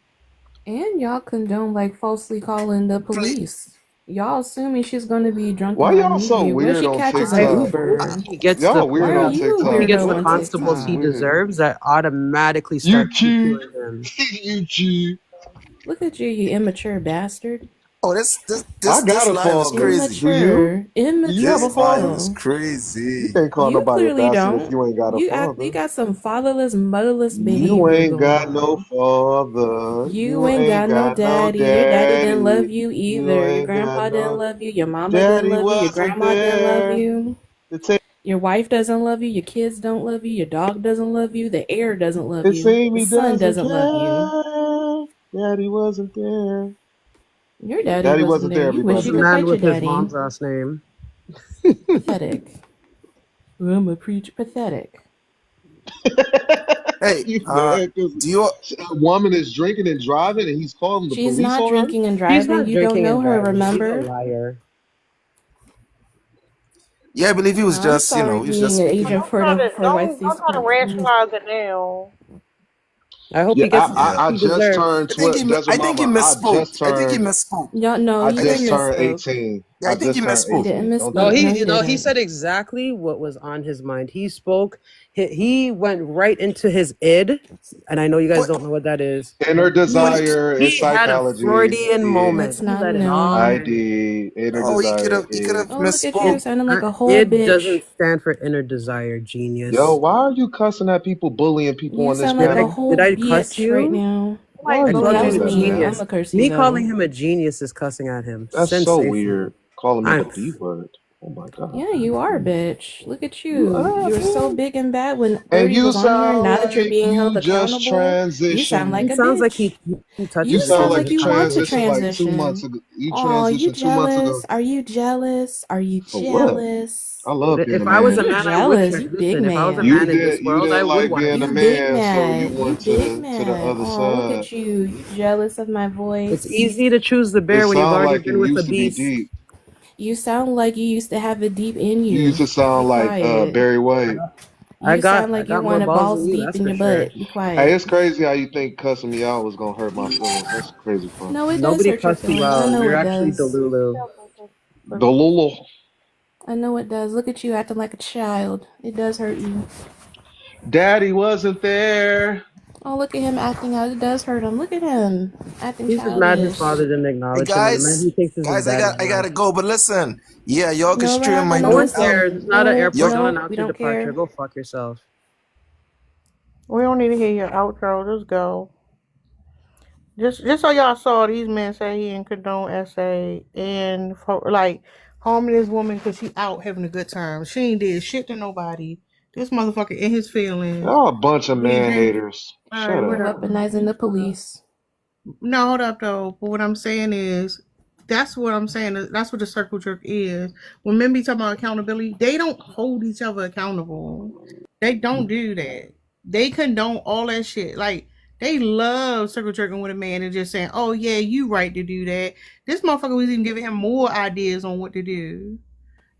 And y'all condone like falsely calling the police. Y'all assuming she's gonna be drunk in Why our y'all so movie. What if weird she on catches an why TikTok? Uber? he gets the Y'all Why weird are on police, you a he TikTok. gets weirdo the on This constables is he TikTok? weird. deserves that automatically start UT poo-pooing him. UT. Look at you, you immature bastard. Oh, I got this a live is father. crazy. Do you? Immature. You have a This Immature. live father? is No. You crazy. can't call You nobody a clearly bastard if don't. you ain't got a You father. got some fatherless, motherless You behavior ain't going got no on. father. You You ain't ain't got no got no daddy. Your daddy didn't love daddy. you You either. Your ain't got grandpa didn't no love you. Your mama didn't daddy love you. Your wasn't grandma didn't love there you. to take Your wife doesn't love you. Your kids don't love you. Your dog doesn't love you. The air doesn't love it you. seem The he sun doesn't doesn't love you. care. Daddy wasn't there. Your daddy Daddy wasn't wasn't there. there, You wish This you everybody. could man fight your with his daddy. mom's last name. Pathetic. I'm a preach pathetic. Hey, You mad because do you? a woman is drinking and driving and he's calling the She's police not on her? drinking and He's driving. not You don't drinking know and her, driving. He's a remember? liar. Yeah, I believe he was I'm just, sorry, he was being just an speaking. agent for white Don't try to supremacy. rationalize it now. I hope Yeah, he gets Yeah, I he just deserves. turned 12. Desert I think he Mama, misspoke. I think he misspoke. Y'all, no, I you I didn't just think turned misspoke. 18. yeah, I I think he just turned You misspoke. didn't 18. Don't do No, misspoke. that. No, he you no, he didn't. said exactly what was on his mind. He spoke. He went right into his id, and I know you guys But don't know what that is. Inner but desire is He had a psychology. Freudian moment. That's He not let it no. all I hang. did. Inner no, desire he could have is. Oh, look at you, misspoke. sounding like a whole Id bitch. doesn't stand for inner desire, Yo, genius. why are you cussing at people, bullying people You on this sound like a panel? Did whole I cuss bitch right you? now. Why Like are I you Oh, called that you was doing a that, me. man? I'm genius. a curse you Me calling though. him a genius is cussing at him. That's so Sensational. weird. Calling me the I'm B word. Oh my God. Yeah, you are a bitch. Look at You you. are, You were so man. big and bad when And 30 you was on here. sound Now that you're like being held you just accountable, you sound He like transitioned. a sounds like bitch. he You You touches sound sound before like like he you you want to conquers. transitioned like 2 months transition. ago. You Oh, you transitioned 2 months ago. jealous? Are you jealous? Are you For what? jealous? I love being a If I was a man. You're man, I would jealous. You big listen. If I was a You man man. in this did. You world, I didn't would like want to being a You transition. big man, so you mad. You went big to the mad. other Oh, look side. at you. You jealous of my It's voice. easy to choose the It bear when you've sound already like been it with a used to be beast. deep. You sound like you used to have it deep in You used you. to Be sound like quiet. Barry White. You sound I like you got more wanted balls balls than you, deep that's in for your sure. butt. Be Hey, quiet. it's crazy how you think cussing me out was gonna hurt my feelings. That's crazy, bro. No, it does Nobody hurt your cussed you feelings. I out. know You're it actually does. Delulu. Delulu. I know it does. Look at you acting like a child. It does hurt you. Daddy wasn't there. Oh, look at him acting out. It does hurt him. Look at him acting He's just mad his childish. father didn't Hey acknowledge him, and the man guys, he thinks is his I daddy now. gotta go. But listen, yeah, y'all can No, stream my no, No one new album. cares. It's listen. not an No, Yo, airport. Don't no, we announce your don't departure. care. Go fuck yourself. We don't need to hear your outro. Just go. Just so y'all saw, these men say he didn't condone SA and for, like harming this woman because she out having a good time. She ain't did shit to nobody. This motherfucker in his feelings. Y'all a bunch of man Leaving. haters. All right, Shut For up. whatever. weaponizing the police. No, hold up though. But what I'm saying is, that's what I'm saying. That's what the circle jerk is. When men be talking about accountability, they don't hold each other accountable. They don't do that. They condone all that shit. Like they love circle jerking with a man and just saying, "Oh yeah, you right to do that." This motherfucker was even giving him more ideas on what to do.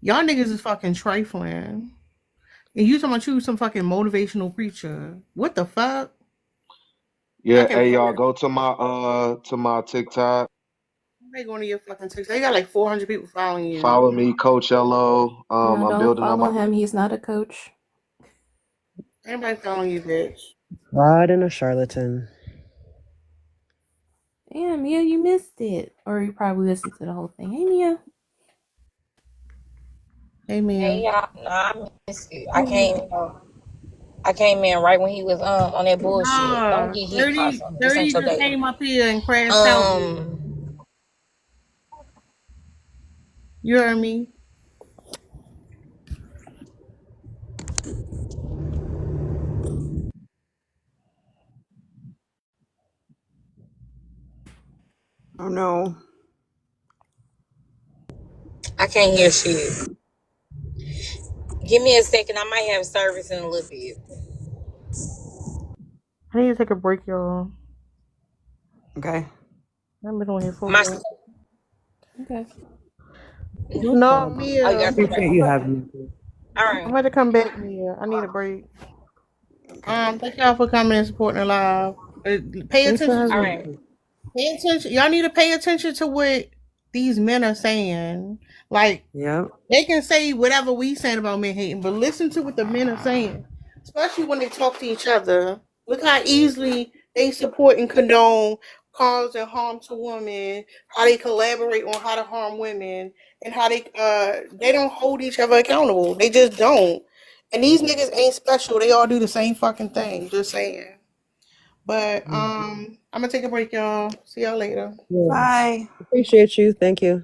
Y'all niggas is fucking trifling. And you talking about you some fucking motivational preacher. What the fuck? Yeah, Fucking hey y'all, go to my TikTok. they going to your fucking TikTok. They got like 400 people following you. Follow me, Coach Lo. No, I'm don't building on follow my him. He's not a coach. Anybody following you, bitch? Fraud and a charlatan. Damn, Mia, you missed it. Or you probably listened to the whole thing. Hey, Mia. Hey, Mia. Hey y'all, no, I missed it. I came in right when he was on that bullshit. Don't Nah, get hit by 30 something. This ain't your just day. came up here and crashed out. You heard me? Oh no. I can't hear shit. Give me a second. I might have service in a little bit. I need to take a break, y'all. Okay. I've been on here for a My while. Okay. No No, problem. Mia. Oh, you got to Appreciate you having me. All I'm right. about to come back, Mia. I need a break. Thank y'all for coming and supporting the live. Pay Thanks for attention All having to right. me. Pay attention. Y'all need to pay attention to what these men are saying. Like, Yeah. they can say whatever we saying about men hating, but listen to what the men are saying. Especially when they talk to each other. Look how easily they support and condone causing harm to women, how they collaborate on how to harm women, and how they don't hold each other accountable. They just don't. And these niggas ain't special. They all do the same fucking thing. Just saying. But I'm gonna take a break, y'all. See y'all later. Yeah. Bye. Appreciate you. Thank you.